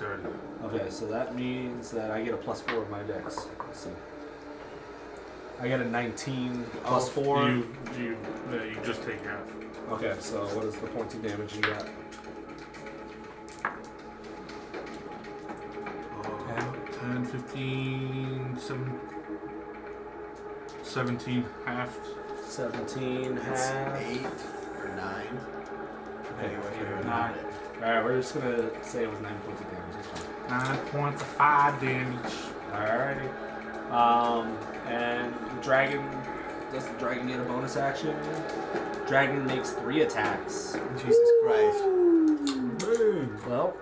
Okay, so that means that I get a +4 of my dex. Let's see. I get a 19 plus 4. You just take half. Okay, so what is the points of damage you got? 10, 15, 17 half. 17 That's half. 8 or 9. Okay, Anyway, 9. Alright, we're just gonna say it was 9 points of damage. That's fine. 9 points of fire damage. Alrighty. And the dragon, does the dragon get a bonus action? Dragon makes 3 attacks. Jesus Christ. Well,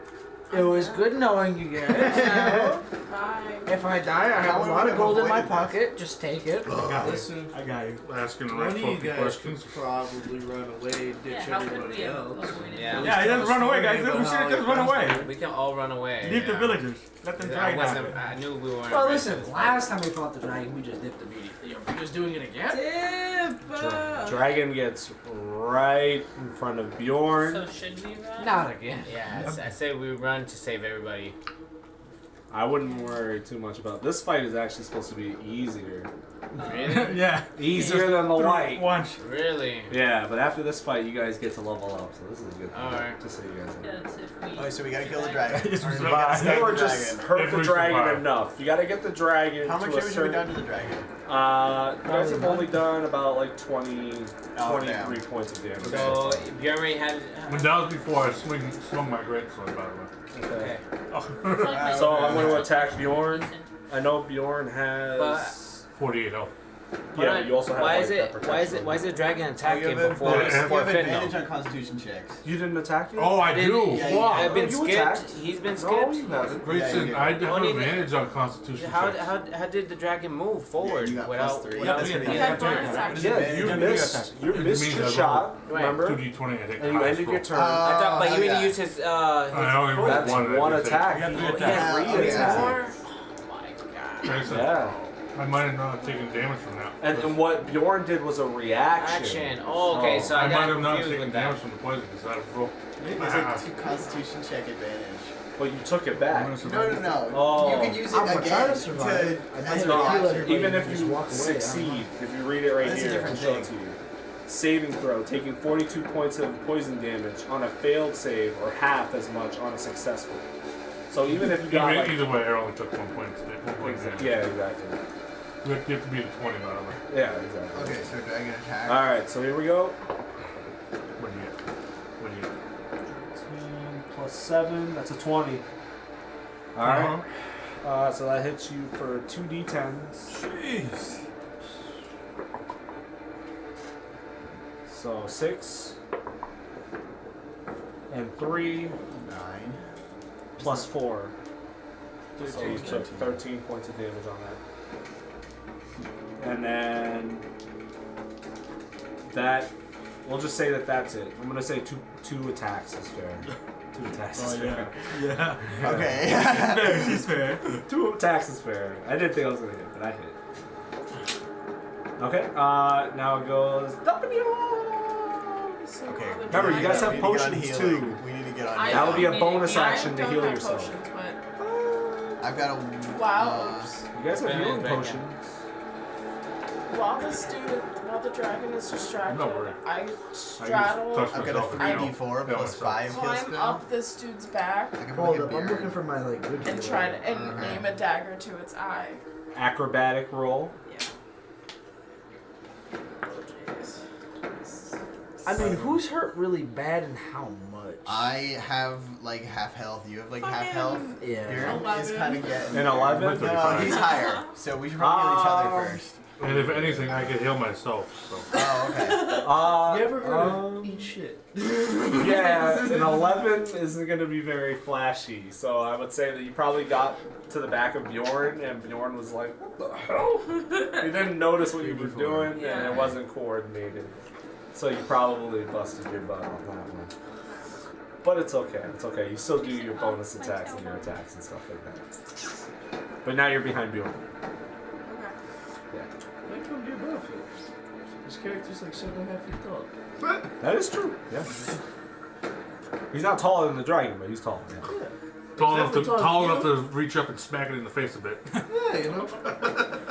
it was good knowing you guys. Bye. If I die, I have a lot of gold in my pocket. Just take it. Listen, I got you. Asking the one right of you fucking guys questions. could probably run away, ditch how could everybody we have else. avoided Yeah. Yeah, he doesn't run away, guys. We should just run away. We can all run away. Leave the yeah. villagers. Let them I drag wasn't. happen. I knew we weren't. Well, ready. listen. Last time we fought the dragon, we just dipped immediately. Are we just doing it again? Dragon gets right in front of Bjorn. So should we run? Not again. Yeah, I say we run to save everybody. I wouldn't worry too much about this fight. Is actually supposed to be easier. Really? Yeah. Easier than the white. Once. Really? Yeah, but after this fight, you guys get to level up, so this is good. Alright. Just so you guys know. Yeah, that's if we. Oh, so we gotta kill the dragon. Yes, we Or survived. gotta stab Or the just dragon. hurt If the we dragon survive. enough. You gotta get the dragon How to much a damage have we done certain... to the dragon? You guys have only done about like 23 damn. points of damage. So Bjorn had. When that was before I swung my greatsword, by the way. Okay. So I'm going to attack Bjorn. I know Bjorn has... But 48 health. Yeah, you also have why like, is that it? protection. Why is the dragon Oh, attacking you have before advantage Fitno? on Constitution checks. You didn't attack yet? Oh, I do. Yeah, Wow. I've been You skipped. attacked. He's been No, skipped. you haven't. Grayson, you I do. have Only- advantage on Constitution How, checks. how did the dragon move forward you got without? +3. without That's pretty You good. had bonus action. Yeah, you missed. You It missed means your I shot, Right. remember? 2d20, I think. And you ended your turn. I thought, but he yeah. didn't use his. I only rolled That's one. one I think. attack. You have He three has attacks. three Yeah, attacks. Or Oh my god. Grayson, Yeah. I might have not taken damage from that. And what Bjorn did was a reaction. Action. Oh, okay. So I I might got have not confused taken with damage that. from the poison because I rolled. It's a 2 Constitution check advantage. But you took it back. No. Oh. You can use it I'm gonna try again to survive. I as might a not reaction. feel everybody Even if just you walk away, I don't succeed, know. if you read it right That's a here, different I'll show it thing. to you. Saving throw, taking 42 points of poison damage on a failed save, or half as much on a successful. So even if you got like, Either way, I only took 1 point. yeah, exactly. You have to be the 20, by the way. Yeah, exactly. Okay, so dragon attack. All right, so here we go. What do you get? What do you get? 15 plus 7, that's a 20. All right. So that hits you for 2d10s. Jeez. So 6 and 3 9. plus 4. So you 13. took 13 points of damage on that. And then that, we'll just say that that's it. I'm gonna say two attacks is fair. 2 attacks is fair. Yeah. Okay. She's fair. 2 attacks is fair. I didn't think I was gonna hit, but I hit. Okay. Now it goes. so Okay. the Remember, you guys have We need to get on potions healing. too. We need to get on I That would be a don't bonus need it. action to I heal don't have yourself. potions, but I've got a. wow. You guys have Very healing good. potions. While the dragon is distracted, No worry. I straddle, touch I've got myself a and 3d4 heal plus myself. 5 heal climb spell. up this dude's back, I can Hold hit up, I'm Beard. looking for my like good and healer. try to aim a dagger to its eye. Acrobatic roll. Yeah. Oh, jeez. I mean, who's hurt really bad and how much? I have like half health. You have like half health. Yeah. Bjorn is kind of getting. An 11? No, he's higher. So we should probably heal each other first. And if anything, I could heal myself. So. Oh, okay. You ever heard of eat shit? Yeah, an 11 isn't going to be very flashy. So I would say that you probably got to the back of Bjorn, and Bjorn was like, what the hell? He didn't notice what you were doing, and it wasn't coordinated. So you probably busted your butt on that one. But it's okay. It's okay. You still do your bonus attacks and your attacks and stuff like that. But now you're behind Bjorn. Yeah. That could be a benefit. This character's like 7.5 feet tall. That is true. Yeah. He's not taller than the dragon, but he's tall. Yeah. Tall enough to reach up and smack it in the face a bit. Yeah, you know.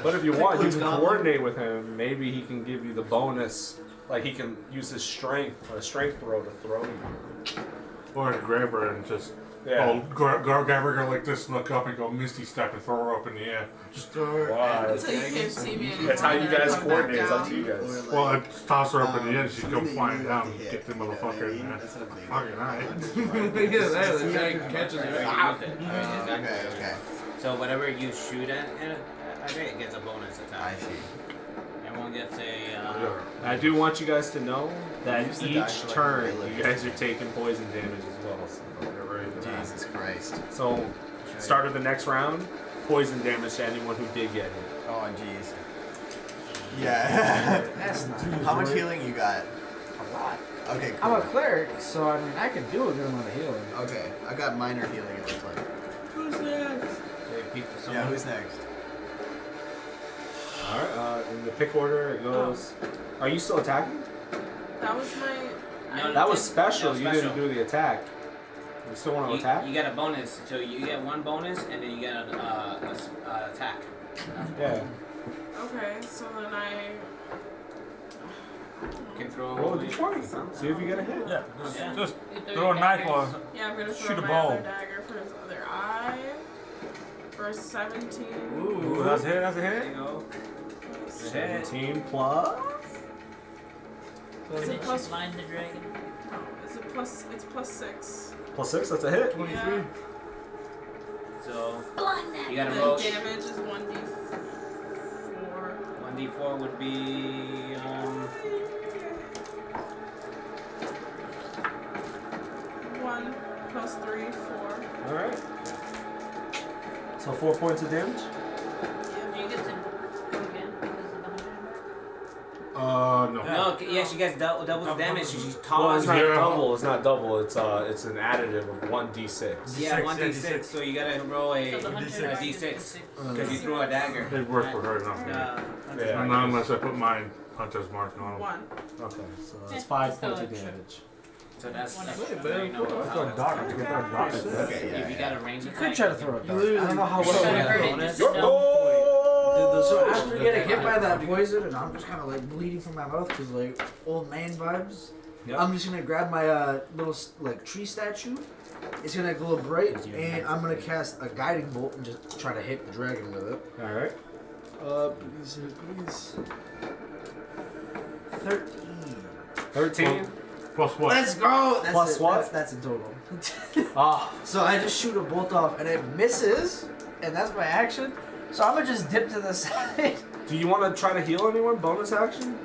But if you want, you can coordinate with him. Maybe he can give you the bonus. Like he can use his strength, a strength throw to throw you. Or grab her and just grab her, go like this, look up and go Misty Step and throw her up in the air. Just throw her. Wow. Until you can't see me anymore. That's how you guys Come coordinate. It's back up to you guys. Like, Well, I toss her up in the air, she'd come something flying you down like and to get the hit, you know motherfucker what I in mean? there. That's what I'm thinking. Fucking eye. Yeah, that giant catches her. Okay. So whatever you shoot at it gets a bonus attack. I see. Everyone gets a. I do want you guys to know that Use the die each for, like, turn melee. you guys are taking poison damage as well. So get ready for that. Jesus Christ. So, start of the next round, poison damage to anyone who did get hit. Oh, jeez. Yeah. That's not How much good. healing you got? A lot. Okay, cool. I'm a cleric, so I mean, I can do a good amount of healing. Okay, I got minor healing, it looks like. Who's next? Yeah, who's next? Alright, in the pick order it goes. Are you still attacking? That was my. No, That was special. That was You special. didn't do the attack. You still want to attack? You get a bonus, so you get one bonus, and then you get an attack. Yeah. Okay, so then I. You can throw. Roll a d20. See if you get a hit. Yeah, Yeah. just You throw a knife or Yeah, I'm gonna throw shoot a my ball. other dagger for his other eye. For 17. Ooh, that's a hit. That's a There hit. you go. 17 plus. Is it plus? Find the dragon. No, is it plus? It's plus 6. Plus 6, that's a hit. 23. Yeah. So Blind that. you gotta The roll. damage is 1d4. 1d4 would be 1 plus 3, 4. Alright. So 4 points of damage? Do you get to go again because of the 100 mark? No. no. Yeah, she gets double the damage. She's Well, taller. it's not Yeah. double. It's not double. It's an additive of 1d6. Yeah, D6, 1d6. So you gotta roll a So the 100 mark is d6 Uh, because you threw a dagger. It worked for her, not me. Yeah. Not unless I put mine Hunter's mark on him. 1. Okay, so Yeah, that's 5 still points of extra. damage. So that's One that's extra. how you know That's how a it's dart. Get that dart. Okay, If you got a range You attack, could try to throw a dart. I don't know how Well, well yeah. you Whatever it bonus. is, Your no. goal! So after getting hit by that poison and I'm just kind of like bleeding from my mouth because like old man vibes, Yep. I'm just gonna grab my little like tree statue. It's gonna glow bright and I'm gonna cast a guiding bolt and just try to hit the dragon with it. Alright. Please. 13. 13. Plus what? Let's go. That's Plus it. what? That's in total. Ah. So I just shoot a bolt off and it misses, and that's my action. So I'm gonna just dip to the side. Do you want to try to heal anyone? Bonus action?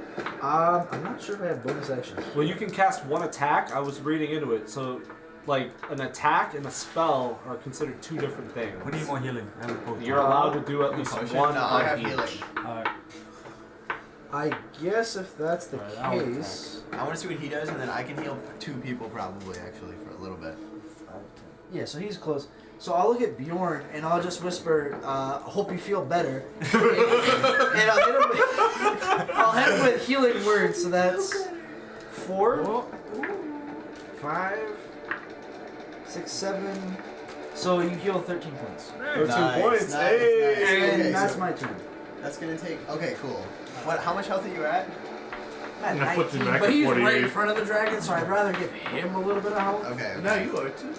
I'm not sure if I have bonus actions. Well, you can cast one attack. I was reading into it. So, like, an attack and a spell are considered 2 different things. What do you want healing? I have a potion. You're allowed to do at least Potion? one No, I have of healing. each. Alright. I guess if that's the Alright, I'll case. I want to see what he does, and then I can heal 2 people probably, actually, for a little bit. Yeah, so he's close. So I'll look at Bjorn and I'll just whisper, hope you feel better. And I'll hit him with healing words, so that's 4, 5, 6, 7. So you heal 13 points. 13 Nice, points. nice, Hey! nice. And Okay, that's so my turn. That's gonna take. Okay, cool. How much health are you at? I'm That at puts you 19, back but at he's right in 48. front of the dragon, so I'd rather give him a little bit of help. Okay. Now you are too.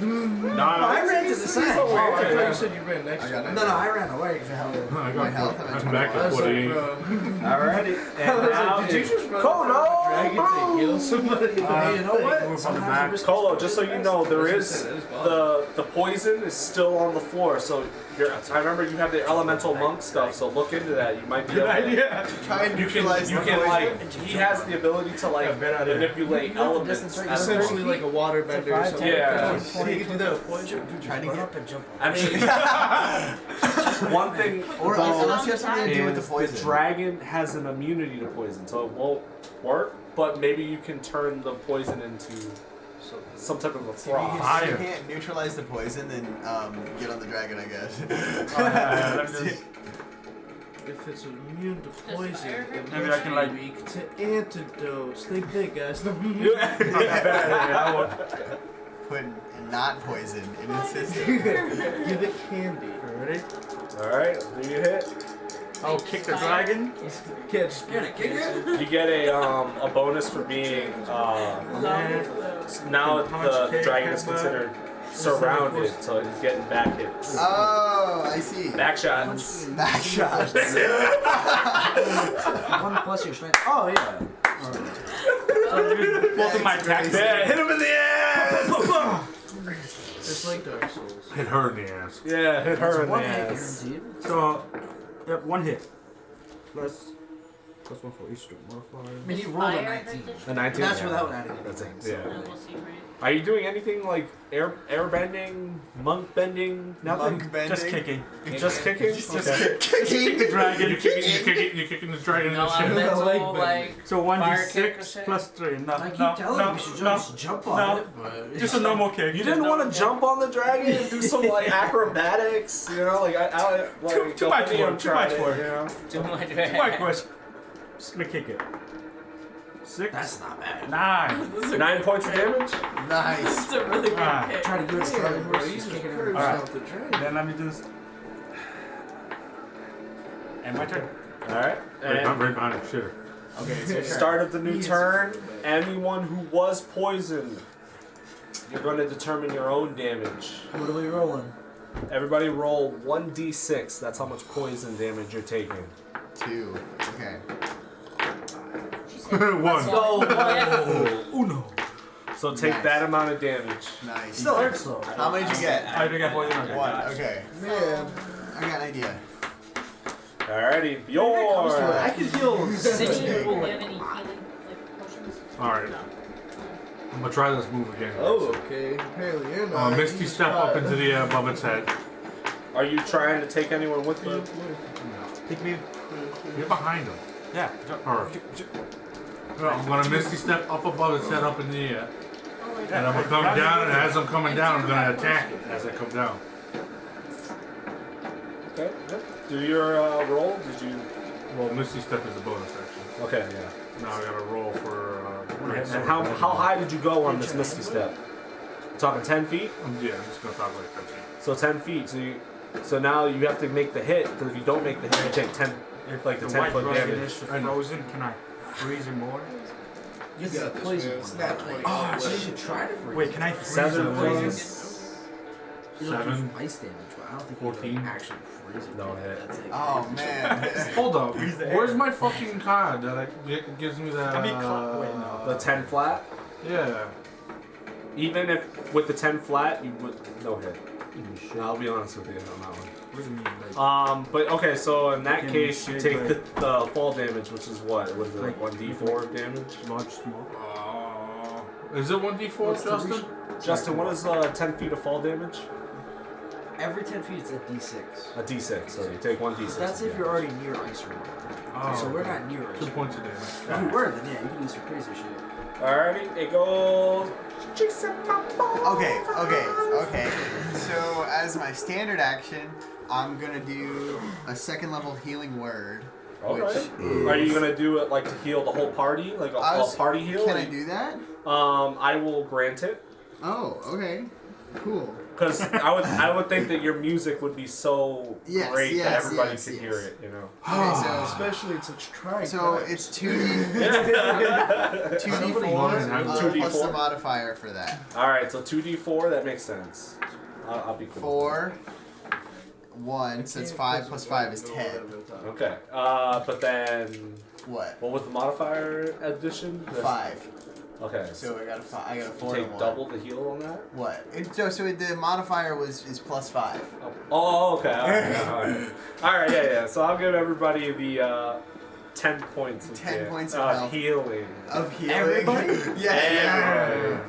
No, I ran to the decide. I thought you said you ran next to me. No, I ran away because I had My health. I'm back at 48. Alrighty. And now Did you just run Kolo, dragon to heal somebody? Hey, you know what? Move on the Sometimes back. the risk Kolo, is just so you know, there is the poison is still on the floor. So I remember you have the elemental monk stuff. So look into that. You might be able to. Try and You neutralize can the poison. like he has the ability to like manipulate elements. Essentially like a water bender or something. Yeah. Like that. You can do that with poison. Trying to Run get. up and jump on. I mean, one thing Or unless you have something to do with the is poison. the dragon has an immunity to poison, so it won't work. But maybe you can turn the poison into some type of a If you froth. can't neutralize the poison, then get on the dragon, I guess. If it's immune to poison, it Maybe I must can, be like- weak to antidotes. Think big, guys. Put not poison in its system. Give it candy. Ready? All right, do you hit? I'll kick the dragon. Can't just You get a bonus for being now the dragon is considered surrounded, so he's getting back hits. Oh, I see. Back shots. Back shots. 1 plus your strength. Oh, yeah. Both of my attacks. Yeah, hit him in the ass. It's like Dark Souls. Hit her in the ass. Yeah, hit her in the 1 hit ass. guaranteed. So, yep, 1 hit. Plus 1 for each stroke modifier. I mean, he rolled a 19. The 19. That's yeah. without adding That's it. anything. Yeah. We'll see, right? Are you doing anything like air bending, monk bending, nothing? Monk bending. Just kicking. Just kicking? Okay. Kicking the dragon. You kicking the dragon in No, the I'm shit. mental, like, So Fire kick or 1d6 shit? plus 3. No, I keep no, telling no, you, we should no, just jump on no. it, but... Just a normal kick. You didn't want to jump on the dragon and do some like acrobatics, you know? Like I like Too much work, too much work. You know? too much. White question. Just gonna kick it. 6. That's not bad. 9. 9 points of damage. Nice. It's a really good Ah. pick. Try to do it starting Yeah, worse, he's just just kicking curves it. Alright. out the dragon. Then let me just. And my turn. All right. Right And behind the shitter. Okay, so start of the new turn. Anyone who was poisoned, you're going to determine your own damage. What are we rolling? Everybody roll 1d6. That's how much poison damage you're taking. 2. Okay. One. Uno. So take Nice. that amount of damage. Nice. Still hurts though. How many did you get? I do get poison. 1. Okay. Man, I got an idea. Alrighty, I Bjorn. can heal 6 Do you people. have Like, any healing like potions? Alright. I'm gonna try this move again. Oh, okay. Apparently you're not. Misty step up into the above its head. Are you trying to take anyone with you? Pick me. You're behind him. Yeah. Her. No, I'm gonna Misty step up above its head up in the air. And I'm gonna come down, and as I'm coming down, I'm gonna attack it as I come down. Okay. Yep. Do your roll. Did you? Well, Misty step is a bonus action. Okay. Yeah. Now I gotta roll for great And sword. how high did you go on this Misty Step? We're talking 10 feet? Yeah, I'm just gonna talk like 10 feet. So 10 feet. So now you have to make the hit, because if you don't make the hit, you take 10, like the The 10 white foot dragon damage. is frozen. Can I freeze him more? You got this, poison man. It's one. not 20. Oh, so you should try to freeze. Wait, can I freeze 7 him? plus. It'll do 7. ice damage, but I don't think 14. you can actually freeze it. No hit. That's like, Oh man. Hold up. Where's my fucking card that gives me that? Wait, no. The 10 flat? Yeah. Even if with the 10 flat, you would no hit. I'll be honest with you on that one. What do you mean? Like, But okay, so in that Can case, you you take take, the fall damage, which is what? Was it like 1d4 of damage? large, small. Is it 1d4, What's the Justin? Justin, what is 10 feet of fall damage? every 10 feet it's a d6. A d6, so you take 1d6. That's if you're already near ice or water. Oh, So we're not near ice. 2 points of damage. If you were, then yeah, you can do some crazy shit. Alrighty, it goes. Okay. So as my standard action, I'm gonna do a 2nd level healing word. Okay. Which is, Are you gonna do it like to heal the whole party, like a party heal? Can I do that? I will grant it, Oh, okay. Cool. because I would think that your music would be so Yes, great that yes, everybody yes, could yes. hear it, you know. Okay, so Especially in such trying so times. it's 2d4 Somebody plus the 2d4. modifier for that. All right, so 2d4, that makes sense. I'll be cool. 4, 1, so it's 5 plus 5 is 10. Okay. But then What? what was the modifier addition? 5. Okay. So I got a 4 take and 1. double the heal on that? What? So the modifier is plus 5. Oh, okay. All right. Yeah. So I'll give everybody the 10 points. 10 points of health. Healing. Of healing. Everybody? Yeah.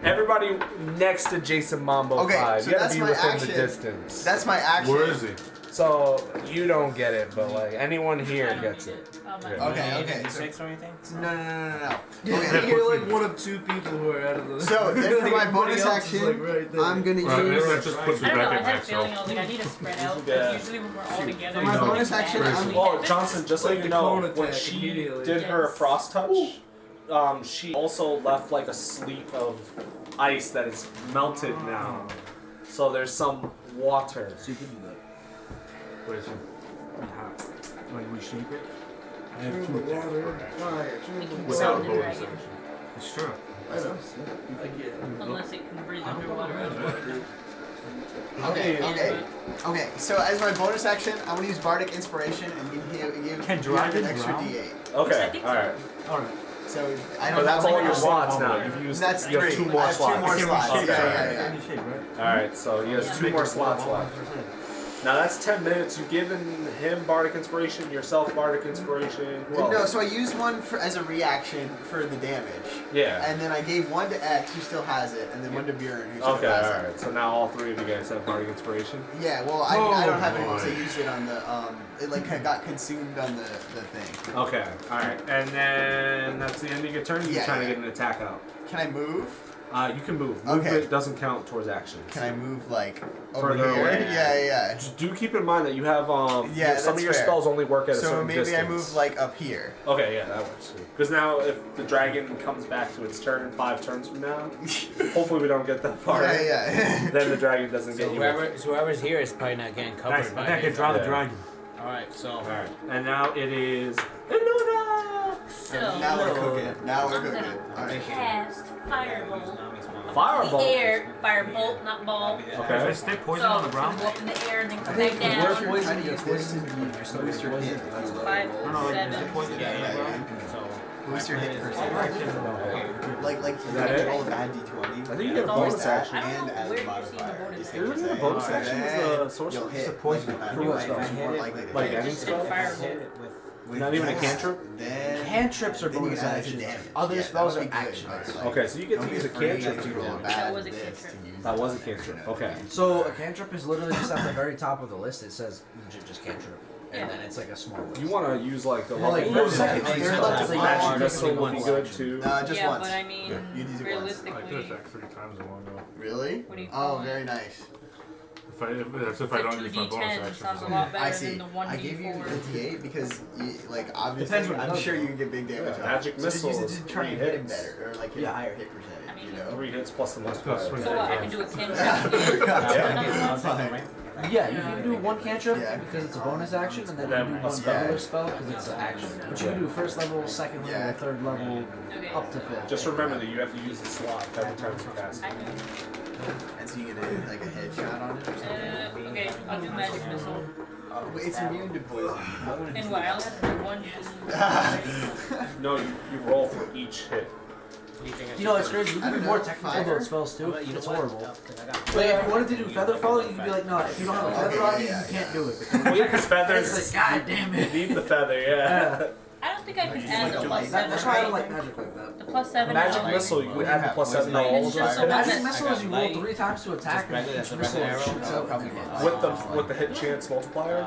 Everybody next to Jason Mambo Okay, 5. so You gotta that's be my within action. the distance. That's my action. Where is he? So you don't get it, but like anyone here gets it. Okay. So, 6 or anything? no. Yeah, Okay. you're like one of 2 people who are out of the. So then for my bonus Everybody else is, action, like, right there. I'm gonna Alright, maybe use. that just puts me I don't know. back I at had a max feeling I health. was like, I need to spread out. Yeah. Usually when we're all together. For my we bonus can action, add I'm- Oh, Johnson, just so Like you the know, clone when attack she immediately. did her Yes. frost touch, she also left like a sleep of ice that is melted now. So there's some water. So you can do that. Wait, so Like reshape it. I have 2 attacks. Without Without a the bonus dragon. action. It's true. Unless it can breathe underwater. Okay. So as my bonus action, I'm gonna use Bardic Inspiration and give Can Bjorn an dragon extra drown? D8. Okay, I think so. alright. Alright. So I But don't that's have all your like- slots now. You've used. That's you have 3. 2 more I have slots. 2 more slots. Okay. Yeah. Any shape, right? Alright, so he has 2 more slots left. Now that's 10 minutes. You've given him Bardic Inspiration, yourself Bardic Inspiration. Well, No, so I used one as a reaction for the damage. Yeah. And then I gave one to X, who still has it, and then one to Bjorn, who still Okay, has it. alright. So now all 3 of you guys have Bardic Inspiration. Yeah, well, I don't have it boy. because I used it on the, it like got consumed on the thing. Okay, alright. And then that's the end of your turn. You're Yeah, trying yeah. to get an attack out. Can I move? You can move. Okay. Movement doesn't count towards actions. Can I move, like, over Further here? away? Yeah. Just do keep in mind that you have Yeah, some of that's your fair. spells only work at a So certain maybe distance. I move, like, up here. Okay, yeah, that works. Because now, if the dragon comes back to its turn 5 turns from now, hopefully we don't get that far. Yeah. Then the dragon doesn't So get you. whoever's here is probably not getting covered Guys, by I can it. draw the Yeah. dragon. Alright, so. Alright, and now it is Iluna! So Now we're cooking. Now we're I'm cooking. gonna Alright. cast Firebolt. Firebolt. The air, firebolt, not ball. Okay. Stay So poison on the I'm ground. gonna go up in the air and then come We're back down. poison you this to boost your hit. 5, No, like, 7. stay poison. Yeah. Boost your hit percentage. Like that you it? roll a bad D20. I think you get a That's all bonus it's at. action. I don't And know as where a you're seeing the modifier. bonus You Isn't it a bonus say action? then The sorcerer? you'll hit. It's a poison. Like, For what if spells? I hit it, likely to Like hit. any Just spell? did Firebolt. With Not even a that, cantrip? Then Cantrips are then you bonus add it to actions. damage. Other Yeah, spells that are would be good, actions. but, like, Okay, so you get don't to use a be afraid cantrip if to you do roll damage. bad That was a this cantrip. to use That it. was a cantrip. Okay. So a cantrip is literally just at the very top of the list. It says legit just cantrip, and Yeah. then it's like a small list. You want to use like the Well, like, level second, one. third level is like Magic actually missile taking would be a good full too. Just Yeah, once. but I mean, You use it once. I realistically, did attack 3 times in one go. Really? what do you call Oh, it? very nice. That's if I The don't use my bonus 2d10 action. sounds a lot I better see. than the I gave you 1d4. the D8 because, like, obviously, Depends what it I'm does, sure though. you can get big damage. Yeah, on it. magic So just use it missiles, to try and 3 hit him hits. better, or like hit Yeah. a higher hit percentage. You know. 3 hits plus the Plus multiplier. swing. So what, I can do a cantrip? Yeah. Fine. Yeah, you can do one cantrip Yeah. because it's a bonus action, and then Then you do a one spell. regular spell because it's an action. But you can do first level, second level, Yeah. third level, Okay. up to fifth. Just remember that you have to use the slot every time you cast. I know. And so you get like a headshot on it or something. Okay, I'll do magic missile. Wait, it's immune to poison. And what? I only have to do one. No, you roll for each hit. You know, it's crazy. You I can be don't more know, technical fire. about spells too. You know It's what? horrible. No, 'cause I got- Like, if you wanted to do feather fall, you could be like, no, if you don't have a feather on you, you can't do it. Well, yeah, because feathers. It's like, god damn You it. need the feather, yeah. I don't think I can Just add like the a plus light. 7. That's why I don't right? like magic like that. The plus 7 Magic is like, missile, you would add the plus 7 to Poison all It's of just them. a Magic that- missile is you roll 3 times to attack, and regular- each that's a missile regular shoots arrow? out. Probably and not. hits. With the hit chance multiplier as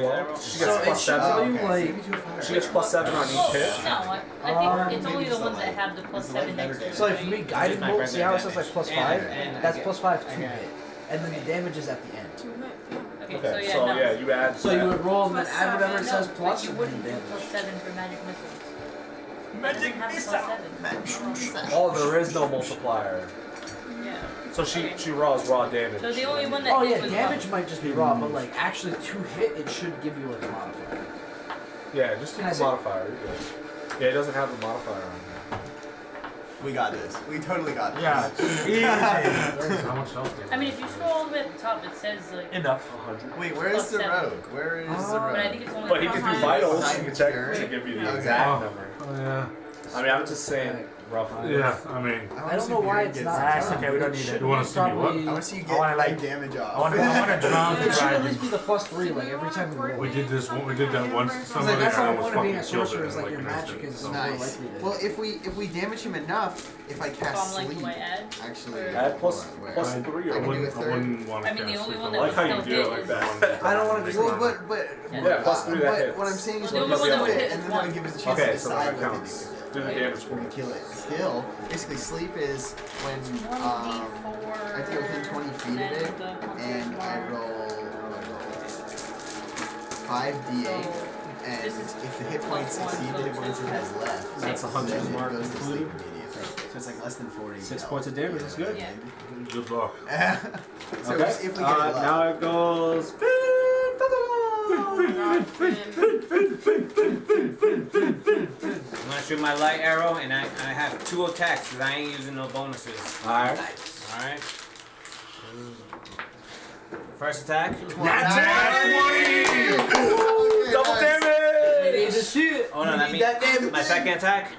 well. She So gets it plus should 7. tell you, okay. like, She gets plus 7 on each hit. No, I think it's only the ones that have the plus 7 next to it. so like for me, guiding my bolt, see how it says regular like plus damage. 5? And I That's get- plus 5 I to get- hit. And then the damage is at the end. Okay, Okay, so so yeah, no. yeah, you add. So you would roll and then Plus add whatever it 7, says no, plus but you and wouldn't then do damage. plus 7 for magic missiles. Magic missile. Oh, there is no multiplier. Yeah. So Okay. she rolls raw damage. So the only one that Oh hit yeah, was damage raw. might just be raw, but like actually to hit, it should give you like a modifier. Yeah, just do Can I the say- modifier. You're good. Yeah, it doesn't have the modifier on We got this. We totally got this. Yeah. How much health? I mean, if you scroll all the way at the top, it says like. Enough. 100. Wait, where is Plus the 7. rogue? Where is the But I rogue? think it's only. But he can do Behind vitals. us. You can check Right. to give you the Okay. exact number. Oh, yeah. I mean, I'm just saying roughly. Yeah, I mean, I don't know why it's not. That's okay, we don't need it. You wanna see me what? I want to see you I get wanna, like, damage off. I want to drown the It should at dragon. least be the +3, like every time you roll. we did this. We did that once. It's Somebody like that's how I almost want to be a fucking killed sorcerer. it Is in like your an magic instant. is more Nice. likely to. Well, if we damage him enough, if I So cast I'm like, sleep, do I add? actually, Add plus where? plus I 3 I or can what? do a I third. wouldn't want to I mean, the cast only it. one I that like would how you still do it hit like is- that. I don't want to just. Well, but Yeah, plus 3 that hits. what I'm saying is Well, the we only one that would flip it, hit and is then that'll one. give us a chance Okay, to so decide that what to counts. do. Do the Right? damage for We me. kill it. Still, basically, sleep is when I have to go within 20 feet of it, and I roll 5d8, and this is if the hit points plus one, exceed the hit so points it two. has left, That's a Hunter's then it Mark goes to sleep included? immediately. So it's like less than 40. 6 points of damage, that's good. Yeah. Good luck. So Okay. if we get it low. Now it goes. I'm gonna shoot my light arrow, and I have 2 attacks because I ain't using no bonuses. Alright. Alright. First attack. Double damage! Oh no, that means my second attack.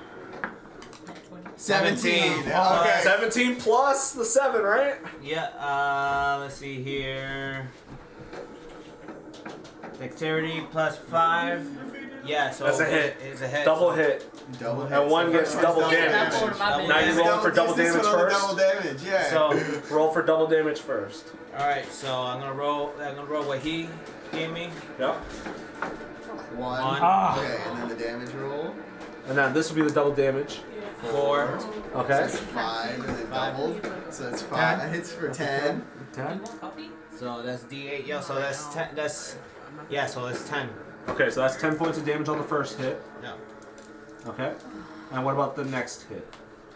17. Okay. 17 plus the 7, right? Yeah, let's see here. Dexterity plus 5. Yeah, so That's a hit. It's a hit. Double so hit. Double hit. And one So gets first double one's damage. Double damage. Now you're rolling for double This damage one on the first. Double damage, yeah. So, Roll for double damage first. alright, so I'm gonna roll what he gave me. Yep. One. Ah. Okay, and then the damage roll. And then this will be the double damage. 4. So Okay. that's 5, and then doubled. So that's 5. That hits for 10. 10. So that's D8. Yeah, so that's 10. So that's 10. Okay, so that's 10 points of damage on the first hit. Yeah. Okay. And what about the next hit?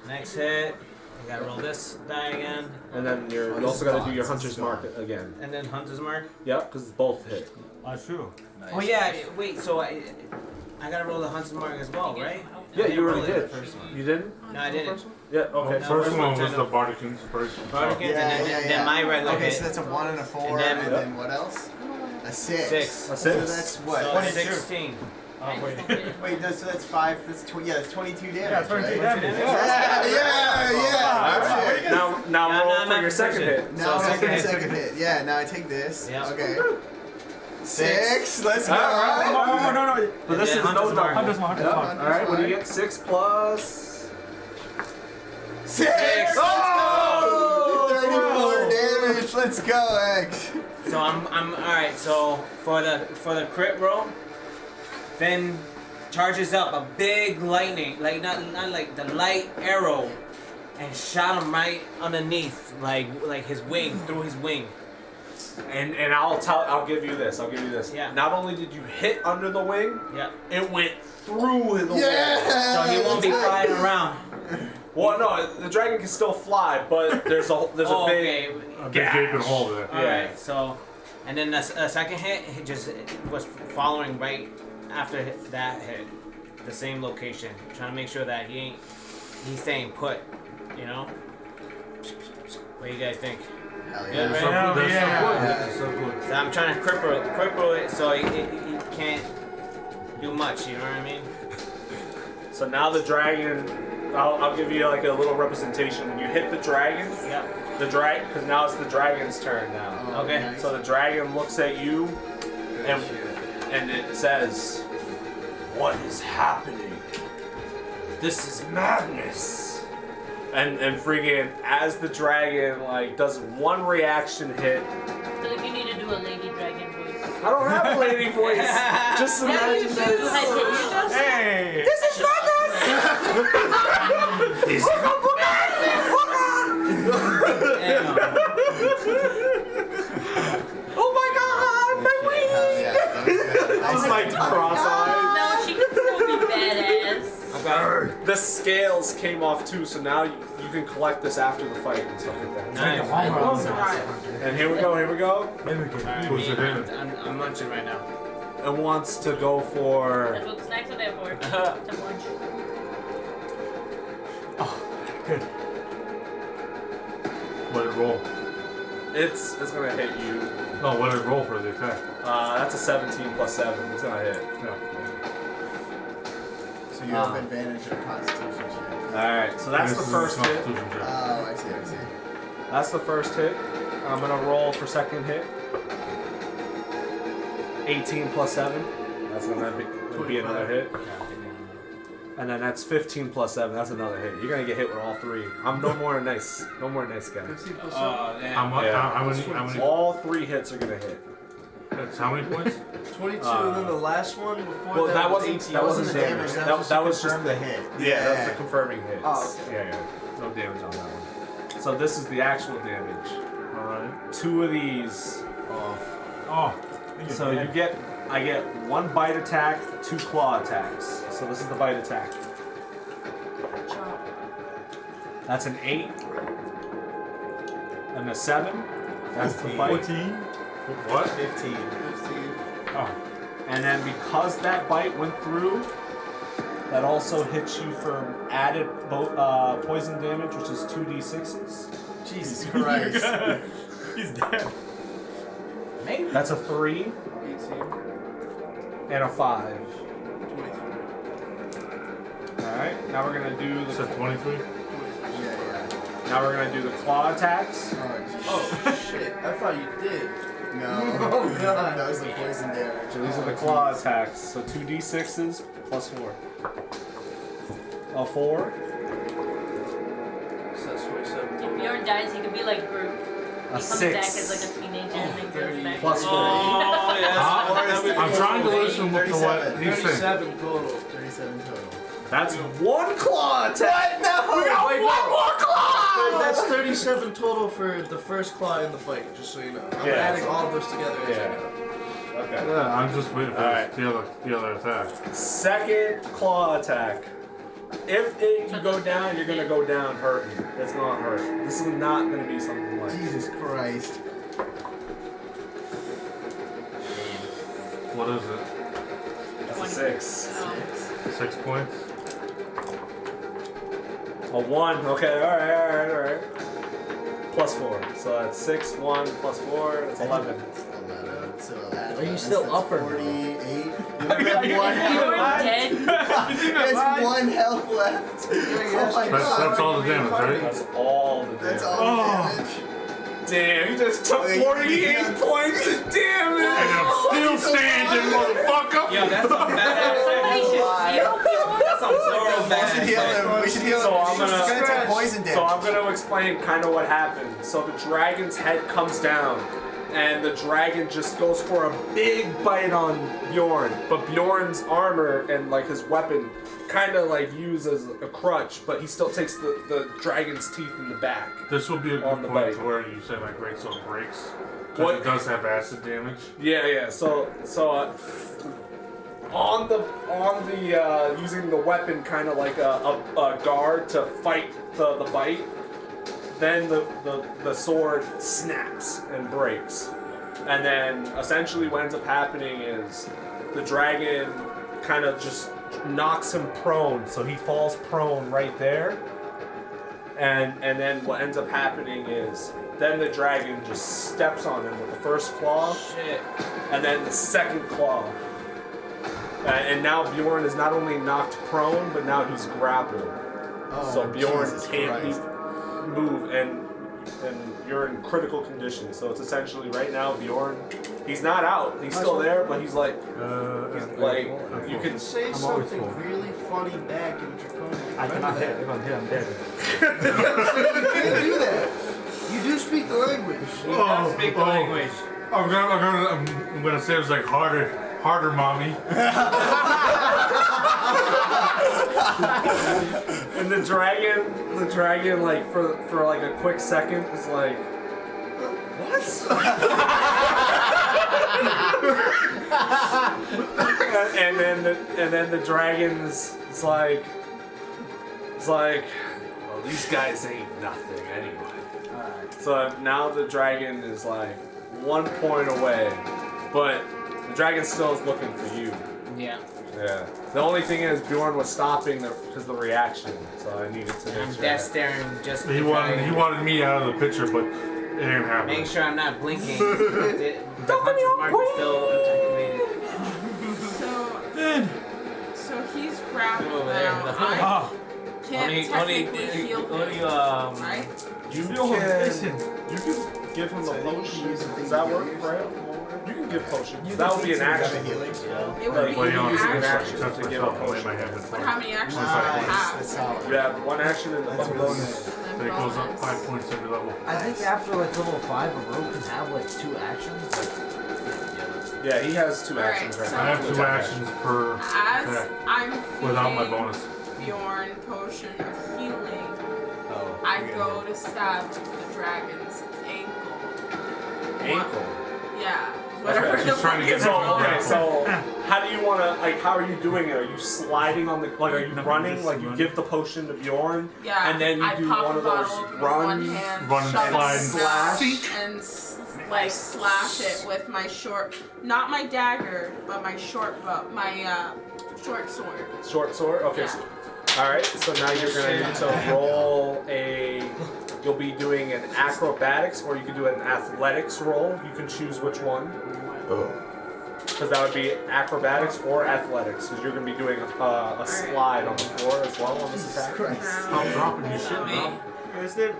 Next hit. I gotta roll this die again. And then you this also is got to gone, do your this hunter's is mark gone. again. And then Hunter's Mark. Yep, because both hit. That's true. Oh yeah, wait, so I gotta roll the Hunter's Mark as well, right? Yeah, you already rolled it did. the first one. You didn't? No, I didn't. Yeah, okay. No, First first one one, was ten the of- Bardic Inspiration. Bardic Yeah, and then my red light Okay, hit. so that's a 1 and a 4, And then- and then what else? A 6. 6. A So 6. that's what? So 16. Wait, that's 5. That's that's 22 damage. Yeah, 22 right? damage. Yeah. Alright. Now Yeah, roll no, for I'm your second proficient. hit. Now So I second take hit. the second hit. Yeah, now I take this. Yeah. Okay. 6. Let's go. No. But this And is then no Hunter's Mark. Hunter's Mark. Yeah. Alright, what do you get? 6 plus. 6. Let's go. 34 damage. Let's go, X. So I'm alright, so for the crit roll, Finn charges up a big lightning, like not like the light arrow, and shot him right underneath, like his wing, through his wing. And I'll give you this. Yeah. Not only did you hit under the wing, Yeah. it went through the wing. Yeah. So he won't be flying around. Well, no, the dragon can still fly, but there's a big. Okay. A big gaping hole there. Alright, so, and then the second hit, he just was following right after that hit, the same location, trying to make sure that he's staying put, you know? What do you guys think? Hell Good, yeah. right? That's so good. So I'm trying to cripple it so he can't do much, you know what I mean? So now the dragon, I'll give you like a little representation. When you hit the dragon, Yeah. because now it's the dragon's turn now. Okay. Nice. So the dragon looks at you, Good shit. and it says, "What is happening? This is madness." And freaking as the dragon like does one reaction hit. I feel like you need to do a lady dragon voice. I don't have a lady voice. Just imagine that. Hey! This is Oh my god, my wing! Hell yeah. That was good. I was like cross-eyed. No, she can still be badass. The scales came off too, so now you can collect this after the fight and stuff like that. Nice. And here we go. Who's it in? I'm munching right now. It wants to go for. That's what snacks are there for. To munch. Good. What did it roll? It's gonna hit you. No, what did it roll for the attack? That's a 17 plus 7. It's gonna hit. Yeah. So you have advantage of Constitution check. Alright, so that's the first hit. Constitution check. Oh, I see. That's the first hit. I'm gonna roll for second hit. 18 plus 7. That's gonna be another hit. And then that's 15 plus 7. That's another hit. You're gonna get hit with all three. I'm no more nice guy. 15 plus How many? All three hits are gonna hit. That's how many points? 22, and then the last one before Well, that was wasn't 18. that wasn't the damage. That was just the hit. Yeah, that's the confirming hits. Oh, Yeah. No damage on that one. So this is the actual damage. Alright. 2 of these. Oh. So I get 1 bite attack, 2 claw attacks. So this is the bite attack. That's an 8. And a 7. That's the bite. 14. What? 15. Oh. And then because that bite went through, that also hits you for added poison damage, which is 2d6s. Jesus Christ. He's dead. Maybe. That's a 3 18. and a 5. 23. Alright, now we're gonna do Is the that 23? Yeah. now we're gonna do the claw attacks. Oh, shit. I thought you did. No. Oh, God. That was the poison damage. So these are the claw attacks. So 2d6s plus 4. A 4. So that's 27. If Bjorn dies, he could be like Groot. He A comes 6. back as like a teenager and then goes back. Plus to 4. I'm trying to listen to what he's saying. 37 total. 37 total. That's 1 claw attack. No! We got Wait, one no. more claw. That's 37 total for the first claw and the bite, just so you know. I'm Yeah. adding all of those together as I Yeah. go. Okay. Yeah, I'm just waiting for Alright. the other attack. Second claw attack. If you go down, you're gonna go down hurting. It's not hurt. This is not gonna be something like. Jesus Christ. What is it? That's a 6. 6 points? A 1. Okay, alright. Plus 4. So that's 6, 1, plus 4. That's 11. 11. So Are you still up or no? 48. You Bjorn dead. There's 1 health left. Oh my God. That's all the damage, right? That's all the damage. That's all the damage. Damn, you just took Wait, 48 points of damage! And I'm still standing, motherfucker! Yo, that's some bad. Somebody should heal Bjorn. That's some thorough We should heal bad. him. We should heal him. So I'm He's gonna take poison damage. So I'm gonna explain kind of what happened. So the dragon's head comes down, and the dragon just goes for a big bite on Bjorn. But Bjorn's armor and like his weapon kind of like use as a crutch, but he still takes the dragon's teeth in the back. This will be a On good the point bite. to where you said like breaks on breaks. What- Because it does have acid damage. Yeah. So on the using the weapon kind of like a guard to fight the bite. Then the sword snaps and breaks, and then essentially what ends up happening is the dragon kind of just knocks him prone, so he falls prone right there. And then what ends up happening is then the dragon just steps on him with the first claw, Shit. and then the second claw. And now Bjorn is not only knocked prone, but now he's grappled. Oh, So Bjorn Jesus can't Christ. move, and you're in critical condition. So it's essentially right now Bjorn, he's not out. He's still there, but he's like you can. Say I'm always something full. really funny back in Draconian. I cannot hit. If I'm hit, I'm dead. You can't do that. You do speak the language. Speak the language. I'm gonna say it was like harder, mommy. And the dragon, like for like a quick second is like, what? and then the dragon's it's like, well, these guys ain't nothing anyway. So now the dragon is like 1 point away, but the dragon still is looking for you. Yeah. Yeah. The only thing is Bjorn was stopping because of the reaction, so I needed to make I'm sure. death staring just. He wanted me out of the picture, but it ain't happening. Make sure I'm not blinking. The hunter's mark is still activated. So he's grabbed Over there. now. I can't technically heal him, um, right? You can give him the potion. Does that work, right? You can give potions. That would be an action. It would Like, be when you an use an action. action to give a potion. But how many actions do Nice. I have? You have one action and the That's a bonus. bonus. That goes up 5 points every level. I think after like level 5, a rogue can have like 2 actions. Yeah, he has 2 Alright, actions right so- now. I have 2 actions per As attack I'm without my feeding bonus. Bjorn potion of healing, Oh, I okay. go to stab the dragon's ankle. Ankle. Yeah. Whatever She's the trying to fuck get is So, wrong. okay, so how do you want to, like, how are you doing it? Are you sliding on the, like, are you running? Like, you give the potion to Bjorn, Yeah, and then you I do pop one a of those bottle open with runs, one hand, run and shove slide. it, slash it with my short, not my dagger, but my short bow, my short sword. short sword? Okay, Yeah. so, alright, so now you're going to need to roll you'll be doing an acrobatics, or you can do an athletics roll. You can choose which one. Oh. Because that would be acrobatics or athletics, because you're going to be doing a slide on the floor as well on this attack. Stop dropping your shit, bro. Is there?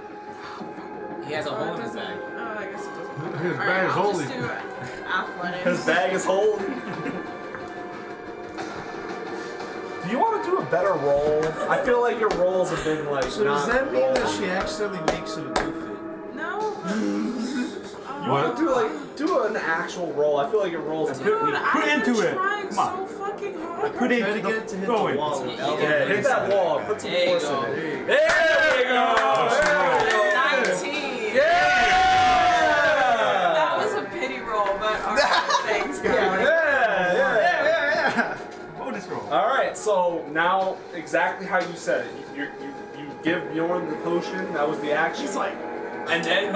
He has a hole in his bag. Oh, I guess it doesn't. His Alright, bag is I'll holy. just do athletics. His bag is holding. Do you want to do a better roll? I feel like your rolls have been like. So does not that mean that rolling. she accidentally makes it a two-fit? No. You want to do an actual roll? I feel like your rolls have Dude, been. I've into been it. trying Come on. so fucking hard. Put it Try to into get it to hit Go the in. wall. Yeah, hit that wall. Put some There you force go. in it. There you go. There we go. 19. Yeah! That was a pity roll, but alright, thanks guys. Yeah. Bonus roll. All right, so now exactly how you said it. You give Bjorn the potion. That was the action. He's like, And then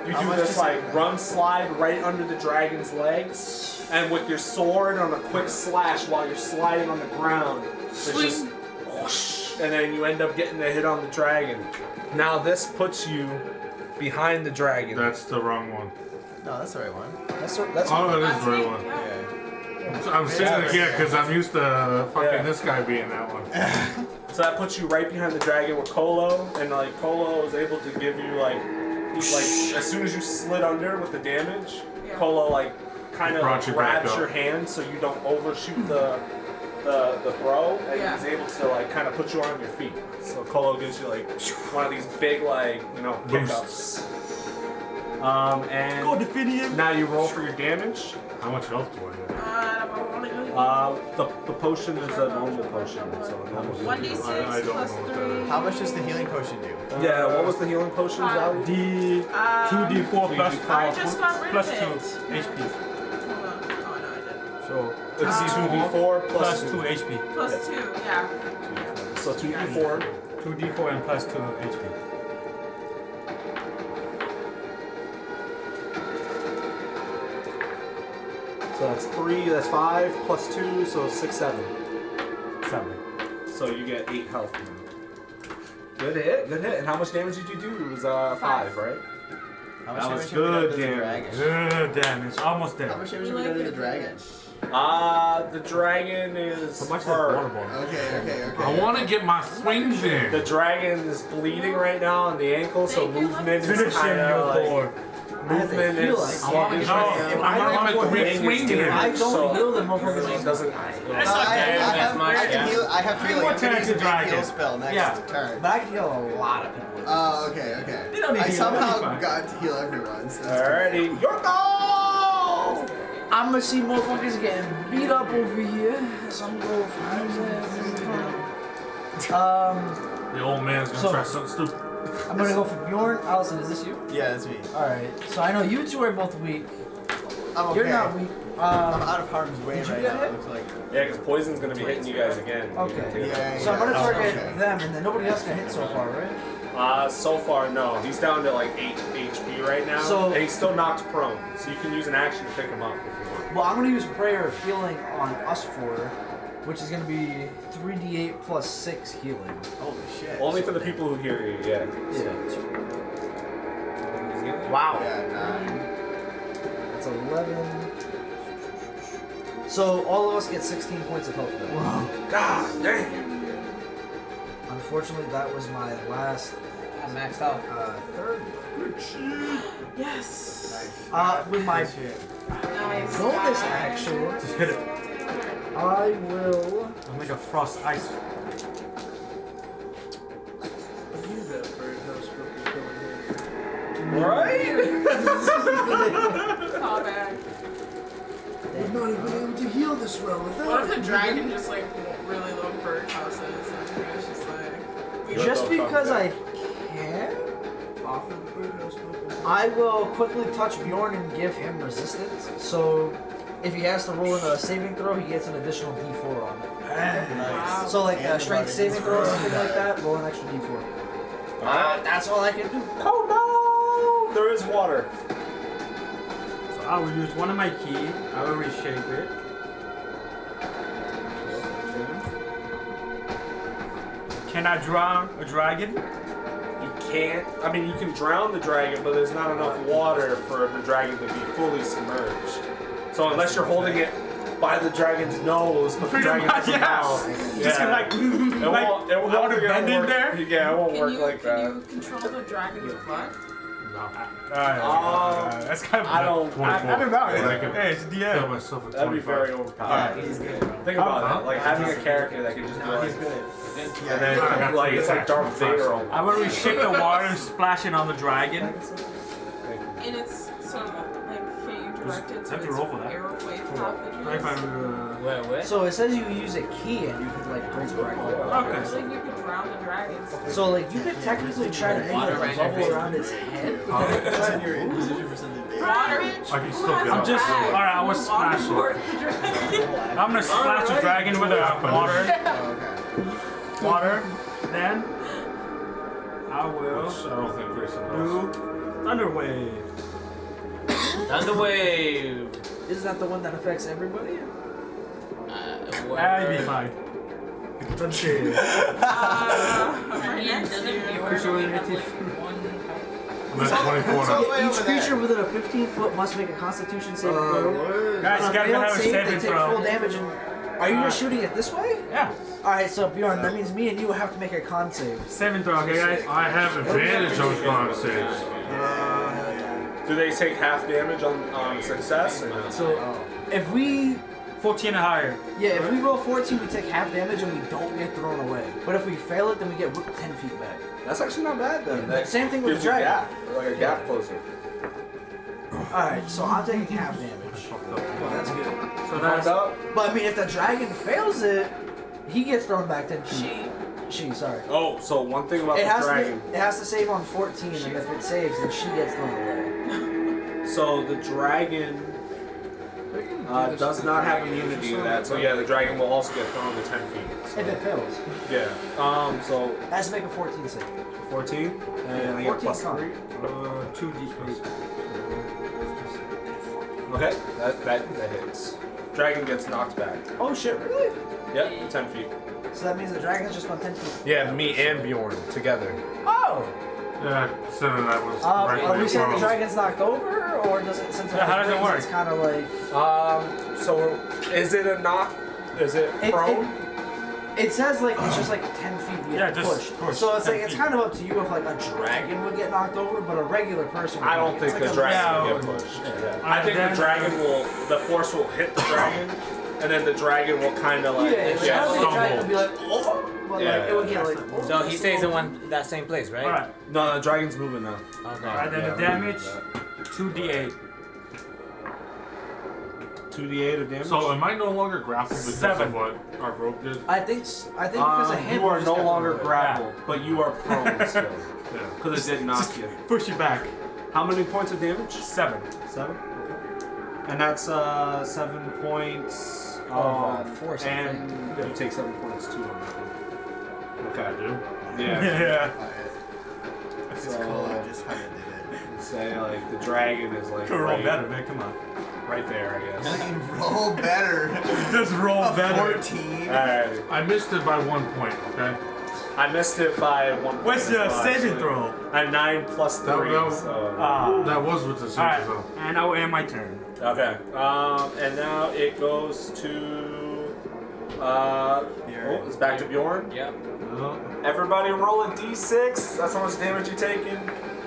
you do much this does like it- run slide right under the dragon's legs, and with your sword on a quick slash while you're sliding on the ground, it's just whoosh, and then you end up getting the hit on the dragon. Now this puts you behind the dragon. That's the wrong one. No, that's the right one. That's Oh, that is the right me? one. Yeah. Yeah. I'm saying it again because I'm used to fucking Yeah. this guy being that one. So that puts you right behind the dragon with Kolo, and like Kolo is able to give you like as soon as you slid under with the damage, Yeah. Kolo like kind of Brought you back grabs up. your hand so you don't overshoot the throw, and Yeah. he's able to like kind of put you on your feet. So Kolo gives you like one of these big like pickups. And Go definitive. now you roll for your damage. How much health do I have? The potion is a normal potion, so a normal. 1d6 I don't plus know what that 3. is. How much does the healing potion do? Yeah, what was the healing potion value? D 2d4 plus I just got rid plus of 2 it. HP. Hold on. Oh, no, I didn't. So It's 2d4 plus plus 2 HP. Plus 2, yeah. So 2d4. 2d4 and plus 2 HP. So that's 3, that's 5, plus 2, so 6, 7. 7. So you get 8 health now. Good hit, good hit. And how much damage did you do? It was 5, right? How That was damage have we done good to the damage. dragon? Good damage. Almost How there. much damage have we done to the dragon? The dragon is How much is hurt. water ball? Okay. I want to get my swings in. The dragon is bleeding right now on the ankle, so Thank you, movement is Finish him, kind you of like... boy. Movement heal, is... I want to No, I'm not going to get swings in. I don't So- heal them It motherfuckers. doesn't... That's not bad. That's much. I can heal. I have Three healing. more I'm gonna turns use a to big dragon. heal spell next Yeah. turn. But I can heal a lot of people with this. Oh, okay. They don't need I to heal, they'll be somehow fine. got to heal everyone. So that's Alrighty, your goal! I'm gonna see motherfuckers getting beat up over here. So I'm gonna go for The old man's going to So- try something stupid. I'm gonna go for Bjorn. Allison, is this you? good. Yeah, that's me. Alright, so I know you two are both weak. I'm okay. You're not weak. I'm out of harm's way Did you right get now. hit? It looks like. Yeah, because poison's going to be hitting you guys again. Okay. Yeah. So I'm gonna target Okay. them, and then nobody else got hit so far, right? So far, no. He's down to like 8 HP right now, So- and he's still knocked prone. So you can use an action to pick him up if you want. Well, I'm gonna use prayer of healing on us four, which is gonna be 3d8 plus 6 healing. Holy shit. Only for the people who hear you, yeah. Wow. Yeah, 9. That's 11. So all of us get 16 points of health back. Wow. God damn. Unfortunately, that was my last. I maxed out. Third. Yes. Nice. With my Nice. bonus guys. action, Just hit it. I will. I'll make a frost ice. I knew that birdhouse book was coming Right? Call back. We've not even been able to heal this well without What if it. the dragon just like really love birdhouses and it's just like Just because I can, Offer the birdhouse book. I will quickly touch Bjorn and give him resistance. So if he has to roll in a saving throw, he gets an additional D4 on it. wow. So like And a strength saving throw or something like that, roll an extra D4. That's all I can do. Oh no! There is water. So I will use one of my key. I will reshape it. Can I drown a dragon? You can't. I mean, you can drown the dragon, but there's not enough water for the dragon to be fully submerged. So unless you're holding it by the dragon's nose, but the dragon doesn't know. Just gonna like, water bend in there? Yeah, it won't Can work you like that. you control the dragon's blood? That's kind of. I don't. I don't know. Hey, it's Kill DM. myself at That'd be 25. very overpowered. He's good. Think about it, like having a character that can just be No, like, he's good. and then like it's like Darth Vader. almost. I will reshape the water and splash it on the dragon. And it's so like can you direct it Have to to its roll for that. airway If pathogens? I, Wait. So it says you use a key and you can like bring it right Like okay. you could drown the dragons. So like you could technically try to make like a bubble around its head. It's in your position for something big. Water. I can still get I'm up. just. Alright, I will splash it. I'm gonna splash the dragon with water. Okay. Water. Then I Which will I don't think Grayson knows. do thunder wave. Thunderwave. Isn't that the one that affects everybody? I'll be fine. Right next to you. I'm at 24 now. Each creature within a 15-foot must make a Constitution saving throw. Guys, you On a gotta failed have a save, saving they take throw. full damage. And are you just shooting it this way? Yeah. All right, so Bjorn, that means me and you have to make a con save. Saving throw, okay, guys? I have advantage on con saves. Do they take half damage on success? Or no? So if we 14 and higher. if we roll 14, we take half damage and we don't get thrown away. But if we fail it, then we get whipped 10 feet back. That's actually not bad then. That Same thing with gives the you a dragon. gap, like a gap closer. All right, so I'm taking half damage. That's good. So that's up. But I mean, if the dragon fails it, he gets thrown back 10 feet. Sorry. Oh, so one thing about It the has dragon. to save on 14, and if it saves, then she gets thrown away. So the dragon does not have immunity to that. So yeah, the dragon will also get thrown to 10 feet. So, If it fails, yeah. So it has to make a 14 save. 14, and I get 14 plus con. 3. 2d8. Okay, that hits. Dragon gets knocked back. Oh shit, really? Yep, 10 feet. So that means the dragon's just gone 10 feet. Yeah, me and Bjorn together. Oh! Yeah, so that was Are we directly saying the opposed. dragon's knocked over, or does it, since it Yeah, how has does it wings, work? it's kind of like... So is it a knock? Is it prone? It says like it's just like 10 feet you Yeah, get just pushed. push So it's 10 like it's feet. kind of up to you if like a dragon would get knocked over, but a regular person would I don't not. think It's the like dragon will Yeah, get pushed. Yeah. I think the dragon the force will hit the dragon, and then the dragon will kind of like, Yeah, like, I don't think the dragon would be like, oh, but Yeah. like it would get like. Oh, So he stays in that same place, right? Alright. No, the dragon's moving now. Okay. Alright, then the damage, 2d8. 2d8 of damage. So am I no longer grappled because 7. of what our rope did? I think because of him. you are we just no got longer thrown away. grappled, but you are prone still. Yeah. Because it did knock you. Push you back. How many points of damage? 7. 7? Okay. And that's 7 points. Force, I and you take 7 points too on that one. Okay. I do. Yeah. Yeah. It's cool. I just kind of did it. Say like the dragon is like Could roll right, better, man. Come on. right there, I guess. Roll better. Just roll better. 14. Alright. I missed it by 1 point, okay? I missed it by 1 point. What's the saving actually. throw? At 9 plus 3. That was with the saving Alright, throw. and I will end my turn. Okay. And now it goes to. It's back to Bjorn. Yep. Everybody roll a d6. That's how much damage you're taking.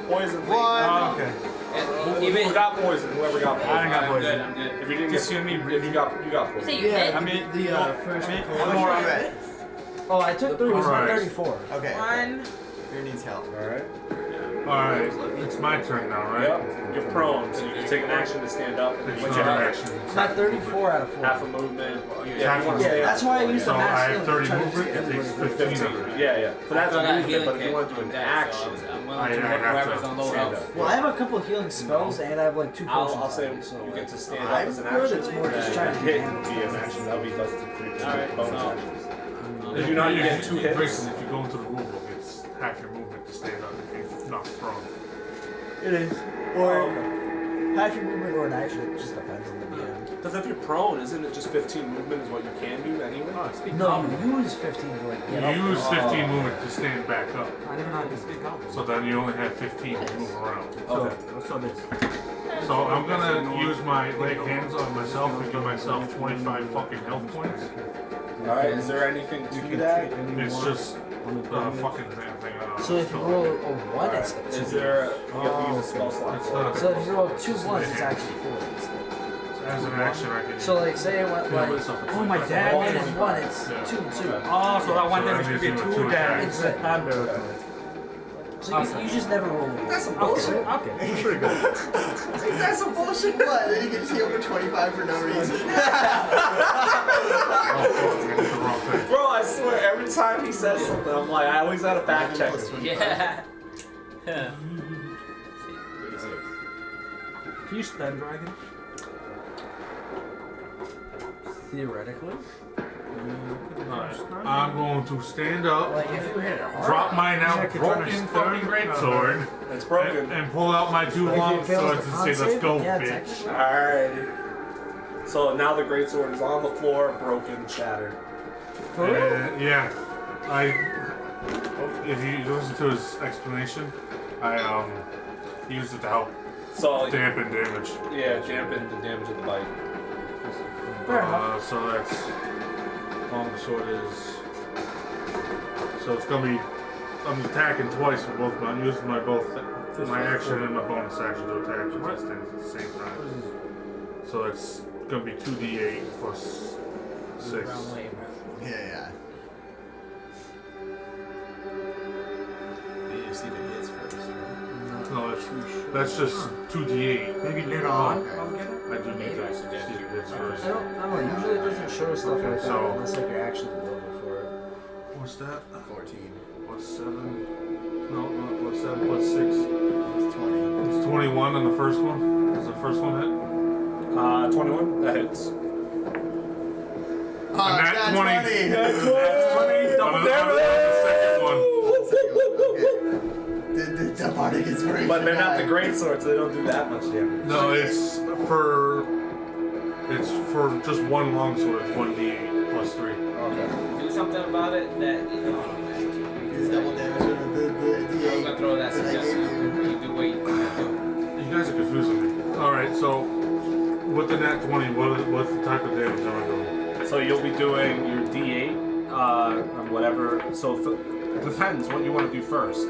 Poison. Oh, okay. Who got poison? Whoever got poison. I didn't got I'm poison. good. I'm good. If you didn't Just get, hear me if you got poison. Say you hit. I mean, the first. I'm alright. Oh, I took 3. It was Alright. 34. Okay. 1. Here needs help. Alright. Alright, it's my turn now, right? Yep. You're prone, so you can take an action to stand up. It's Once not you an have action. It's not 34 out of 4. half a movement. Yeah, Half you want a to stay that's up. why I used So the I max have 30 movement, it takes 15 of it. Yeah. So that's I a got movement, healing but if you kit want to do an deck, action, so I'm I willing to have help whoever's to on low stand health. up. Well, I have a couple healing spells and I have like 2 potions. I'll say already, so you get to stand up I'm as an good, action. it's more just trying to hit get via an action. That'll be plus 2 Alright, bonus so- actions. If you know you get 2 hits. Grayson, if you go into the rulebook, it's half your movement to stand up if you're not prone. It is. Or half your movement or an action. It just depends on the DM. Because if you're prone, isn't it just 15 movement is what you can do anyway? No, you use 15 to like get up. You use 15 movement to stand back up. I didn't know how to speak out. So then you only have 15 to move around. Okay. So this. So I'm gonna use my lay hands on myself and give myself 25 fucking health points. Alright, is there anything to that? It's just fucking thing. So if you roll a 1, it's a 2. Is there you have to use a spell slot? It's not So if you roll 2 1s, it's actually 4. as an action I can So like say it went like Oh, my dad. 1 and 1, it's 2 2. Oh, so that one So damage that could be gives you a 2 2 damage. It's like, so you just never roll. That's some bullshit. Okay. pretty good. That's some bullshit. What? Then you get to heal for 25 for no reason. The wrong thing. Bro, I swear, every time he says something, I'm like, I always gotta fact check it. Yeah. Can you stun dragon? Theoretically. I'm going to stand up, Like if you hit it hard. drop my now I could try to broken stun. fucking greatsword, It's broken. and pull out my 2 If long it fails swords the and con say, "Let's save, go, yeah, bitch." technically. Alright. So now the greatsword is on the floor, broken, shattered. For real? Yeah, if you listen to his explanation, I used it to help So dampen damage. yeah, dampen the damage of the bite. Fair enough. So that's long sword is. So it's gonna be. I'm attacking twice with both. I'm using my action and my bonus action to attack with distance at the same time. So it's gonna be 2d8 plus 6. Yeah. You see if it hits first. No, that's just 2d8. Maybe later Oh, on okay. I'll get it. I do need to see if it hits first. I don't know. Usually it doesn't show stuff Okay, like that so- unless like you're actually level for it. What's that? 14. What's 7? No, what's 7 plus 6? It's 20. It's 21 on the first one. Does the first one hit? 21? That hits. Oh, And that's that 20. 20. That's 20. Double On the second one. The bardic inspiration. But they're not the guy. great swords, so they don't do that much damage. No, it's for just one longsword. It's 1d8 plus 3. Do something about it that It's double damage with the I was D8. gonna throw that that I gave suggestion. you. You do what you do. You guys are confusing me. Alright, so with the nat 20, what's the type of damage am I doing? So you'll be doing your D8, on whatever. So depends what you want to do first.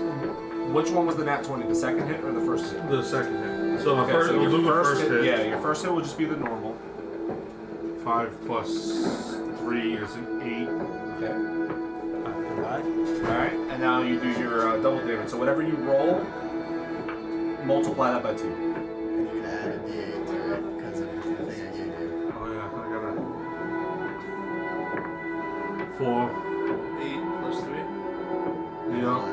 Which one was the nat 20? The second hit or the first hit? The second hit. So the Okay, first, so we'll your do the first hit. Yeah, your first hit will just be the normal. 5 plus 3 is an 8. Okay. Alright, and now you do your double damage. So whatever you roll, multiply that by 2. And you're gonna add a D8 to it because of the thing I gave you. Oh yeah, I got a 4. 8 plus 3. Yeah, Hold on.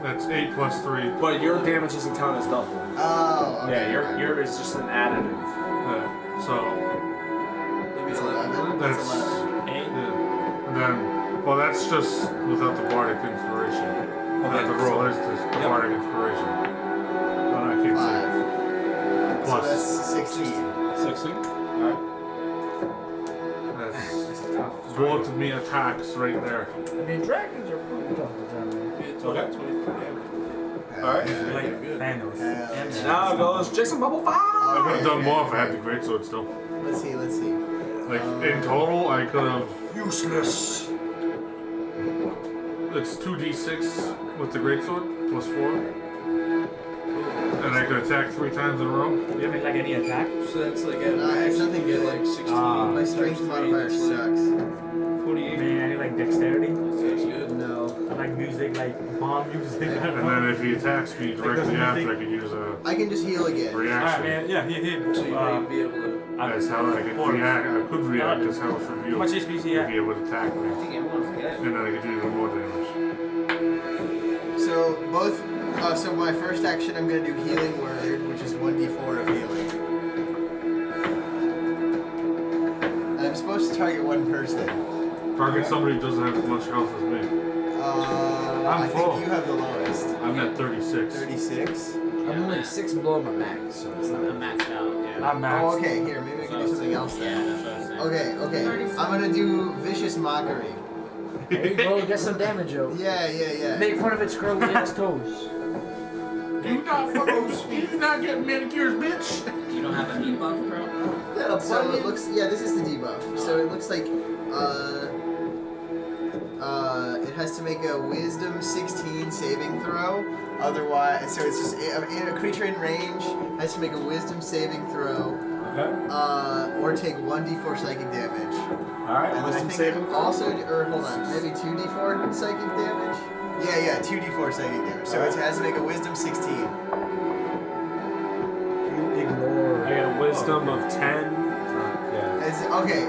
that's 8 plus 3. But your damage doesn't count as double. Oh, okay. Yeah, your is just an additive. Yeah, so It's 11. that's It's 11. yeah. And then, well, that's just without the bardic inspiration. Okay, The roll so- is the Yep. bardic inspiration. But I can't see. 5. So that's 16. 16. Alright. That's both of me attacks right there. I mean, dragons are pretty tough to generate. It's only 24 damage. Alright. Like good. Thanos. Yeah. Now goes Jason Bubble 5! I would have done more if I had the greatsword still. Let's see. Like, in total, I could have. Useless. It's 2d6 with the greatsword, plus 4. And I could attack 3 times in a row. Do you have like any attack? So that's like at I have max, nothing you get good. like 16. My strength modifier sucks. 48. Man, any like dexterity? Sounds good. No. I like music, like bomb music. And then if he attacks me directly after, I could use a I can just heal again. Alright, reaction. man. Yeah, hit. So you might be able to. That's how I could react. I could react as hell from How you. much HP is he To at? be able to attack me. I think everyone's good. And then I could do even more damage. So both. So my first action, I'm gonna do healing word, which is 1d4 of healing. I'm supposed to target one person. Target somebody who doesn't have as much health as me. I full. think you have the lowest. I'm at 36. 36. I'm only 6 below my max, so it's not. I'm maxed out, yeah. I'm max. Oh, okay. Here, maybe I can do something else Yeah, then. that's what I was saying. Okay. I'm gonna do vicious mockery. There you go, get some damage out. Yeah. Make fun of its curly ass toes. You not getting manicures, bitch. You don't have a heat buff, bro? So it looks. Yeah, this is the debuff. So it looks like. It has to make a Wisdom 16 saving throw. Otherwise, so it's just in a creature in range has to make a Wisdom saving throw. Okay. Or take 1d4 psychic damage. Alright, And I wisdom think saving. also, or hold on, maybe 2d4 psychic damage? Yeah, 2d4 psychic damage. So it has to make a Wisdom 16. You ignore. I got a wisdom of 10. Yeah. It's, okay.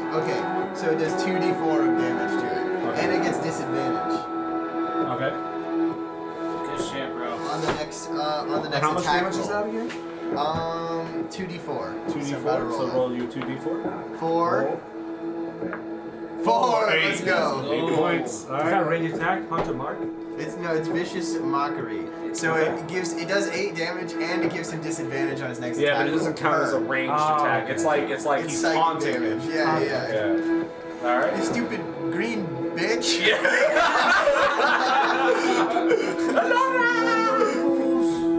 So it does 2d4 of damage to it. Okay. And it gets disadvantage. Okay. Good shit, bro. On the next And how much attack damage is that roll. again? 2d4. 2d4. So roll you 2d4. 4. 4. Let's go. 8 points. Is that range attack? Hunter mark? It's vicious mockery. So it does 8 damage and it gives him disadvantage on his next attack. Yeah, but it doesn't count as a ranged attack. Okay. It's like he's psychic taunting damage. him. Yeah. Alright. You stupid green bitch.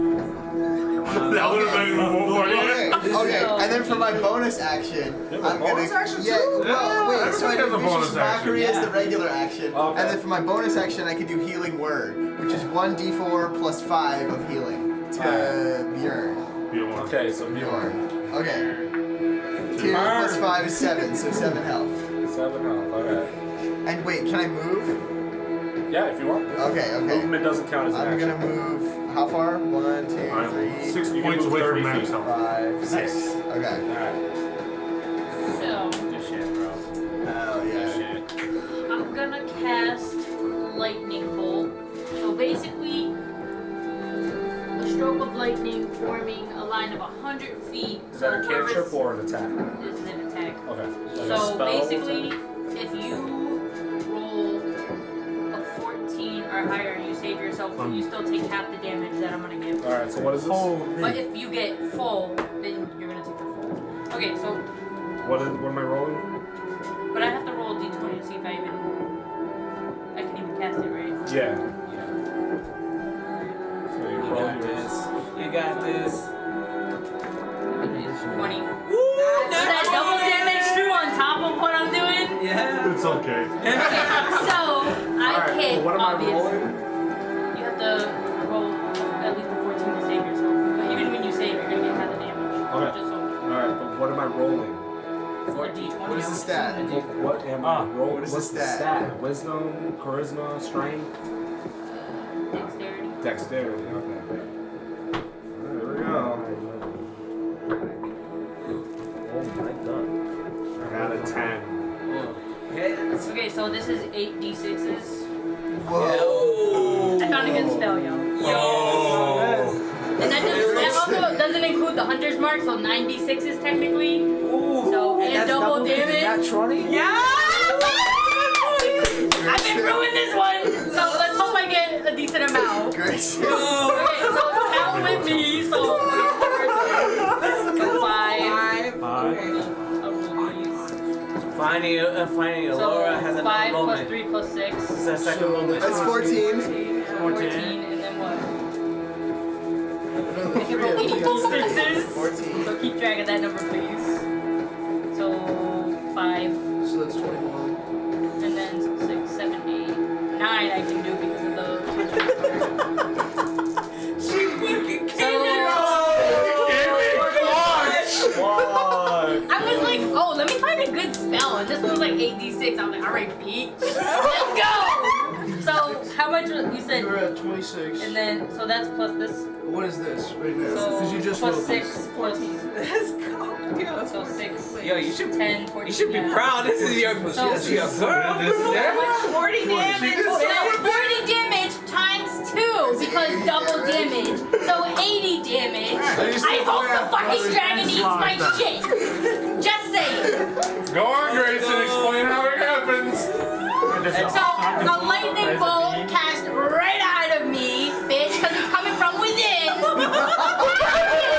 That would have been more Okay, and then for my bonus action, I'm bonus gonna. action Yeah, too? well, wait, so I everybody do has a bonus vicious mockery action. as the regular action, Okay. and then for my bonus action, I can do healing word, which is 1d4 plus 5 of healing to Bjorn. Okay, so Bjorn. Okay. 2 plus 5 is 7, so 7 health. 7 health, okay. And wait, can I move? Yeah, if you want. Okay. Movement doesn't count as an I'm action. gonna move. How far? 1, 2, I'm 3, 6 You can points move away 30 from max feet. health. 5, 6. Okay. Alright. So, Good shit, bro. Hell Good yeah. shit. I'm gonna cast Lightning Bolt. So basically, a stroke of lightning forming a line of 100 feet. Is that a cantrip or an attack? This is an attack. Okay. Like a So spell basically, attack? if you roll a 14 or higher, you save yourself, but you still take half the damage that I'm gonna give. Alright, so what is this? But if you get full, then you're gonna take the full. Okay, so, What am I rolling? but I have to roll a d20 to see if I can even cast it, right? Yeah. So you You roll got yours. this. You got this. 20. So that double damage too on top of what I'm doing? Yeah. It's okay. So, I Alright, hit, well, what am I obvious. rolling? You have to roll at least a 14 to save yourself. But even when you save, you're gonna get half the damage. Okay. Just so. Alright, but what am I rolling? 4d20. What is the stat? What am I rolling? What is the What's stat? Wisdom, charisma, strength, Dexterity. dexterity. Okay. There we go. Oh my god. I got a 10. Okay, so this is 8d6s. Whoa. I found a good spell, yo. And that also doesn't include the hunter's mark, so 9d6s technically. So, and double damage. That 20? Yeah! I've been ruining this one, so let's hope I get a decent amount. Great. Okay, so count with me, so. Finding Laura has another 5 plus moment. 3 plus 6. It's a second moment. That's 14. 14, and then what? Another Make it roll 3 equal sixes. 14. So keep track of that number, please. So 5, So that's 21. and then 6, 7, 8, 9 I can do because of the. I was like, oh, let me find a good spell, and this one was like 8d6. I was like, alright, Pete, let's go! So, how much was, you said, You're at 26. and then, so that's plus this, What is this right now? so Because you just plus rolled 6, plus, Let's go. so 6, Yo, you should 10, 14, you should be yeah. proud. This is your girl. So- This is your girl. 40 damage. So 40 damage times 2 because double damage. So 80 damage. I hope the fucking dragon eats my shit. Just saying. Go on, Grayson. Explain how it happens. So a lightning bolt cast right out of me, bitch, because it's coming from within.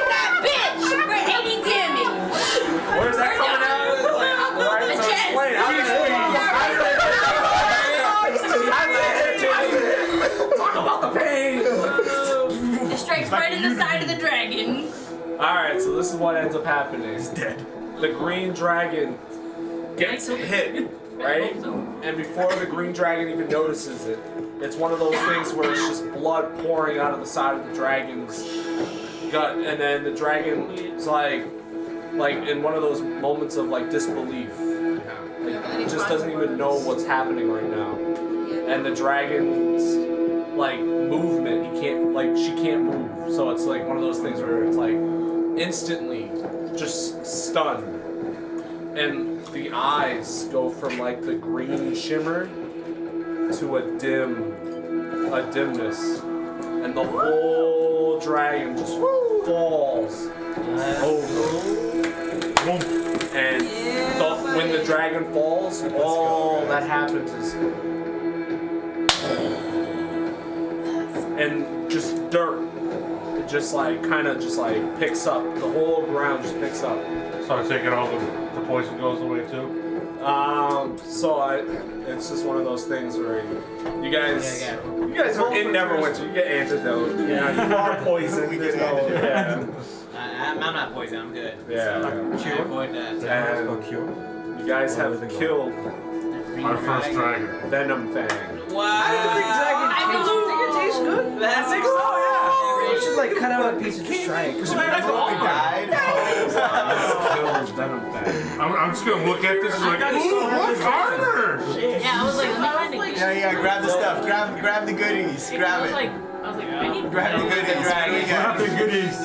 That bitch for 80 damage. Where's that coming out? Alright, The so chest. explain. How does it talk about the pain? It strikes right in the side of the dragon. Alright, so this is what ends up happening. He's dead. The green dragon gets hit, right? And before the green dragon even notices it, it's one of those things where it's just blood pouring out of the side of the dragon's gut, and then the dragon is like in one of those moments of like disbelief. Like, it just doesn't even know what's happening right now. And the dragon's like movement, she can't move. So it's like one of those things where it's like instantly just stunned. And the eyes go from like the green shimmer to a dimness. And the whole dragon just falls over. And when the dragon falls, all that happens is and just dirt. It just like picks up. The whole ground just picks up. So I take it all the poison goes away too. It's just one of those things where you guys are in Neverwinter. You get antidote. Yeah, you are poisoned. We get antidote. Yeah. I'm not poisoned. I'm good. Yeah. So I avoid that. And you guys have killed Our first dragon. Venom Fang. Wow. How did the green dragon taste? Think it tastes good? That's exciting. You should like cut out a piece and just try it. Because Remember when we died? Killed Venom Fang. I'm just gonna look at this and like, ooh, what's harder? Yeah, I was like, let me find a good. Yeah, grab the stuff. Grab the goodies. Grab I was it. like, I need. Grab the goodies. Grab the goodies.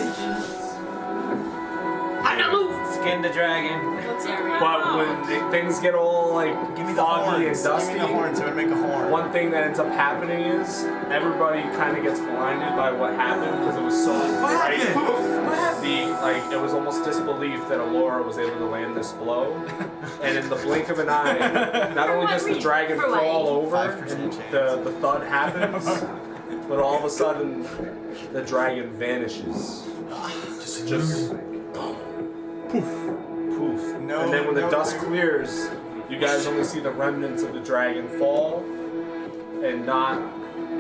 Skin the dragon. But when things get all like Give me the foggy and horns. dusty, Give me the horns. I'm gonna make a horn. one thing that ends up happening is everybody kind of gets blinded by what happened because it was so bright. It was almost disbelief that Alora was able to land this blow, and in the blink of an eye, not only does the dragon fall over, and the thud happens, but all of a sudden the dragon vanishes. Just poof. No, And then when the no dust clue. clears, you guys only see the remnants of the dragon fall, and not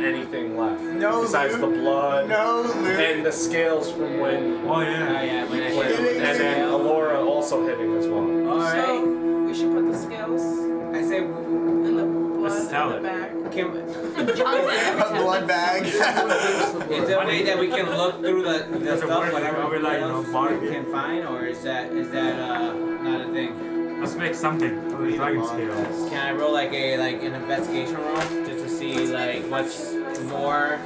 anything left. No, besides the Luke. blood No, Luke. and the scales from when. Oh yeah. When I when- hit and then Alora also hitting as well. Alright. So we should put the scales I say, in the blood sell in it. the bag. can, A blood bag. is there a way that we can look through the stuff, whatever Are we like, else body we can find, or is that not a thing? Let's make something for the dragon scale. Can I roll like an investigation roll just to see like what's more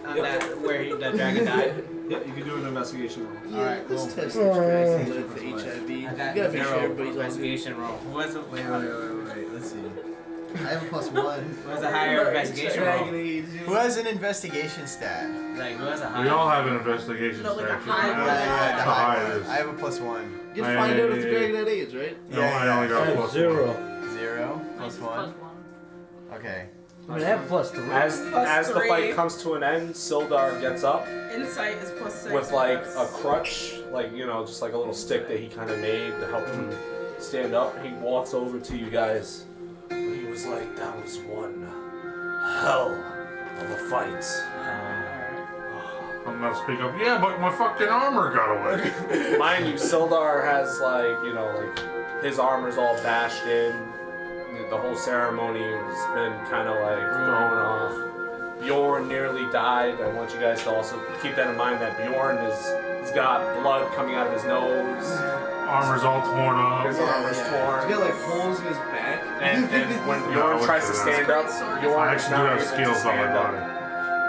on that where the dragon died? Yeah, you can do an investigation roll. Alright, let's test this guy's live for HIV. You I got gotta be sure 0 everybody's on investigation roll. Who has a Wait. Let's see. I have a +1. Who has a higher investigation roll? Who has an investigation stat? Like who has a higher? We all have an investigation No, like a statue. high Yeah, one. the The high high one. is. I have a +1. You can find out if the dragon had AIDS, right? No, I only got plus 0. 0 Mine's +1. +1. Okay. I mean, I have +3. As the three. fight comes to an end, Sildar gets up Insight is +6. with like a crutch, like just like a little stick that he kind of made to help him stand up. He walks over to you guys. He was like, "That was one hell of a fight." I'm gonna speak up. Yeah, but my fucking armor got away. Mind you, Sildar has like his armor's all bashed in. The whole ceremony has been kind of like thrown off. Bjorn nearly died. I want you guys to also keep that in mind that Bjorn he's got blood coming out of his nose. Armor's all torn up. His armor's torn. He's got like holes in his back. And when Bjorn tries to stand up, Bjorn I is actually do not have able to skills on my stand up. body.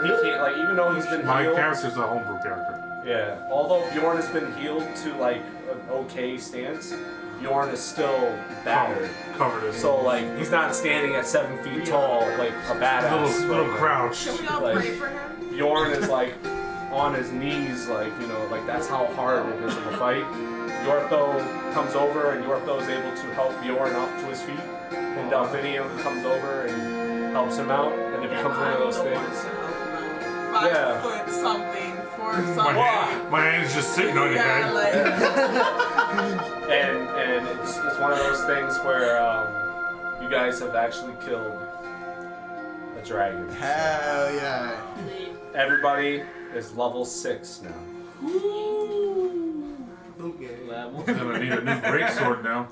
He can't, like, even though he's been My healed. character's a homebrew character. Yeah, although Bjorn has been healed to like an okay stance, Bjorn is still battered. Covered in. So like he's not standing at 7 feet tall like a badass. Little crouch. Should we all Like, pray for him? Bjorn is like on his knees, like like that's how hard it is of a fight. Yortho comes over and Yortho is able to help Bjorn up to his feet, and Delphinium comes over and helps him out, and it becomes one of those things. 5 foot something, 4 something. My hand's just sitting on your head. And it's one of those things where you guys have actually killed a dragon. Hell yeah. Everybody is level 6 now. I'm gonna need a new greatsword now.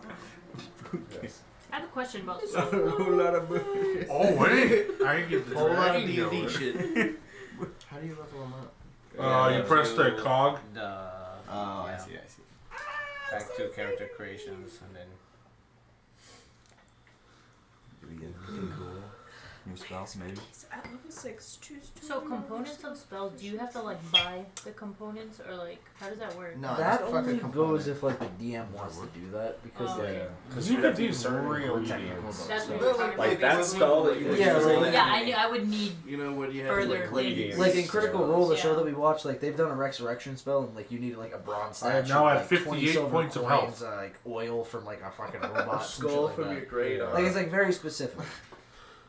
Yes. I have a question about A whole lot of movies. Oh wait, I can get the Whole lot of dragon D&D going. shit. How do you level them up? You press the cog. Oh, I see. Back to character creations and then. Do we get anything cool? New spells, maybe? At level 6, choose 2. So components of spells, do you have to like buy the components or like how does that work? No, That that's only fucking goes if like the DM wants to do that because Oh. like Because you you could have to be use certain real ingredients. technical about That's stuff. what we're talking Like about. that spell that you Yeah, like- Yeah, I knew I would need You know what you have further to like ingredients. Like in Critical Role, the show Yeah. that we watched, like they've done a resurrection spell, and like you need like a bronze statue, now at like 20 58 silver points of coins, health. like oil from like a fucking robot, some shit skull like from that. your great Like it's like very specific.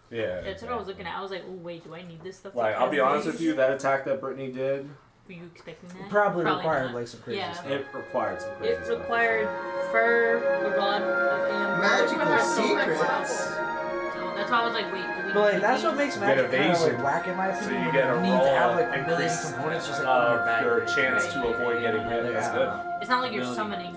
Yeah. That's what I was looking at. I was like, oh wait, do I need this stuff? Like, I'll be honest with you, that attack that Brittany did, Were you expecting that? Probably required not. like some crazy Yeah. stuff. it required some crazy It stuff. required fur, the rod, and Magical secrets. So that's why I was like, wait, do we But like need that's what these? makes Get magic kind of evasion. like whack in my So opinion. you get a need to have roll like a million increase components just like in your bag. your chance to Right. avoid getting hit. That's good. It's not like you're summoning.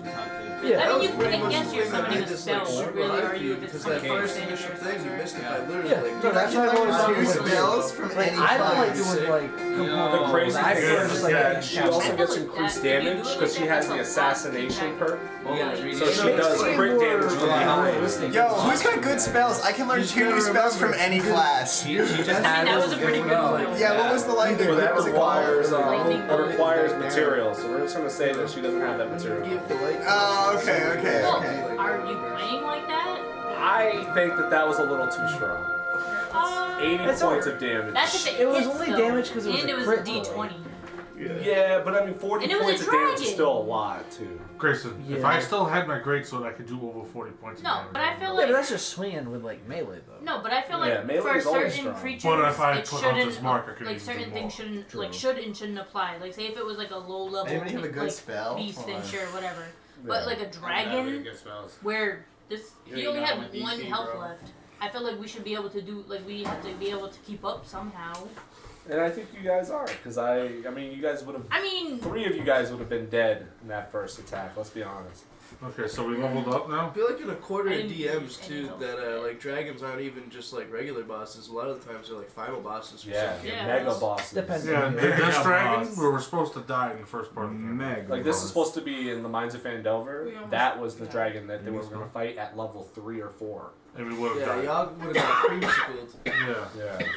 Yeah. I mean, you pretty can much guess you're the thing that summoning made a this, like, spell, but super really hard are for you you, if it's because coming that from first standing initial there? thing you missed it by literally Yeah, like no, that's why I learn always two do spells from like any I don't like class. doing like components. The crazy I thing prefer is just like that getting she cast also on. gets increased damage because she has the assassination perk. Yeah, So she does crit damage from behind. Yo, who's got good spells? I can learn 2 new spells from any class. I mean, that was a pretty good one. Yeah, what was the lightning? But that What was it called? requires materials, so we're just gonna say that she doesn't have that material. give the light. Oh, okay. Well, are you playing like that? I think that was a little too strong. 80 That's points all- of damage. That's if It was hits, only though. damage 'cause it was and a it was crit, a D20. Yeah, but I mean, 40 And it was a points of damage is dragon. still a lot, too. Grayson, if Yeah. I still had my greatsword, I could do over 40 points of No, damage. but I feel Yeah, like but that's just swinging with like melee though. no, but I feel like Yeah, melee for is always certain strong. creatures, But if I it put Hunter's shouldn't Mark, I could like even do certain more. things shouldn't True. like should and shouldn't apply. Like say if it was like a low level Anybody have a good like spell? beast, Hold then on. sure, whatever. But like a dragon, where this he only had one health left. I feel like we should be able to do like we have to be able to keep up somehow. And I think you guys are, because I mean, you guys would have. I mean, 3 of you guys would have been dead in that first attack. Let's be honest. Okay, so we leveled up I now? feel like in a quarter I of didn't DMs use any too help. that like dragons aren't even just like regular bosses. A lot of the times they're like final bosses. For Yeah, some Yeah. mega bosses. Depends. Yeah, on this Yeah, dragon, boss. we were supposed to die in the first part of the game. Mega. Like this is supposed to be in the Mines of Phandelver. We almost- That was the yeah. dragon that they were going to fight at level 3 or 4. And we would have Yeah, died. y'all would have got creamsicled. Yeah. Yeah.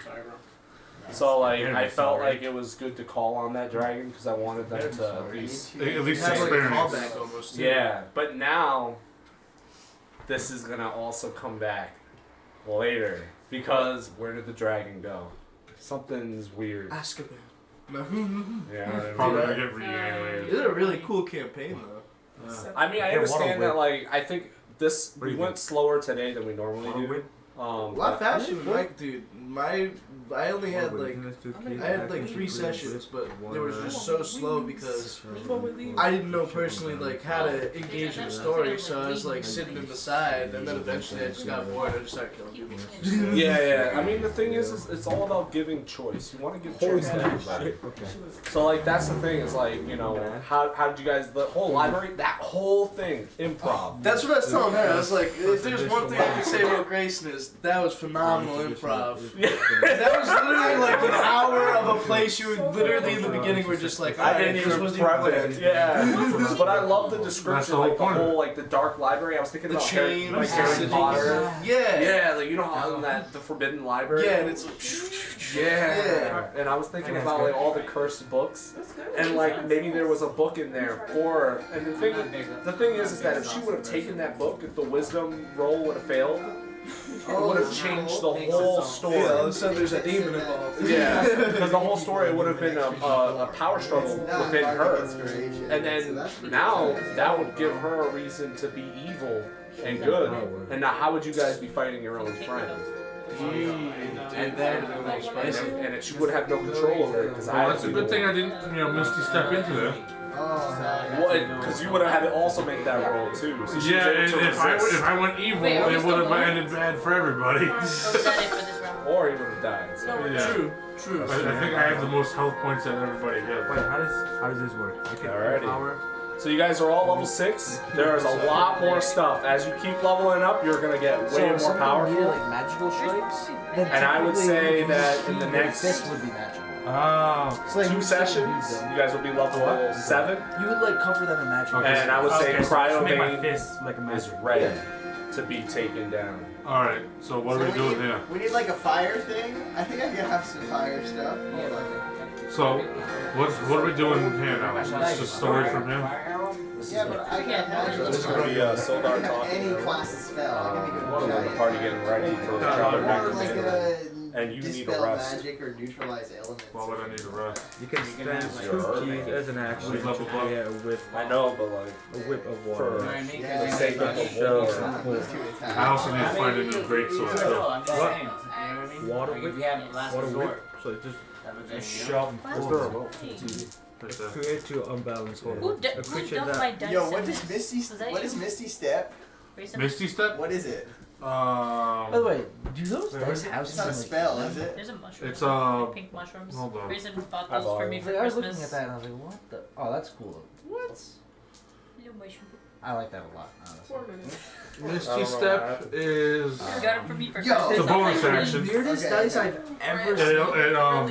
So like Yeah, I felt sorry. like it was good to call on that dragon because I wanted them to at least. At least Have like a experience. callback almost. Too. Yeah, but now this is gonna also come back later because where did the dragon go? Something's weird. Azkaban. No. Yeah. Probably Yeah. gonna get reanimated. It's a really cool campaign though. I mean, I Yeah, what a understand that. whip. I think we Pretty went good. slower today than we normally What a do. whip. A lot faster than Mike, dude. I only had like 3 sessions, but they were just so slow because I didn't know personally like how to engage in the story, so I was like sitting in the side, and then eventually I just got bored. I just started killing people. Yeah. I mean, the thing is it's all about giving choice. You want to give choice to everybody. So like that's the thing. Is like how did you guys the whole library that whole thing improv. That's what I was telling her. I was like, if there's one thing I can say about Grayson is that was phenomenal improv. That was literally like an hour of a place you would literally in the beginning were just like, I didn't even prep it. Yeah. But I love the description, like the whole like the dark library. I was thinking the about chains, like Harry Potter. Yeah, like you know how in that the Forbidden Library. Yeah, and it's like, yeah. And I was thinking about like all the cursed books, and like maybe there was a book in there for. And the thing is that if she would have taken that book, if the wisdom roll would have failed. It would have changed the whole story. Yeah, all of a sudden there's a demon involved. Yeah, because the whole story would have been a power struggle within her. And then now that would give her a reason to be evil and good. And now how would you guys be fighting your own friends? And then and she would have no control over it. Well, that's a good thing I didn't, Misty step into that. Because you would have had to also make that roll too. So yeah, and if I went evil, it would have ended bad for everybody. Or he would have died. So. No, yeah. True. I think I have the most health points that everybody gets. Wait, how does this work? Alrighty. So you guys are all level 6. There's a lot more stuff. As you keep leveling up, you're gonna get way more powerful. Like magical strikes. And I would say that in the next fist would be magical. So like 2 sessions, you guys will be level 7. You would like cover them in magic. And I would say Cryo Vein is ready to be taken down. Alright, so what are we doing here? We need like a fire thing. I think I can have some fire stuff. So, what are we doing here now? It's just story from him? Yeah, but I can't imagine. This is going to be Sildar talking. Any class spell. One of the party getting ready for the crowd. And you need a rest. Magic or neutralize elements. Why would I need a rest? You can spend 2 keys as an action. Yeah, with I know, but like a whip of water. For the sake of the war. I also need to find a new great sword. What? Water whip? Water whip? So it's just shove and pull. Create to unbalance water. A creature that... Yo, what is Misty Step? Misty Step? What is it? By the way, do those dice have It's not a spell, is it? There's a mushroom. It's pink mushrooms. Hold on. Reason bought those for me for I was Christmas. looking at that and I was like, what the? Oh, that's cool. What? Little mushroom. I like that a lot, honestly. Misty Step is... You got them for me for Yo, Christmas. it's a bonus action. Weirdest dice I've ever seen.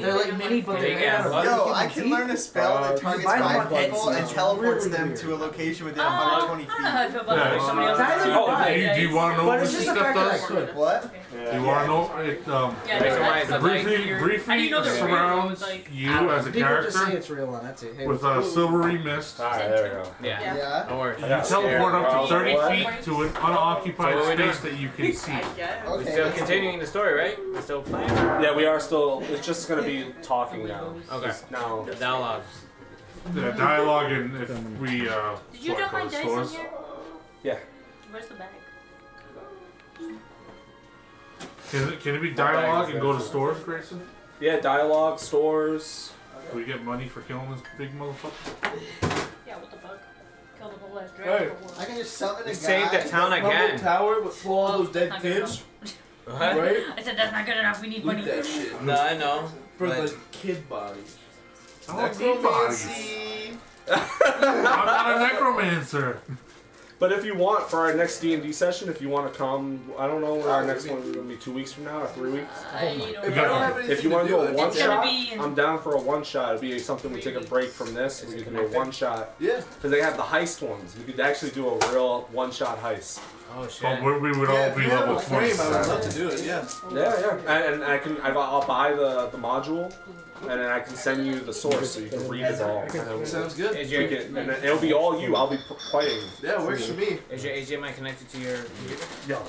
They're like mini, but they're Yo, I can learn a spell that targets 5 people and teleports them to a location within 120 feet. I don't know how I feel about it. Somebody else Do you want to know what Misty Step does? What? Do you want to know? It briefly surrounds you as a People just say character it's real on Etsy. Hey, with a silvery mist. Alright, there we go. Yeah. Don't worry. You teleport up to 30 feet to an unoccupied space that you can see. We're still continuing the story, right? We're still playing? Yeah, we are still. It's just going to be talking now. Okay. Now. The dialogues. The dialogue, and if we Did you drop my dice in stores. here? Yeah. Where's the bag? Can it be dialogue and go to stores, Grayson? Yeah, dialogue, stores. Do we get money for killing this big motherfucker? Yeah, what the fuck? Kill the whole last dragon for what? I can just summon a guy. Save the town again. Tower with all those dead not good kids. What? Right? I said that's not good enough. We need money. Loot that shit. No, I know. For But- the kid bodies. I don't need bodies. I'm not a necromancer. But if you want, for our next D&D session, if you want to come, I don't know when our next one is going to be 2 weeks from now or 3 weeks. If you want to do a one-shot, I'm down for a one-shot. It'd be something we take a break from this. We could do a one-shot. Yeah. Because they have the heist ones. We could actually do a real one-shot heist. Oh shit. But we would all be level 20. I would love to do it, yeah. And I'll buy the module, and then I can send you the source so you can read it all. Sounds good. And then it'll be all you. I'll be fighting. Yeah, works for me. Is your HDMI connected to your computer? Yeah.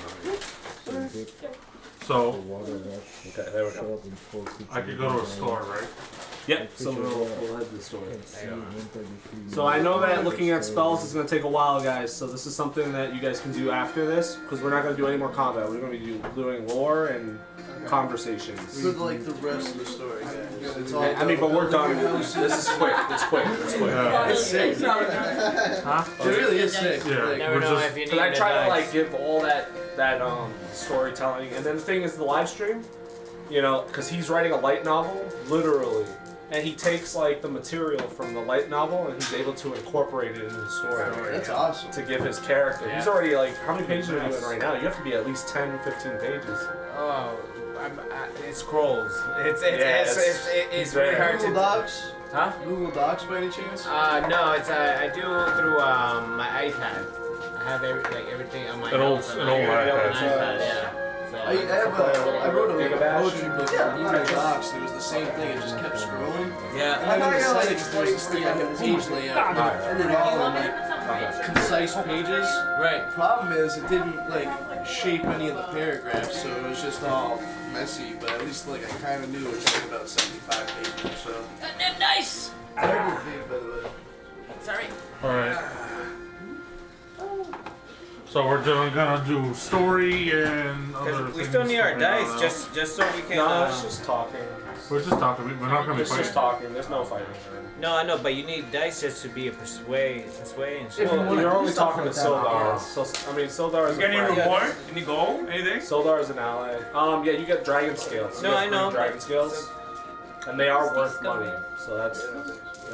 So, okay, there we go. I could go to a store, right? Yep, so we'll head to the story. So I know that looking at spells is going to take a while, guys, so this is something that you guys can do after this, because we're not going to do any more combat. We're going to be doing lore and conversations. With like the rest of the story, guys. It's all I mean, but we're done. This is quick. It's quick. It's quick. It's sick. Huh? It really is sick. Yeah, Like, Never know if you need Because I the try to dice. like give all that storytelling, and then the thing is the live stream, you know, because he's writing a light novel, literally, and he takes like the material from the light novel and he's able to incorporate it into the story. That's awesome. To give his character. He's already like, how many pages are you doing right now? You have to be at least 10, 15 pages. Oh, it scrolls. It's really hard Google to. Docs? Huh? Google Docs by any chance? No, it's I do through my iPad. I have everything on my An old notes on iPad. Yeah. So I wrote a poetry book Yeah, on Google Docs. It was the same thing. It just kept scrolling. yeah. And then in the settings, there's this thing like a page layout. And it threw it all in like concise pages. Right. Problem is, it didn't like shape any of the paragraphs, so it was just all messy. But at least like I kind of knew it was like about 75 pages or so. Goddamn nice. Everything, by the way. Sorry. Alright. So we're gonna do story and other Because things. we still need our for dice, now. just so we can. No, it's just talking. We're just talking. We're not gonna be It's just fighting. talking. There's no fighting. No, I know, but you need dice just to be a persuade and shit. Well, you're only talking to Sildar. So, I mean, Sildar is You got any a friend. reward? Any goal? Anything? Sildar is an ally. Yeah, you get dragon scales. No, You get I know. free dragon scales, and they are worth money. So that's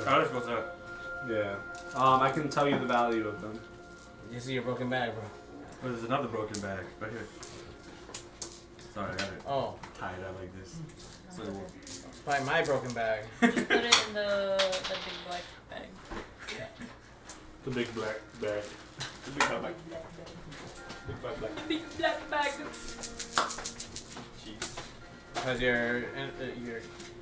How much was that? yeah. I can tell you the value of them. You see your broken bag, bro. Well, there's another broken bag right here. Sorry, I got it Oh, tied out like this. So it's probably my broken bag. Just put it in the big black bag. The big black bag. The big bag. Big black bag. Big black bag. Because your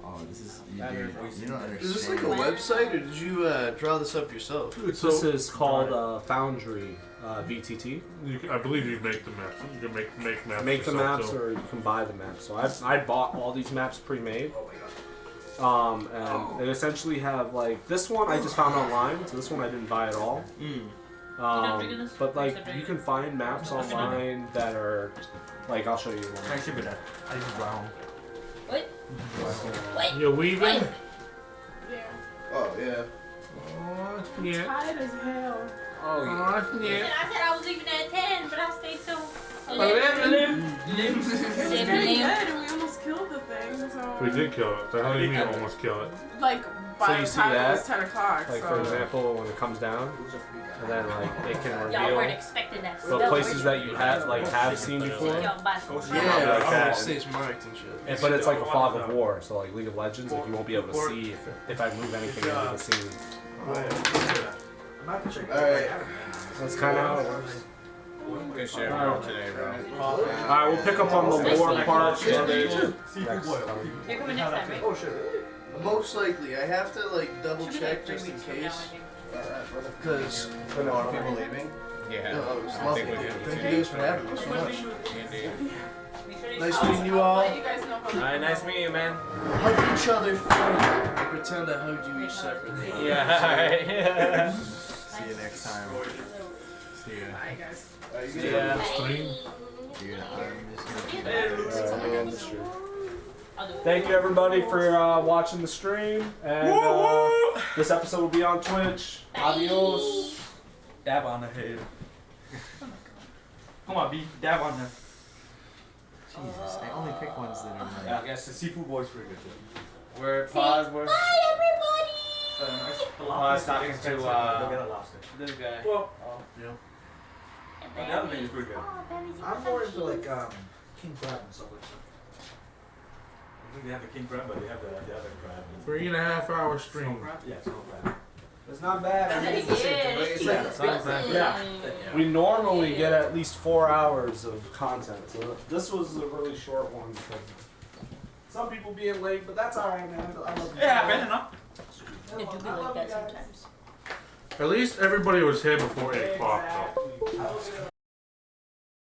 oh, this is you, Better dude, voice. you don't understand. Is this like a website, or did you draw this up yourself? This is called Foundry VTT. I believe you make the maps. You can make maps. Make the yourself, maps, too. or you can buy the maps. So I bought all these maps pre-made. And they essentially have like this one I just found online. So this one I didn't buy at all. But like you can find maps online that are like I'll show you one. I should be that. I use brown. What? Wait. You're weaving? Wait. Yeah. Oh yeah. Yeah. Tired as hell. oh yeah. I said I was leaving at 10, but I stayed till 11. 11. It's Same pretty name. good, and we almost killed the thing. So We did kill it. The hell do you mean almost kill it? like So by you the see time it that? was 10 o'clock. Like so. for example, when it comes down, and then like it can Y'all weren't reveal expecting that. the places that you have seen before. Y'all buy some. Yeah, like like that. it stays marked and shit. But it's like a fog of war, so like League of Legends, like you won't be able to see if I move anything into the scene. Alright. That's kind of how it works. Good shit today, bro. Alright, we'll pick up on the lore part. You're coming next time, right? Oh shit. Most likely, I have to like double check just in case. Because A lot of people leaving. Yeah. no, it was I lovely. think we did. Thank you guys for having me so much. Indeed. Nice meeting you all. Let you guys know how Alright, nice meeting you, man. Hug each other first. Pretend I hugged you each separately. Yeah, alright. See you next time. See you. Bye, guys. Yeah. You're gonna arm this year. Thank you everybody for watching the stream, and this episode will be on Twitch. Adios. Dab on the head. Come on, B. Dab on them. Jesus, I only pick ones that are Yeah, I guess the seafood boy's pretty good too. We're pause. We're Bye, pause talking to this guy. Well, everybody. the other thing is pretty good. I'm more into like king crab and stuff like that. I think they have the king crab, but they have the other crab. 3.5 hour stream. Yeah, it's not bad. It's not bad. I mean, Yeah. we normally get at least 4 hours of content, so this was a really short one because some people being late, but that's alright, man. I love you. Yeah, man, enough. It do be like that sometimes. At least everybody was here before 8 o'clock, though. Exactly.